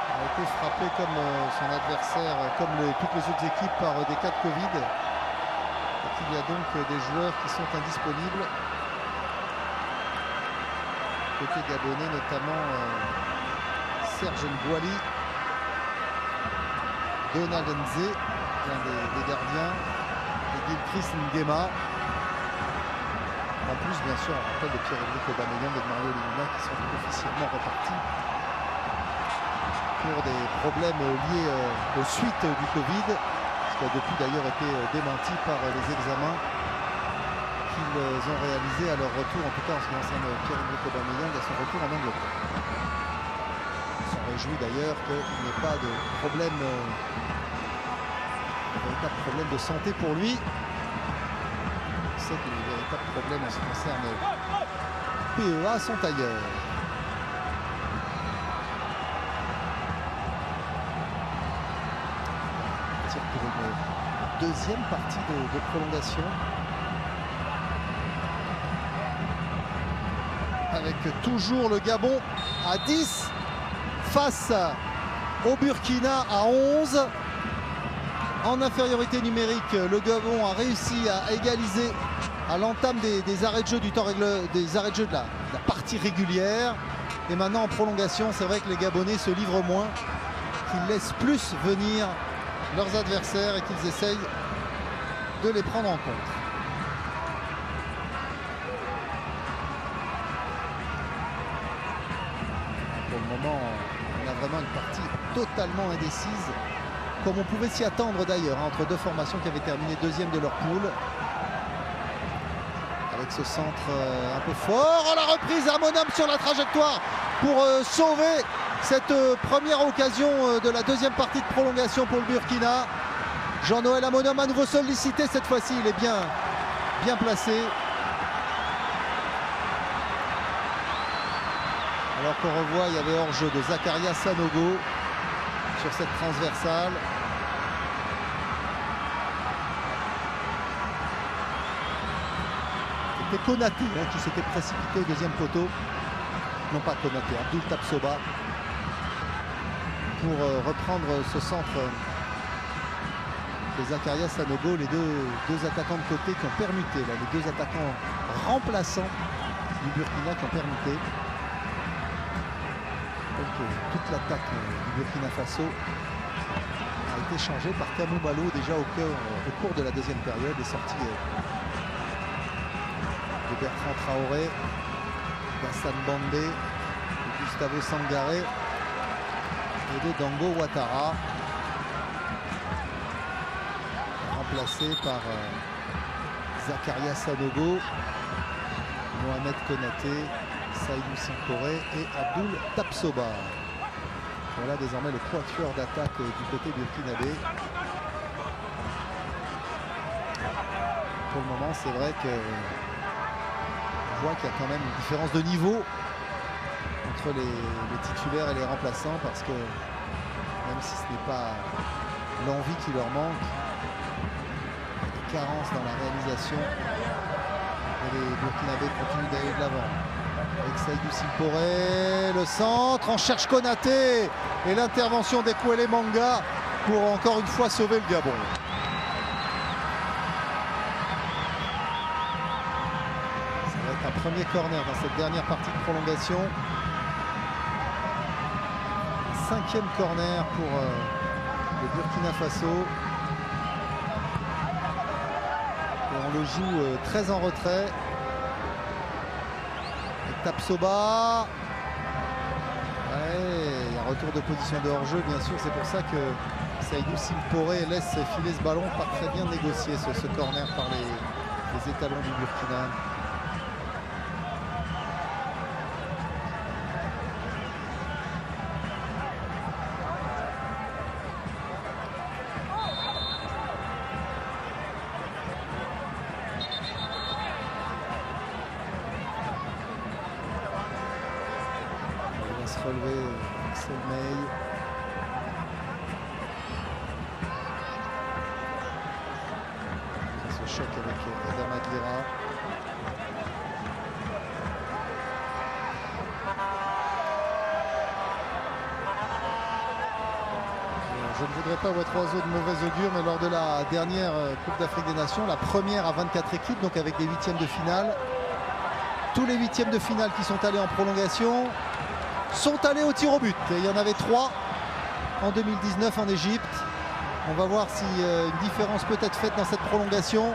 a été frappée comme son adversaire, comme toutes les autres équipes, par des cas de Covid. Et qu'il y a donc des joueurs qui sont indisponibles. Côté gabonais, notamment Serge Ngouali, Donald Nze, l'un des gardiens, et Gilchrist Nguema. En plus, bien sûr, on rappelle de Pierre-Emerick Aubameyang et de Mario Lemina qui sont officiellement repartis pour des problèmes liés aux suites du Covid, ce qui a depuis d'ailleurs été démenti par les examens qu'ils ont réalisés à leur retour, en tout cas en ce qui concerne Pierre-Emerick Aubameyang à son retour en Angleterre. On s'en réjouit d'ailleurs qu'il n'y ait pas de problème, de véritable problème de santé pour lui. On sait que les véritables problèmes en ce qui concerne PEA sont ailleurs. Pour une deuxième partie de prolongation avec toujours le Gabon à 10 face au Burkina à 11. En infériorité numérique, le Gabon a réussi à égaliser à l'entame des arrêts de jeu du temps des arrêts de jeu de la partie régulière. Et maintenant en prolongation, c'est vrai que les Gabonais se livrent moins, qu'ils laissent plus venir leurs adversaires et qu'ils essayent de les prendre en compte. Pour le moment, on a vraiment une partie totalement indécise, comme on pouvait s'y attendre d'ailleurs, entre deux formations qui avaient terminé deuxième de leur poule. Avec ce centre un peu fort. Oh, la reprise à Monam sur la trajectoire pour sauver cette première occasion de la deuxième partie de prolongation pour le Burkina. Jean-Noël Amonam à nouveau sollicité cette fois-ci, il est bien placé. Alors qu'on revoit, il y avait hors-jeu de Zakaria Sanogo sur cette transversale. C'était Konaté qui s'était précipité au deuxième poteau. Non pas Konaté, Abdul Tapsoba, pour reprendre ce centre de Zakaria Sanogo. Les deux attaquants de côté qui ont permuté, là, les deux attaquants remplaçants du Burkina qui ont permuté. Donc toute l'attaque du Burkina Faso a été changé par Malo déjà au cours de la deuxième période, et sorti de Bertrand Traoré, d'Hassan Bandé, de Gustavo Sangaré et de Dango Ouattara, remplacé par Zakaria Sanogo, Mohamed Konaté, Saïdou Simporé et Abdoul Tapsoba. Voilà désormais le quatuor d'attaque du côté burkinabé. Pour le moment, c'est vrai que on voit qu'il y a quand même une différence de niveau entre les titulaires et les remplaçants, parce que même si ce n'est pas l'envie qui leur manque, il y a des carences dans la réalisation et les burkinabés continuent d'aller de l'avant. Avec Saïdou Simporé, le centre, en cherche Konaté et l'intervention d'Ekwele Manga pour encore une fois sauver le Gabon. Ça va être un premier corner dans cette dernière partie de prolongation. 5e corner pour le Burkina Faso. Et on le joue très en retrait. Tapsoba, il y a un retour de position de hors-jeu, bien sûr, c'est pour ça que Saïdou Simporé laisse filer ce ballon, pas très bien négocié ce corner par les étalons du Burkina. Relevé Axel May. Ce choc avec Adam Aguirre. Je ne voudrais pas être oiseau de mauvais augure, mais lors de la dernière Coupe d'Afrique des Nations, la première à 24 équipes, donc avec des huitièmes de finale, tous les huitièmes de finale qui sont allés en prolongation sont allés au tir au but. Et il y en avait 3 en 2019 en Égypte. On va voir si une différence peut être faite dans cette prolongation,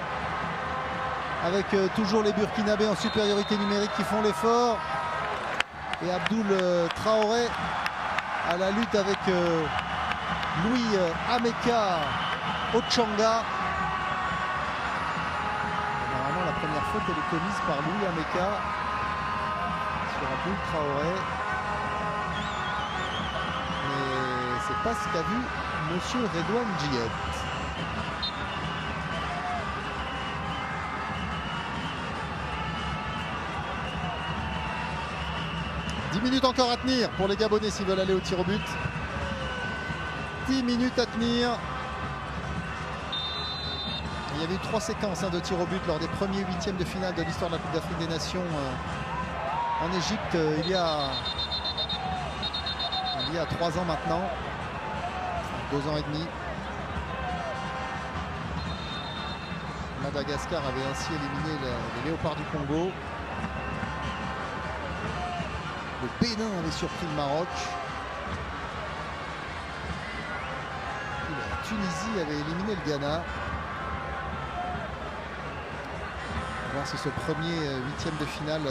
avec toujours les Burkinabés en supériorité numérique qui font l'effort, et Abdoul Traoré à la lutte avec Louis Ameka Ochanga. Normalement la première faute elle est commise par Louis Ameka sur Abdoul Traoré. C'est pas ce qu'a vu monsieur Redouane Djiyet. « 10 minutes encore à tenir pour les Gabonais s'ils veulent aller au tir au but. 10 minutes à tenir. Il y avait eu 3 séquences de tir au but lors des premiers huitièmes de finale de l'histoire de la Coupe d'Afrique des Nations en Égypte il y a 3 ans maintenant. 2 ans et demi. Madagascar avait ainsi éliminé les Léopards du Congo. Le Bénin avait surpris le Maroc. Et la Tunisie avait éliminé le Ghana. On va voir si ce premier huitième de finale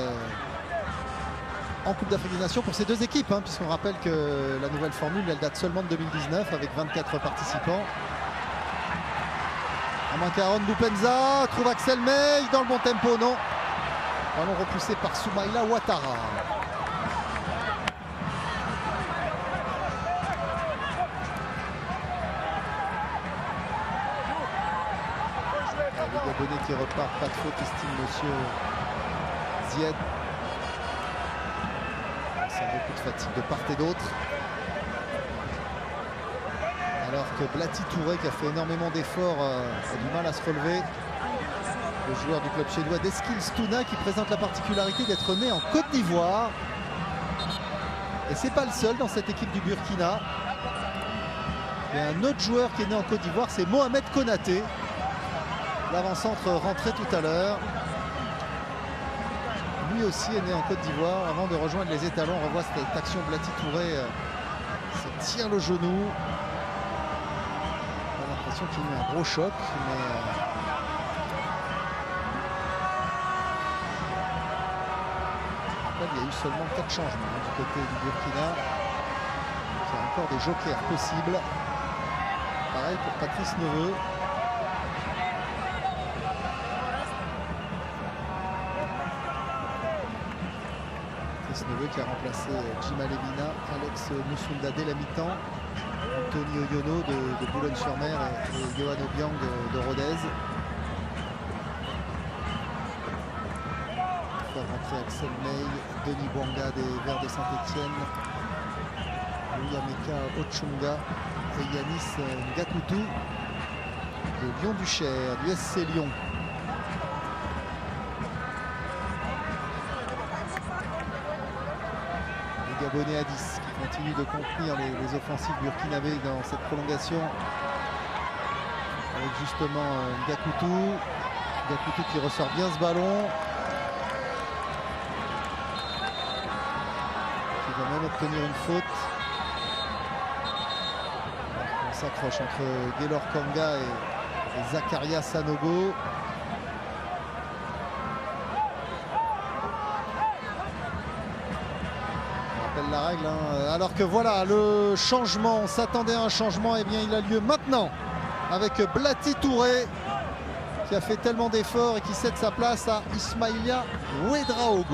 en Coupe d'Afrique des Nations pour ces deux équipes, puisqu'on rappelle que la nouvelle formule elle date seulement de 2019 avec 24 participants. Amankaron Boupenza trouve Axel May dans le bon tempo, non. Ballon repoussé par Soumaïla Ouattara. Les Gabonais qui repartent, pas de faute, estime monsieur Zied. Beaucoup de fatigue de part et d'autre, alors que Blati Touré, qui a fait énormément d'efforts, a du mal à se relever. Le joueur du club suédois d'Eskilstuna, qui présente la particularité d'être né en Côte d'Ivoire, et c'est pas le seul dans cette équipe du Burkina. Il y a un autre joueur qui est né en Côte d'Ivoire, c'est Mohamed Konaté, l'avant-centre rentré tout à l'heure. Lui aussi est né en Côte d'Ivoire avant de rejoindre les étalons. On revoit cette action Blati Touré se tire le genou. l'impression qu'il y a eu un gros choc, mais il y a eu seulement 4 changements du côté du Burkina. Il y a encore des jokers possibles. Pareil pour Patrice Neveu. Patrice Neveu qui a remplacé Jima Levina, Alex Musunda dès la mi-temps, Anthony Oyono de Boulogne-sur-Mer et Johan Obiang de Rodez. Faire rentrer Axel May, Denis Bouanga des Verts de Saint-Etienne, Yameka Ochunga et Yanis Ngakoutou de Lyon-du-Cher, du SC Lyon. Les Gabonais à 10 qui continuent de contenir les offensives burkinabés dans cette prolongation. Avec justement Ngakoutou qui ressort bien ce ballon. Qui va même obtenir une faute. On s'accroche entre Gaylor Kanga et Zakaria Sanogo. On rappelle la règle, hein. Alors que voilà, le changement, on s'attendait à un changement, et bien il a lieu maintenant avec Blati Touré qui a fait tellement d'efforts et qui cède sa place à Ismaïlia Ouedraogo.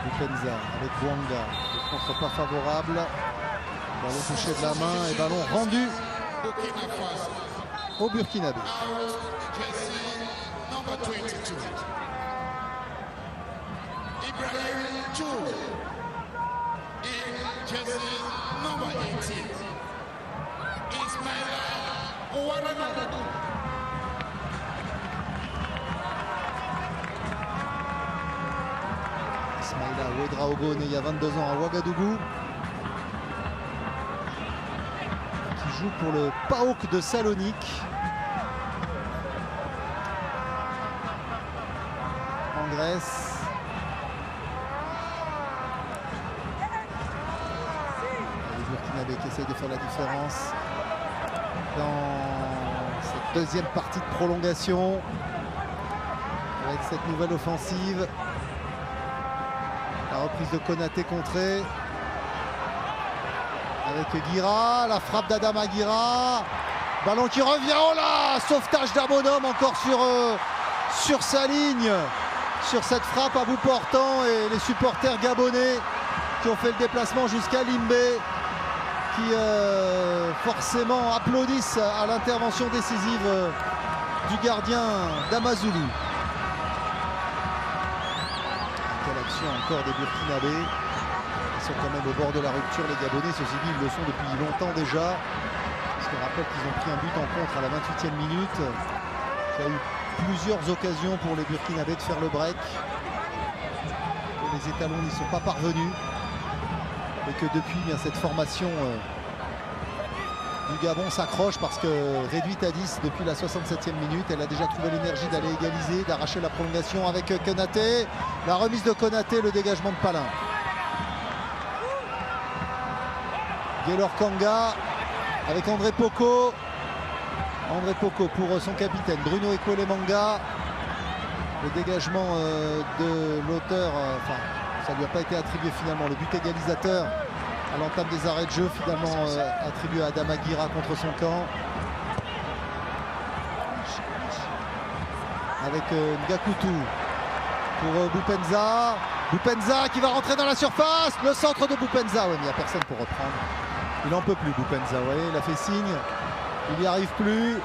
Bupenza avec Bouanga, le contre pas favorable, ballon touché de la main et ballon rendu au Burkinabé. Ismaïla Ouedraogo, né il y a 22 ans à Ouagadougou, qui joue pour le PAOK de Salonique en Grèce. Les Burkinabés qui essayent de faire la différence dans cette deuxième partie de prolongation avec cette nouvelle offensive. La reprise de Konaté contrée avec Guira, la frappe d'Adama Guira, ballon qui revient, oh là, sauvetage d'un bonhomme encore sur sa ligne, sur cette frappe à bout portant, et les supporters gabonais qui ont fait le déplacement jusqu'à Limbé, qui forcément applaudissent à l'intervention décisive du gardien d'Amazulu. Encore des Burkinabés. Ils sont quand même au bord de la rupture, les Gabonais. Ceci dit, ils le sont depuis longtemps déjà. Je te rappelle qu'ils ont pris un but en contre à la 28e minute. Il y a eu plusieurs occasions pour les Burkinabés de faire le break. Et les étalons n'y sont pas parvenus. Et que depuis, bien, cette formation du Gabon s'accroche, parce que réduite à 10 depuis la 67e minute, elle a déjà trouvé l'énergie d'aller égaliser, d'arracher la prolongation avec Konaté. La remise de Konaté, le dégagement de Palin. Gaylor Kanga avec André Poko. André Poko pour son capitaine Bruno Ekwelemanga. Le dégagement de l'auteur, enfin ça ne lui a pas été attribué finalement, le but égalisateur à l'entame des arrêts de jeu, finalement attribué à Adama Guira contre son camp. Avec Ngakoutou pour Bupenza. Bupenza qui va rentrer dans la surface. Le centre de Bupenza. Oui, mais il n'y a personne pour reprendre. Il n'en peut plus, Bupenza. Vous voyez, il a fait signe. Il n'y arrive plus.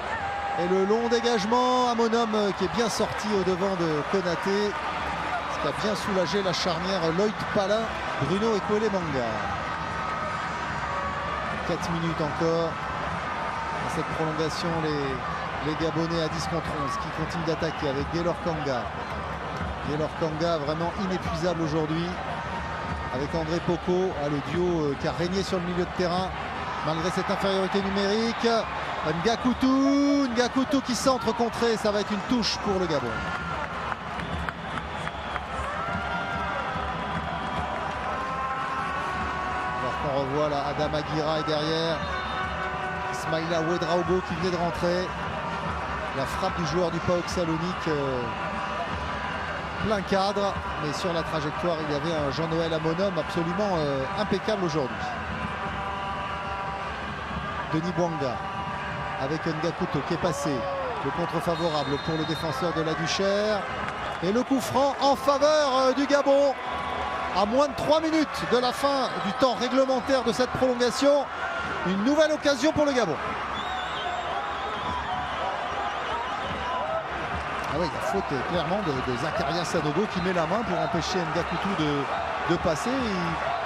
Et le long dégagement à Monhomme qui est bien sorti au devant de Konaté. Ce qui a bien soulagé la charnière Lloyd Palin, Bruno Ekwelemanga. 4 minutes encore dans cette prolongation, les Gabonais à 10 contre 11 qui continuent d'attaquer avec Gaylor Kanga. Gaylor Kanga vraiment inépuisable aujourd'hui avec André Poko, le duo qui a régné sur le milieu de terrain malgré cette infériorité numérique. Ngakoutou qui centre contré, ça va être une touche pour le Gabon. Alors qu'on revoit là, Adama Guira est derrière. Ismaïla Ouedraogo qui venait de rentrer. La frappe du joueur du PAOK Salonique, plein cadre, mais sur la trajectoire il y avait un Jean-Noël Amonum absolument impeccable aujourd'hui. Denis Bouanga avec Ngakoutou qui est passé. Le contre favorable pour le défenseur de la Duchère. Et le coup franc en faveur du Gabon. À moins de 3 minutes de la fin du temps réglementaire de cette prolongation. Une nouvelle occasion pour le Gabon. Ah oui, il y a faute clairement de Zakaria Sanogo qui met la main pour empêcher Ngakoutou de passer.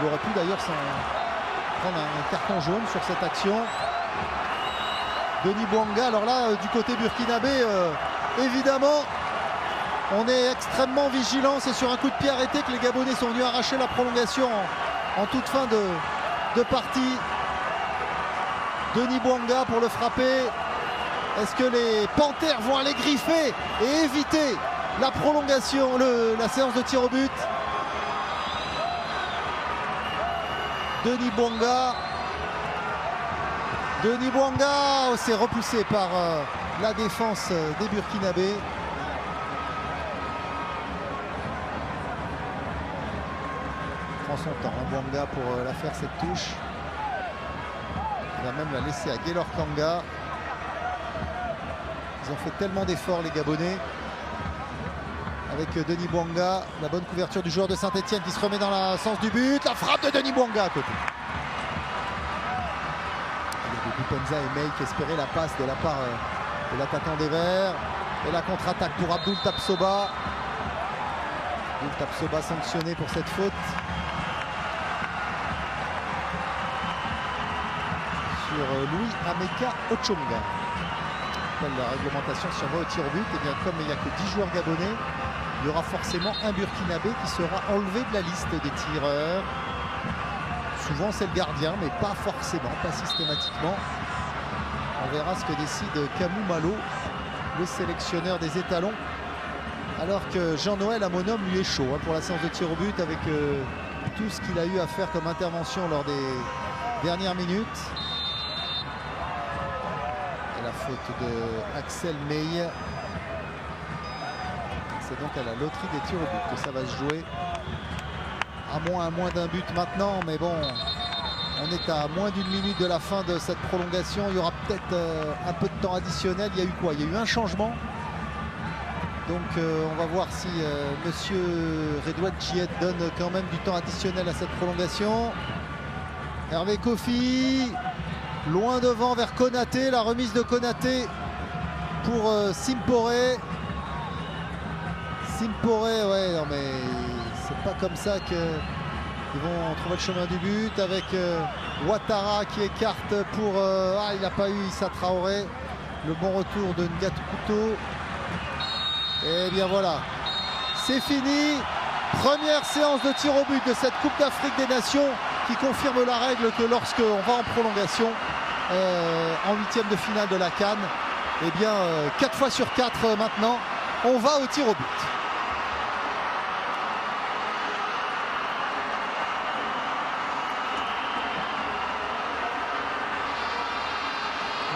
Il aurait pu d'ailleurs prendre un carton jaune sur cette action. Denis Bouanga, alors là, du côté burkinabé, évidemment, on est extrêmement vigilant. C'est sur un coup de pied arrêté que les Gabonais sont venus arracher la prolongation en toute fin de partie. Denis Bouanga pour le frapper. Est-ce que les Panthères vont aller griffer et éviter la prolongation, la séance de tir au but? Denis Bouanga. C'est repoussé par la défense des Burkinabés. Il prend son temps, Bouanga, pour la faire cette touche. Il va même la laisser à Gaylor Kanga. Ils ont fait tellement d'efforts les Gabonais. Avec Denis Bouanga, la bonne couverture du joueur de Saint-Etienne qui se remet dans le sens du but. La frappe de Denis Bouanga à côté. Bupenza et May qui espéraient la passe de la part de l'attaquant des Verts. Et la contre-attaque pour Abdoul Tapsoba. Abdoul Tapsoba sanctionné pour cette faute. Sur Louis Ameka Ochonga. La réglementation si on va au tir au but, et bien comme il n'y a que 10 joueurs gabonais, il y aura forcément un Burkinabé qui sera enlevé de la liste des tireurs. Souvent c'est le gardien, mais pas forcément, pas systématiquement. On verra ce que décide Kamou Malo, le sélectionneur des étalons. Alors que Jean-Noël Amonum lui est chaud pour la séance de tir au but avec tout ce qu'il a eu à faire comme intervention lors des dernières minutes. La faute de Axel May. C'est donc à la loterie des tirs au but que ça va se jouer. À moins d'un but maintenant, mais bon, on est à moins d'une minute de la fin de cette prolongation. Il y aura peut-être un peu de temps additionnel. Il y a eu quoi? Il y a eu un changement. Donc on va voir si monsieur Redouane Djiet donne quand même du temps additionnel à cette prolongation. Hervé Kofi. Loin devant vers Konaté, la remise de Konaté pour Simporé. Simporé, ouais, non mais c'est pas comme ça qu'ils vont trouver le chemin du but avec Ouattara qui écarte pour... il n'a pas eu Issa Traoré. Le bon retour de Ngakoutou. Et bien voilà, c'est fini. Première séance de tir au but de cette Coupe d'Afrique des Nations qui confirme la règle que lorsqu'on va en prolongation, en huitième de finale de la CAN, eh bien 4 fois sur 4 maintenant, on va au tir au but.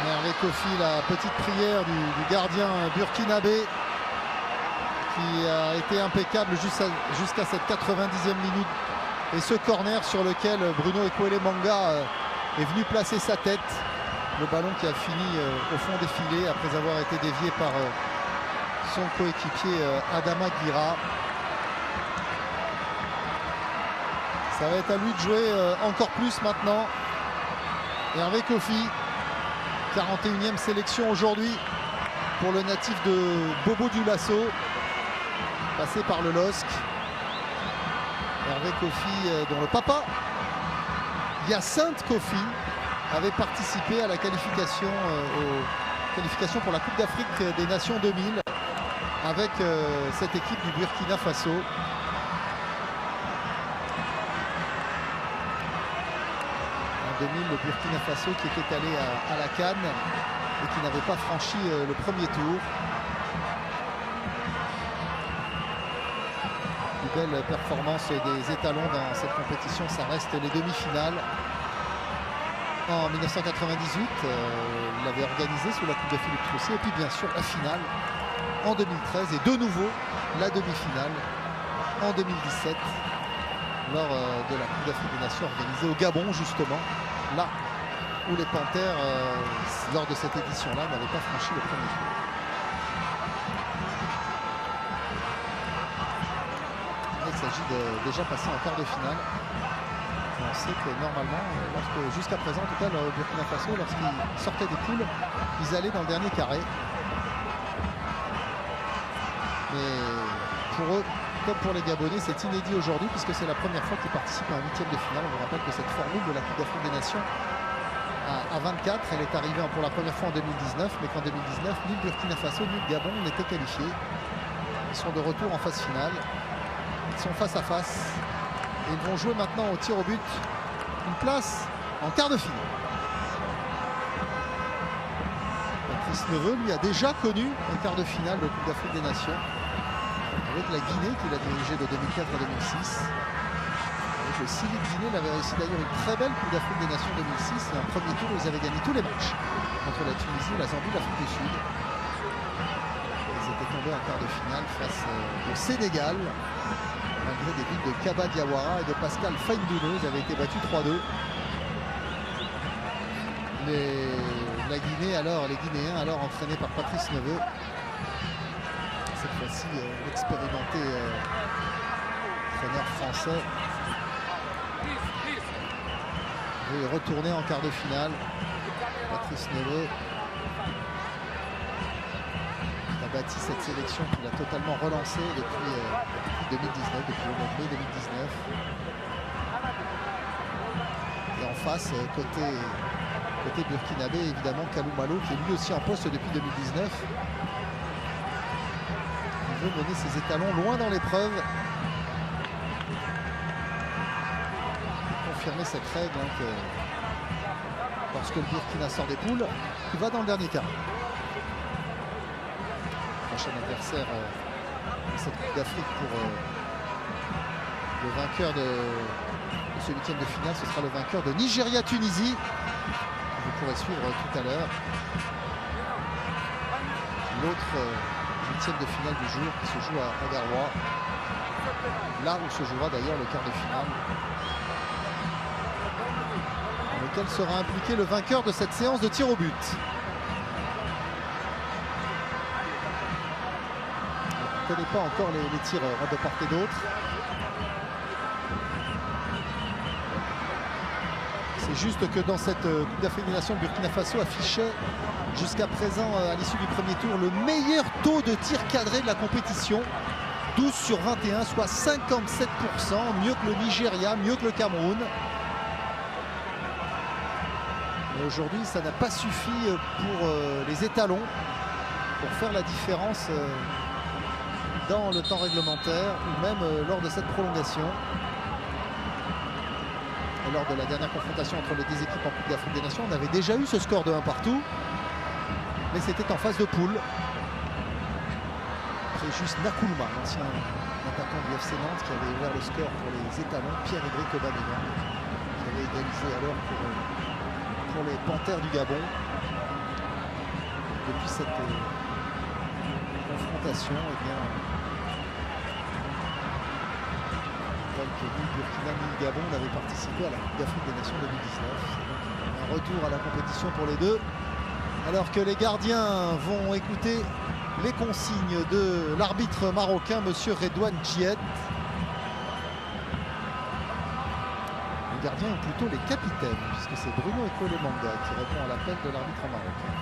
Hervé Kofi, la petite prière du gardien burkinabé qui a été impeccable jusqu'à cette 90e minute. Et ce corner sur lequel Bruno Ekwele Manga est venu placer sa tête. Le ballon qui a fini au fond des filets après avoir été dévié par son coéquipier Adama Guira. Ça va être à lui de jouer encore plus maintenant. Hervé Kofi, 41e sélection aujourd'hui pour le natif de Bobo Dioulasso, passé par le LOSC. Hervé Kofi, dont le papa, Hyacinthe Kofi, avait participé à la qualification, pour la Coupe d'Afrique des Nations 2000 avec cette équipe du Burkina Faso. Un 2000, le Burkina Faso qui était allé à la CAN et qui n'avait pas franchi le premier tour. Plus belle performance des étalons dans cette compétition, ça reste les demi-finales. En 1998, il l'avait organisé sous la coupe de Philippe Troussier, et puis bien sûr la finale en 2013 et de nouveau la demi-finale en 2017 lors de la Coupe d'Afrique des Nations organisée au Gabon, justement, là où les Panthères, lors de cette édition-là, n'avaient pas franchi le premier tour. Il s'agit de déjà passer en quart de finale. Et on sait que normalement, jusqu'à présent, en tout cas, le Burkina Faso, lorsqu'ils sortaient des poules, ils allaient dans le dernier carré. Mais pour eux, comme pour les Gabonais, c'est inédit aujourd'hui puisque c'est la première fois qu'ils participent à un huitième de finale. On vous rappelle que cette formule de la Coupe d'Afrique des Nations à 24, elle est arrivée pour la première fois en 2019, mais qu'en 2019, ni le Burkina Faso ni le Gabon n'étaient qualifiés. Ils sont de retour en phase finale. Ils sont face à face. Et ils vont jouer maintenant au tir au but une place en quart de finale. Patrice Neveu, lui, a déjà connu un quart de finale de Coupe d'Afrique des Nations avec la Guinée qu'il a dirigée de 2004 à 2006. Avec le Sili de Guinée, il avait réussi d'ailleurs une très belle Coupe d'Afrique des Nations 2006 et en premier tour, ils avaient gagné tous les matchs contre la Tunisie, la Zambie, l'Afrique du Sud. Ils étaient tombés en quart de finale face au Sénégal, malgré des buts de Kaba Diawara et de Pascal Faindouno. Ils avaient été battus 3-2. La Guinée, alors, les Guinéens, alors entraînés par Patrice Neveu. Cette fois-ci, l'expérimenté entraîneur français veut retourner en quart de finale. Patrice Neveu a bâti cette sélection qu'il a totalement relancée depuis 2019, depuis le mois de mai 2019. Et en face, côté burkinabé, évidemment, Kalou Malo, qui est lui aussi en poste depuis 2019. Il veut mener ses étalons loin dans l'épreuve. Confirmer cette règle que lorsque le Burkina sort des poules, il va dans le dernier quart. Prochain adversaire de cette Coupe d'Afrique pour le vainqueur de ce huitième de finale, ce sera le vainqueur de Nigeria-Tunisie. Vous pourrez suivre tout à l'heure l'autre huitième de finale du jour qui se joue à Garoua, là où se jouera d'ailleurs le quart de finale, dans lequel sera impliqué le vainqueur de cette séance de tir au but. On ne connaît pas encore les tireurs de part et d'autre. C'est juste que dans cette Coupe d'Afrique des Nations, le Burkina Faso affichait jusqu'à présent, à l'issue du premier tour, le meilleur taux de tir cadré de la compétition. 12 sur 21, soit 57%, mieux que le Nigeria, mieux que le Cameroun. Mais aujourd'hui, ça n'a pas suffi pour les étalons pour faire la différence dans le temps réglementaire ou même lors de cette prolongation. Et lors de la dernière confrontation entre les deux équipes en Coupe d'Afrique des Nations, on avait déjà eu ce score de 1 partout, mais c'était en phase de poule. C'est juste Nakoulma, l'ancien attaquant du FC Nantes, qui avait ouvert le score pour les étalons, Pierre-Edric Aubameyang, qui avait égalisé alors pour les Panthères du Gabon. Depuis cette confrontation, eh bien, que ni le Burkina ni le Gabon n'avaient participé à la Coupe d'Afrique des Nations 2019. C'est donc un retour à la compétition pour les deux. Alors que les gardiens vont écouter les consignes de l'arbitre marocain, monsieur Redouane Djiet. Les gardiens, ou plutôt les capitaines, puisque c'est Bruno Ekolemanga qui répond à l'appel de l'arbitre marocain.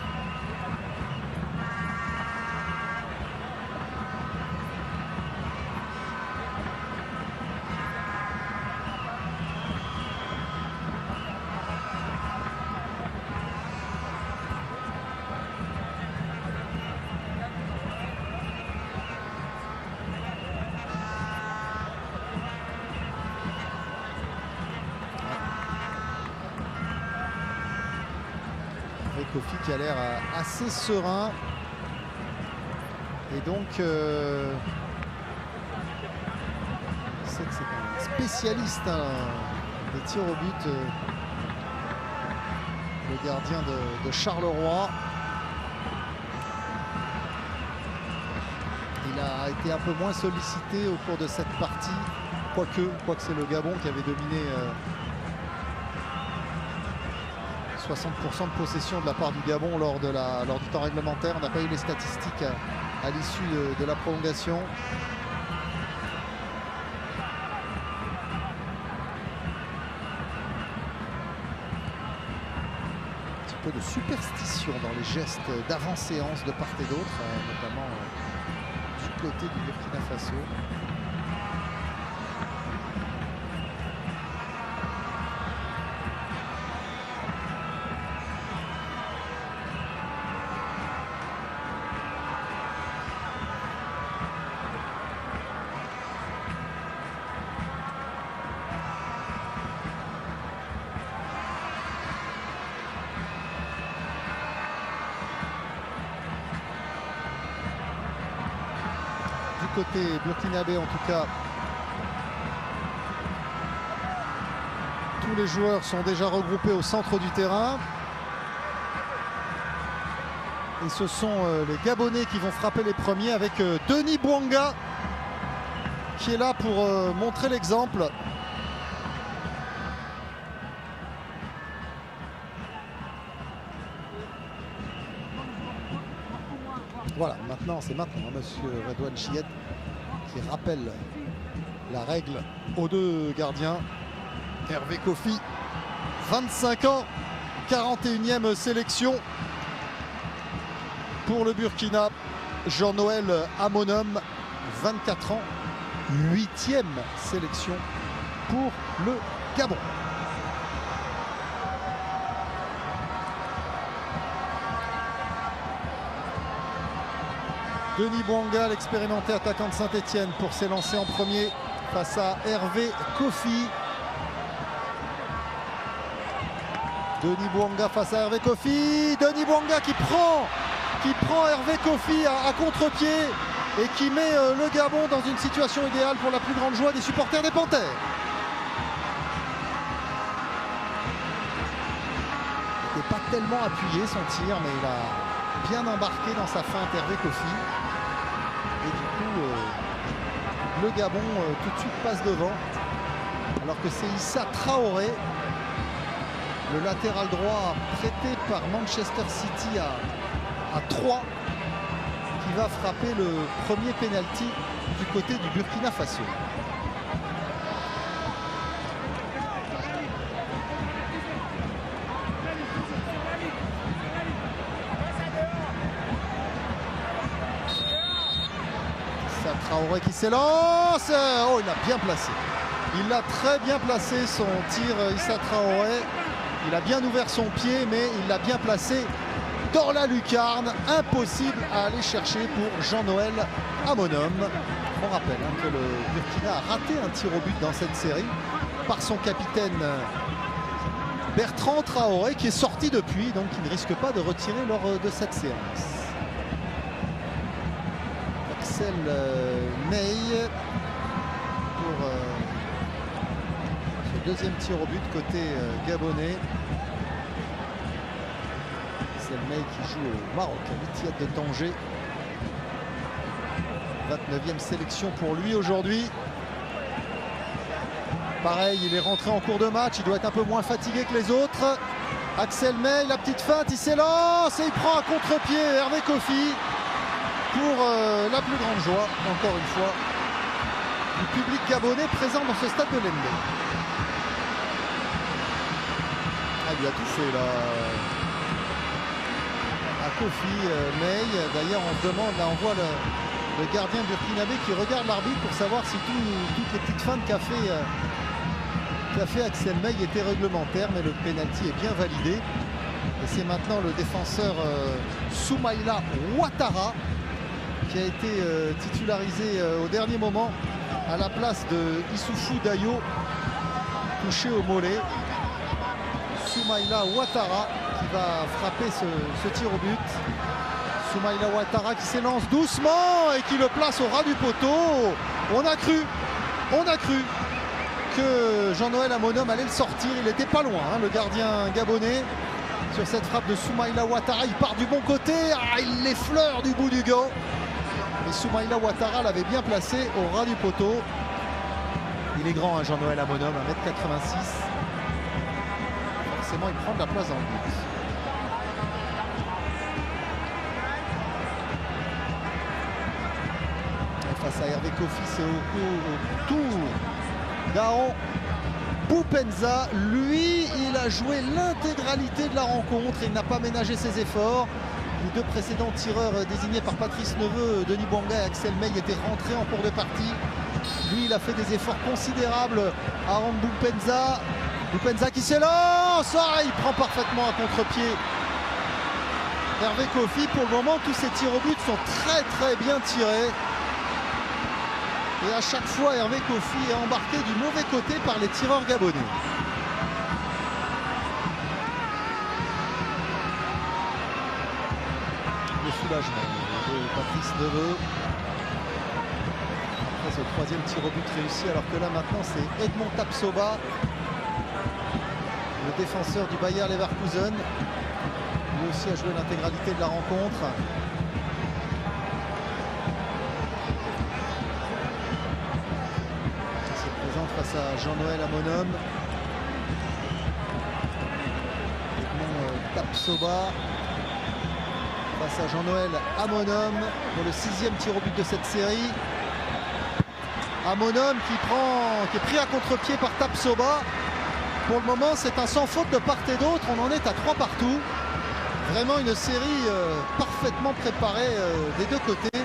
Kofi qui a l'air assez serein. Et donc, c'est un spécialiste des tirs au but, le gardien de Charleroi. Il a été un peu moins sollicité au cours de cette partie, quoique c'est le Gabon qui avait dominé 60% de possession de la part du Gabon lors du temps réglementaire. On n'a pas eu les statistiques à l'issue de la prolongation. Un petit peu de superstition dans les gestes d'avant-séance de part et d'autre, notamment du côté du Burkina Faso. Côté burkinabé en tout cas, tous les joueurs sont déjà regroupés au centre du terrain et ce sont les Gabonais qui vont frapper les premiers avec Denis Bouanga qui est là pour montrer l'exemple. Voilà, c'est maintenant monsieur Redouane Chiette qui rappelle la règle aux deux gardiens. Hervé Kofi, 25 ans, 41e sélection pour le Burkina. Jean-Noël Amonum, 24 ans, 8e sélection pour le Gabon. Denis Bouanga, l'expérimenté attaquant de Saint-Etienne, pour s'élancer en premier face à Hervé Kofi. Denis Bouanga face à Hervé Kofi. Denis Bouanga qui prend Hervé Kofi à contre-pied et qui met le Gabon dans une situation idéale pour la plus grande joie des supporters des Panthères. Il n'était pas tellement appuyé son tir, mais il a bien embarqué dans sa feinte Hervé Kofi. Et du coup, le Gabon tout de suite passe devant. Alors que c'est Issa Traoré, le latéral droit prêté par Manchester City à 3, qui va frapper le premier pénalty du côté du Burkina Faso. Traoré qui s'élance. Oh, il a bien placé. Il a très bien placé son tir, Issa Traoré. Il a bien ouvert son pied, mais il l'a bien placé dans la lucarne. Impossible à aller chercher pour Jean-Noël Amonum. On rappelle que le Burkina a raté un tir au but dans cette série par son capitaine Bertrand Traoré, qui est sorti depuis, donc il ne risque pas de retirer lors de cette séance. Axel May pour ce deuxième tir au but côté gabonais. Axel May qui joue au Maroc, à l'Itihad de Tanger. 29e sélection pour lui aujourd'hui. Pareil, il est rentré en cours de match, il doit être un peu moins fatigué que les autres. Axel May, la petite feinte, il s'élance et il prend un contre-pied Hervé Kofi. Pour la plus grande joie, encore une fois, du public gabonais présent dans ce stade de Lembe. Ah, il a tout fait là à Kofi May. D'ailleurs, on se demande, là on voit le gardien burkinabé qui regarde l'arbitre pour savoir si toutes les petites feintes qu'a fait Axel May étaient réglementaires, mais le pénalty est bien validé. Et c'est maintenant le défenseur Soumaïla Ouattara qui a été titularisé au dernier moment à la place de Issoufou Dayo, touché au mollet. Soumaïla Ouattara qui qui va frapper ce tir au but. Soumaïla Ouattara qui s'élance doucement et qui le place au ras du poteau. On a cru que Jean-Noël Amonum allait le sortir. Il n'était pas loin, hein, le gardien gabonais. Sur cette frappe de Soumaïla Ouattara, il part du bon côté. Ah, il l'effleure du bout du gant. Et Soumaïla Ouattara l'avait bien placé au ras du poteau. Il est grand, hein, Jean-Noël Amonum, 1m86. Forcément, il prend de la place dans le but. Face à Hervé Kofi, c'est au tour d'Aaron Boupendza. Lui, il a joué l'intégralité de la rencontre. Il n'a pas ménagé ses efforts. Les deux précédents tireurs désignés par Patrice Neveu, Denis Bouanga et Axel May, étaient rentrés en cours de partie. Lui, il a fait des efforts considérables. Aaron Boupendza. Boupendza qui s'élance. Ah, il prend parfaitement à contre-pied Hervé Kofi. Pour le moment, tous ces tirs au but sont très bien tirés. Et à chaque fois, Hervé Kofi est embarqué du mauvais côté par les tireurs gabonais. Le soulagement de Patrice Neveu. Après ce troisième tir au but réussi, alors que là maintenant c'est Edmond Tapsoba, le défenseur du Bayer Leverkusen. Lui aussi a joué l'intégralité de la rencontre. Face à Jean-Noël Amonum. Edmond Tapsoba face à Jean-Noël Amonum pour le 6e tir au but de cette série. Amonum qui est pris à contre-pied par Tapsoba. Pour le moment, c'est un sans faute de part et d'autre. On en est à 3 partout. Vraiment une série parfaitement préparée des deux côtés.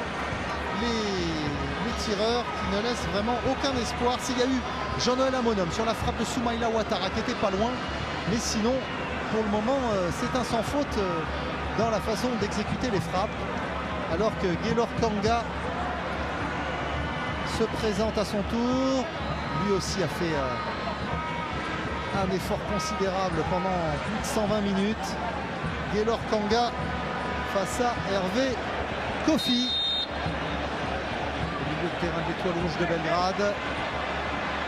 Les tireurs qui ne laissent vraiment aucun espoir. S'il y a eu Jean-Noël Amonum sur la frappe de Soumaïla Ouattara qui était pas loin, mais sinon pour le moment c'est un sans faute dans la façon d'exécuter les frappes, alors que Gaylor Kanga se présente à son tour. Lui aussi a fait un effort considérable pendant plus de 120 minutes. Gaylor Kanga face à Hervé Kofi. Le terrain de l'Étoile Rouge de Belgrade.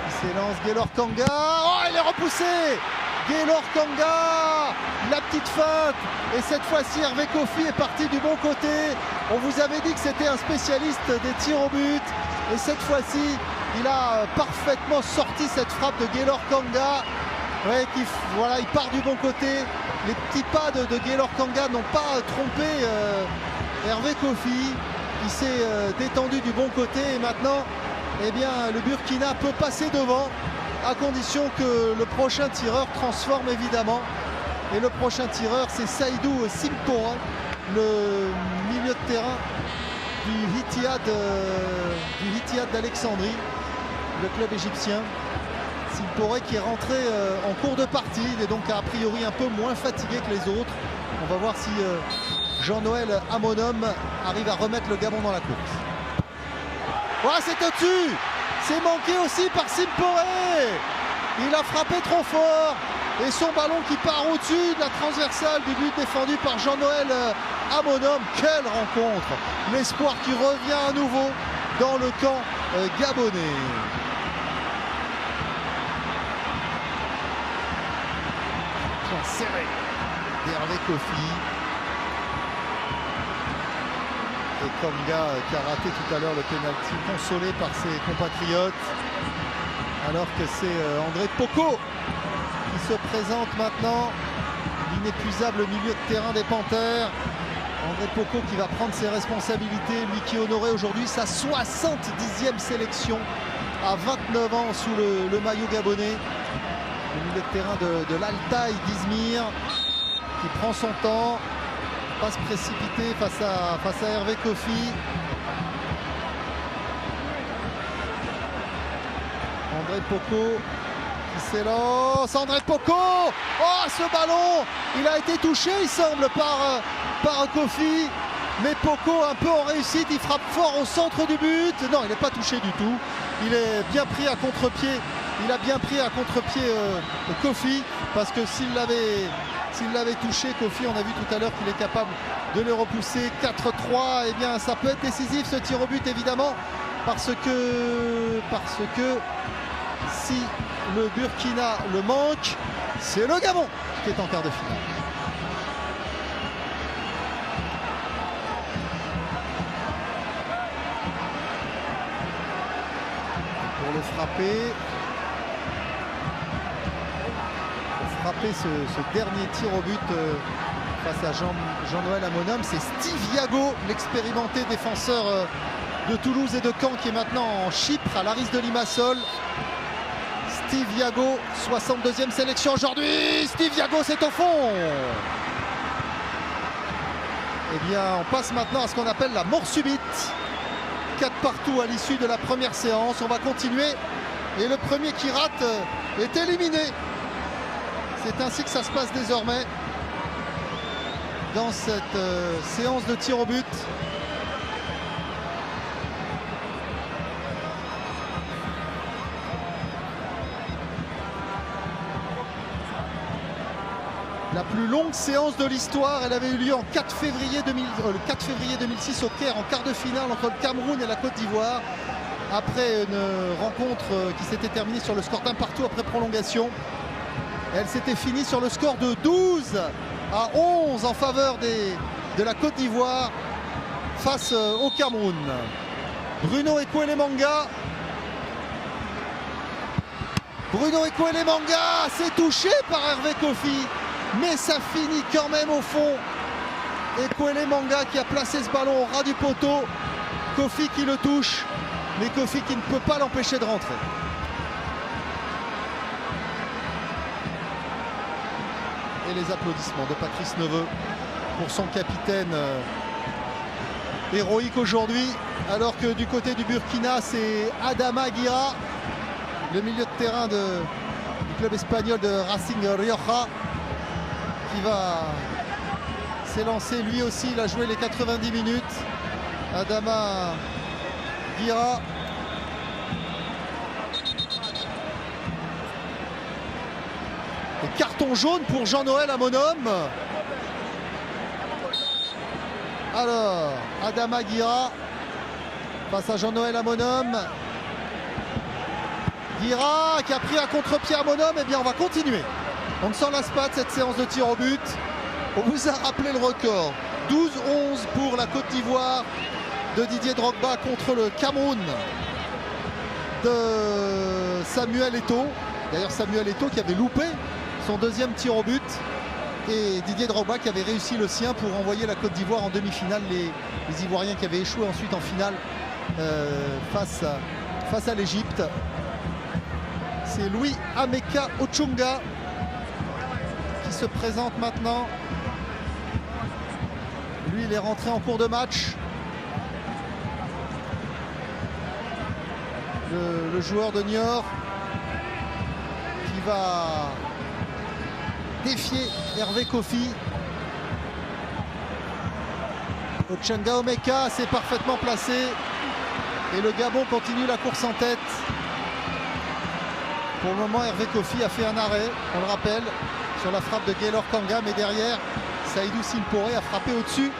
Il s'élance, Gaylor Kanga. Oh, il est repoussé. Gaylor Kanga, la petite feinte. Et cette fois-ci, Hervé Kofi est parti du bon côté. On vous avait dit que c'était un spécialiste des tirs au but. Et cette fois-ci, il a parfaitement sorti cette frappe de Gaylor Kanga. Ouais, voilà, il part du bon côté. Les petits pas de Gaylor Kanga n'ont pas trompé Hervé Kofi. Il s'est détendu du bon côté et maintenant eh bien, le Burkina peut passer devant à condition que le prochain tireur transforme évidemment. Et le prochain tireur c'est Saïdou Simpora, le milieu de terrain du Ittihad d'Alexandrie, le club égyptien. Simpora qui est rentré en cours de partie, il est donc a priori un peu moins fatigué que les autres. On va voir si Jean-Noël Amonum arrive à remettre le Gabon dans la course. Voilà, c'est au-dessus. C'est manqué aussi par Simpora. Il a frappé trop fort. Et son ballon qui part au-dessus de la transversale du but défendu par Jean-Noël Amonum. Quelle rencontre. L'espoir qui revient à nouveau dans le camp gabonais. Point serré d'Hervé Kofi. Et Kanga qui a raté tout à l'heure le pénalty, consolé par ses compatriotes, alors que c'est André Poko qui se présente maintenant, l'inépuisable milieu de terrain des Panthères. André Poko qui va prendre ses responsabilités, lui qui honorait aujourd'hui sa 70e sélection à 29 ans sous le maillot gabonais. Le milieu de terrain de l'Altaï d'Izmir qui prend son temps. Pas se précipiter face à Hervé Kofi. André Poko qui s'élance. André Poko. Oh, ce ballon, il a été touché, il semble, par Kofi. Mais Poko un peu en réussite, il frappe fort au centre du but. Non, il n'est pas touché du tout. Il est bien pris à contre-pied. Il a bien pris à contre-pied Kofi, parce que s'il l'avait S'il l'avait touché, Kofi, on a vu tout à l'heure qu'il est capable de les repousser. 4-3, eh bien ça peut être décisif ce tir au but évidemment, parce que si le Burkina le manque, c'est le Gabon qui est en quart de finale. Pour le frapper, ce dernier tir au but face à Jean-Noël Amonum, c'est Steve Yago, l'expérimenté défenseur de Toulouse et de Caen, qui est maintenant en Chypre à l'Aris de Limassol. Steve Yago, 62e sélection aujourd'hui. Steve Yago, c'est au fond. Eh bien, on passe maintenant à ce qu'on appelle la mort subite. 4 partout à l'issue de la première séance. On va continuer. Et le premier qui rate est éliminé. C'est ainsi que ça se passe désormais dans cette séance de tir au but. La plus longue séance de l'histoire, elle avait eu lieu en 4 février 2006 au Caire, en quart de finale entre le Cameroun et la Côte d'Ivoire, après une rencontre qui s'était terminée sur le score d'un partout après prolongation. Elle s'était finie sur le score de 12-11 en faveur de la Côte d'Ivoire face au Cameroun. Bruno Ekwelemanga. C'est touché par Hervé Kofi, mais ça finit quand même au fond. Ekwelemanga qui a placé ce ballon au ras du poteau. Kofi qui le touche, mais Kofi qui ne peut pas l'empêcher de rentrer. Et les applaudissements de Patrice Neveu pour son capitaine héroïque aujourd'hui, alors que du côté du Burkina, c'est Adama Guira, le milieu de terrain du club espagnol de Racing Rioja, qui va s'élancer lui aussi. Il a joué les 90 minutes. Adama Guira. Et carton jaune pour Jean-Noël Amonum. Alors, Adama Guira face à Jean-Noël Amonum. Guira qui a pris un contre-pied à Amonum. Eh bien, on va continuer. On ne s'en lasse pas de cette séance de tir au but. On vous a rappelé le record. 12-11 pour la Côte d'Ivoire de Didier Drogba contre le Cameroun de Samuel Eto'o. D'ailleurs, Samuel Eto'o qui avait loupé son deuxième tir au but, et Didier Drogba qui avait réussi le sien pour envoyer la Côte d'Ivoire en demi-finale, les Ivoiriens qui avaient échoué ensuite en finale face à l'Égypte. C'est Louis Ameka Ochunga qui se présente maintenant. Lui, il est rentré en cours de match. Le joueur de Niort qui va défier Hervé Kofi. Ochunga Omeka s'est parfaitement placé et le Gabon continue la course en tête. Pour le moment, Hervé Kofi a fait un arrêt, on le rappelle, sur la frappe de Gaylor Kanga, mais derrière, Saïdou Silporé a frappé au-dessus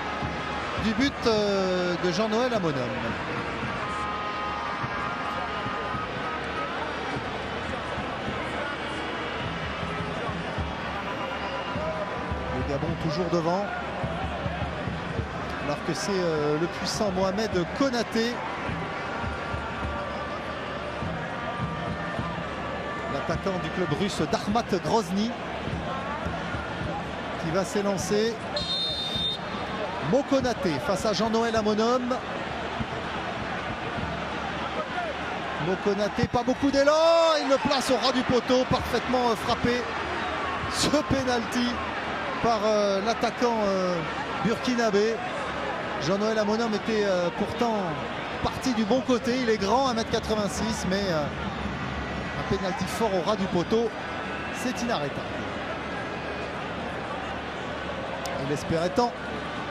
du but de Jean-Noël Amonum. Le Gabon toujours devant, alors que c'est le puissant Mohamed Konaté, l'attaquant du club russe d'Akhmat Grozny, qui va s'élancer. Mokonaté face à Jean-Noël Amonum. Mokonaté, pas beaucoup d'élan, il le place au ras du poteau, parfaitement frappé. Ce penalty par l'attaquant burkinabé. Jean-Noël Amonum était pourtant parti du bon côté, il est grand, 1m86, mais un penalty fort au ras du poteau, c'est inarrêtable. Il espérait tant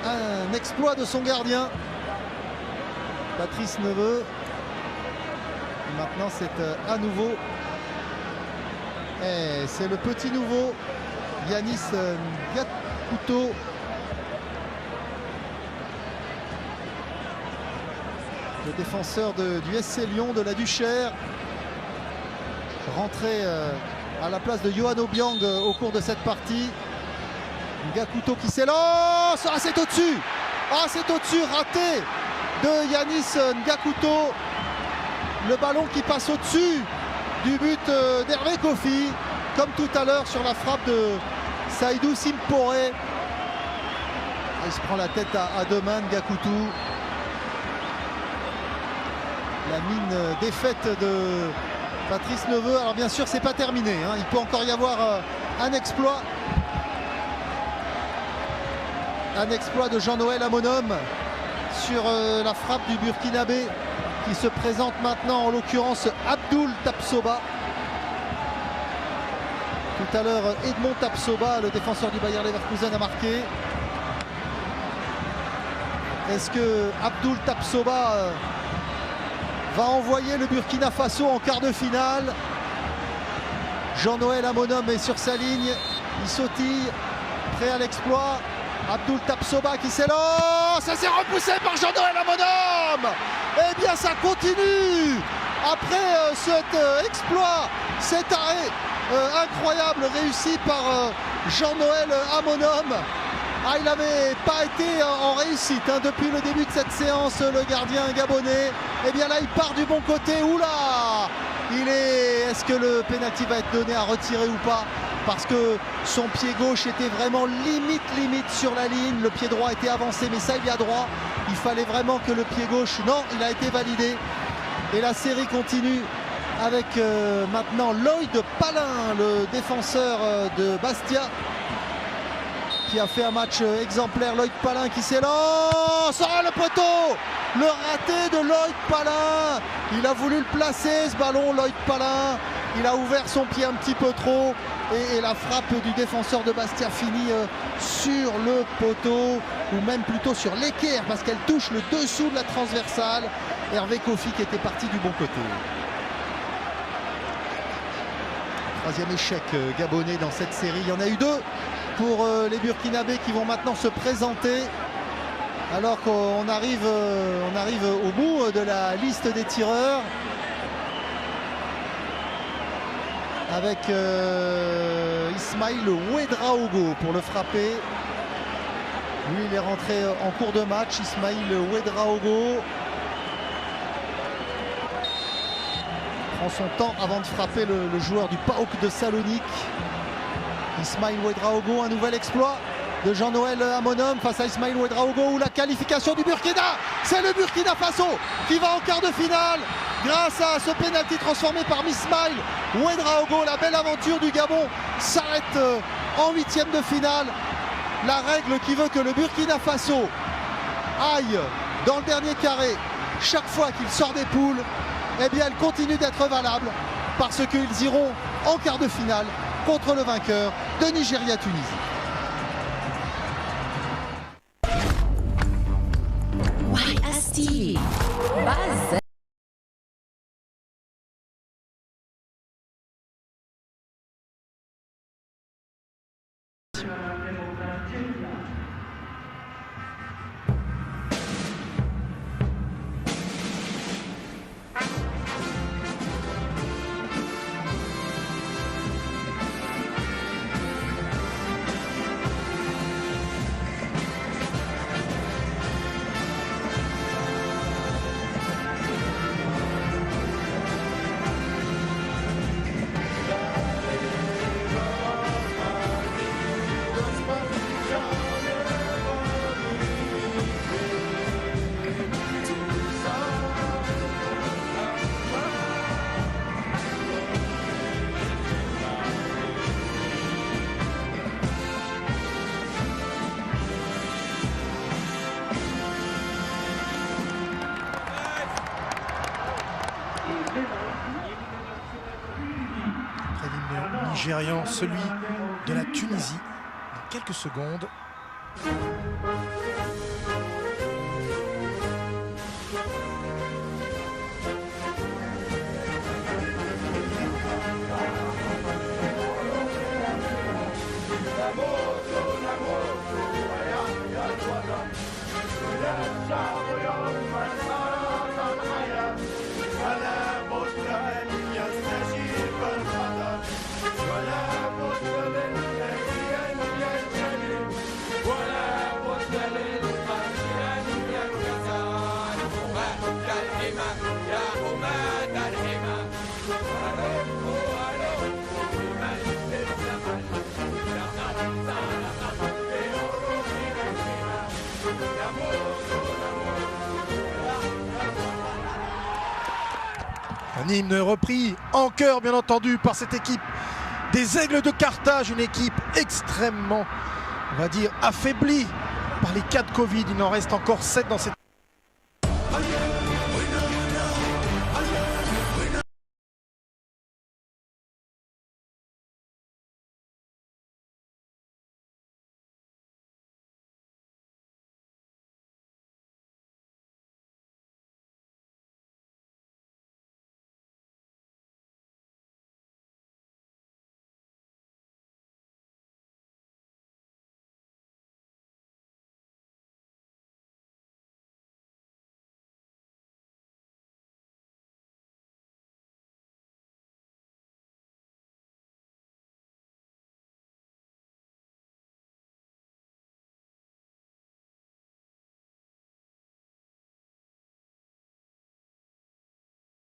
un exploit de son gardien, Patrice Neveu. Et maintenant, c'est à nouveau, et c'est le petit nouveau Yanis Ngakouto. Le défenseur du SC Lyon de la Duchère, rentré à la place de Yohan Obiang au cours de cette partie. Ngakouto qui s'élance. Ah, c'est au-dessus. Ah, c'est au-dessus, raté de Yanis Ngakouto. Le ballon qui passe au-dessus du but d'Hervé Kofi, comme tout à l'heure sur la frappe de Saïdou Simporé. Il se prend la tête à deux mains, Ngakouto. La mine défaite de Patrice Neveu. Alors bien sûr, c'est pas terminé, hein. Il peut encore y avoir un exploit. Un exploit de Jean-Noël Amonum sur la frappe du Burkinabé qui se présente maintenant, en l'occurrence Abdoul Tapsoba. Tout à l'heure, Edmond Tapsoba, le défenseur du Bayer Leverkusen, a marqué. Est-ce que Abdoul Tapsoba va envoyer le Burkina Faso en quart de finale? Jean-Noël Amonum est sur sa ligne, il sautille, prêt à l'exploit. Abdoul Tapsoba qui s'élance, ça s'est repoussé par Jean-Noël Amonum. Eh bien ça continue après cet exploit, cet arrêt incroyable réussi par Jean-Noël Amonum. Ah, il n'avait pas été en réussite hein, depuis le début de cette séance, le gardien gabonais. Eh bien là, il part du bon côté. Oula! Est-ce que le pénalty va être donné à retirer ou pas? Parce que son pied gauche était vraiment limite sur la ligne. Le pied droit était avancé, mais ça, il y a droit. Il fallait vraiment que le pied gauche... Non, il a été validé. Et la série continue avec maintenant Lloyd Palin, le défenseur de Bastia, qui a fait un match exemplaire. Lloyd Palin qui s'élance. Oh, le poteau! Le raté de Lloyd Palin. Il a voulu le placer, ce ballon, Lloyd Palin. Il a ouvert son pied un petit peu trop. Et la frappe du défenseur de Bastia finit sur le poteau, ou même plutôt sur l'équerre, parce qu'elle touche le dessous de la transversale. Hervé Kofi qui était parti du bon côté. Troisième échec gabonais dans cette série. Il y en a eu deux pour les Burkinabés qui vont maintenant se présenter. Alors qu'on arrive au bout de la liste des tireurs. Avec Ismaïl Ouedraogo pour le frapper. Lui, il est rentré en cours de match. Ismaïl Ouedraogo prend son temps avant de frapper le joueur du PAOK de Salonique. Ismaïl Ouedraogo, un nouvel exploit de Jean-Noël Amonum face à Ismaïl Ouedraogo, ou la qualification du Burkina. C'est le Burkina Faso qui va en quart de finale grâce à ce pénalty transformé par Ismaïl Ouedraogo. La belle aventure du Gabon s'arrête en huitième de finale. La règle qui veut que le Burkina Faso aille dans le dernier carré chaque fois qu'il sort des poules, eh bien elle continue d'être valable parce qu'ils iront en quart de finale contre le vainqueur de Nigeria-Tunisie. YSTV. Buzz. Nigérian, celui de la Tunisie, dans quelques secondes. Un hymne repris en chœur, bien entendu, par cette équipe des Aigles de Carthage, une équipe extrêmement, on va dire, affaiblie par les cas de Covid. Il en reste encore 7 dans cette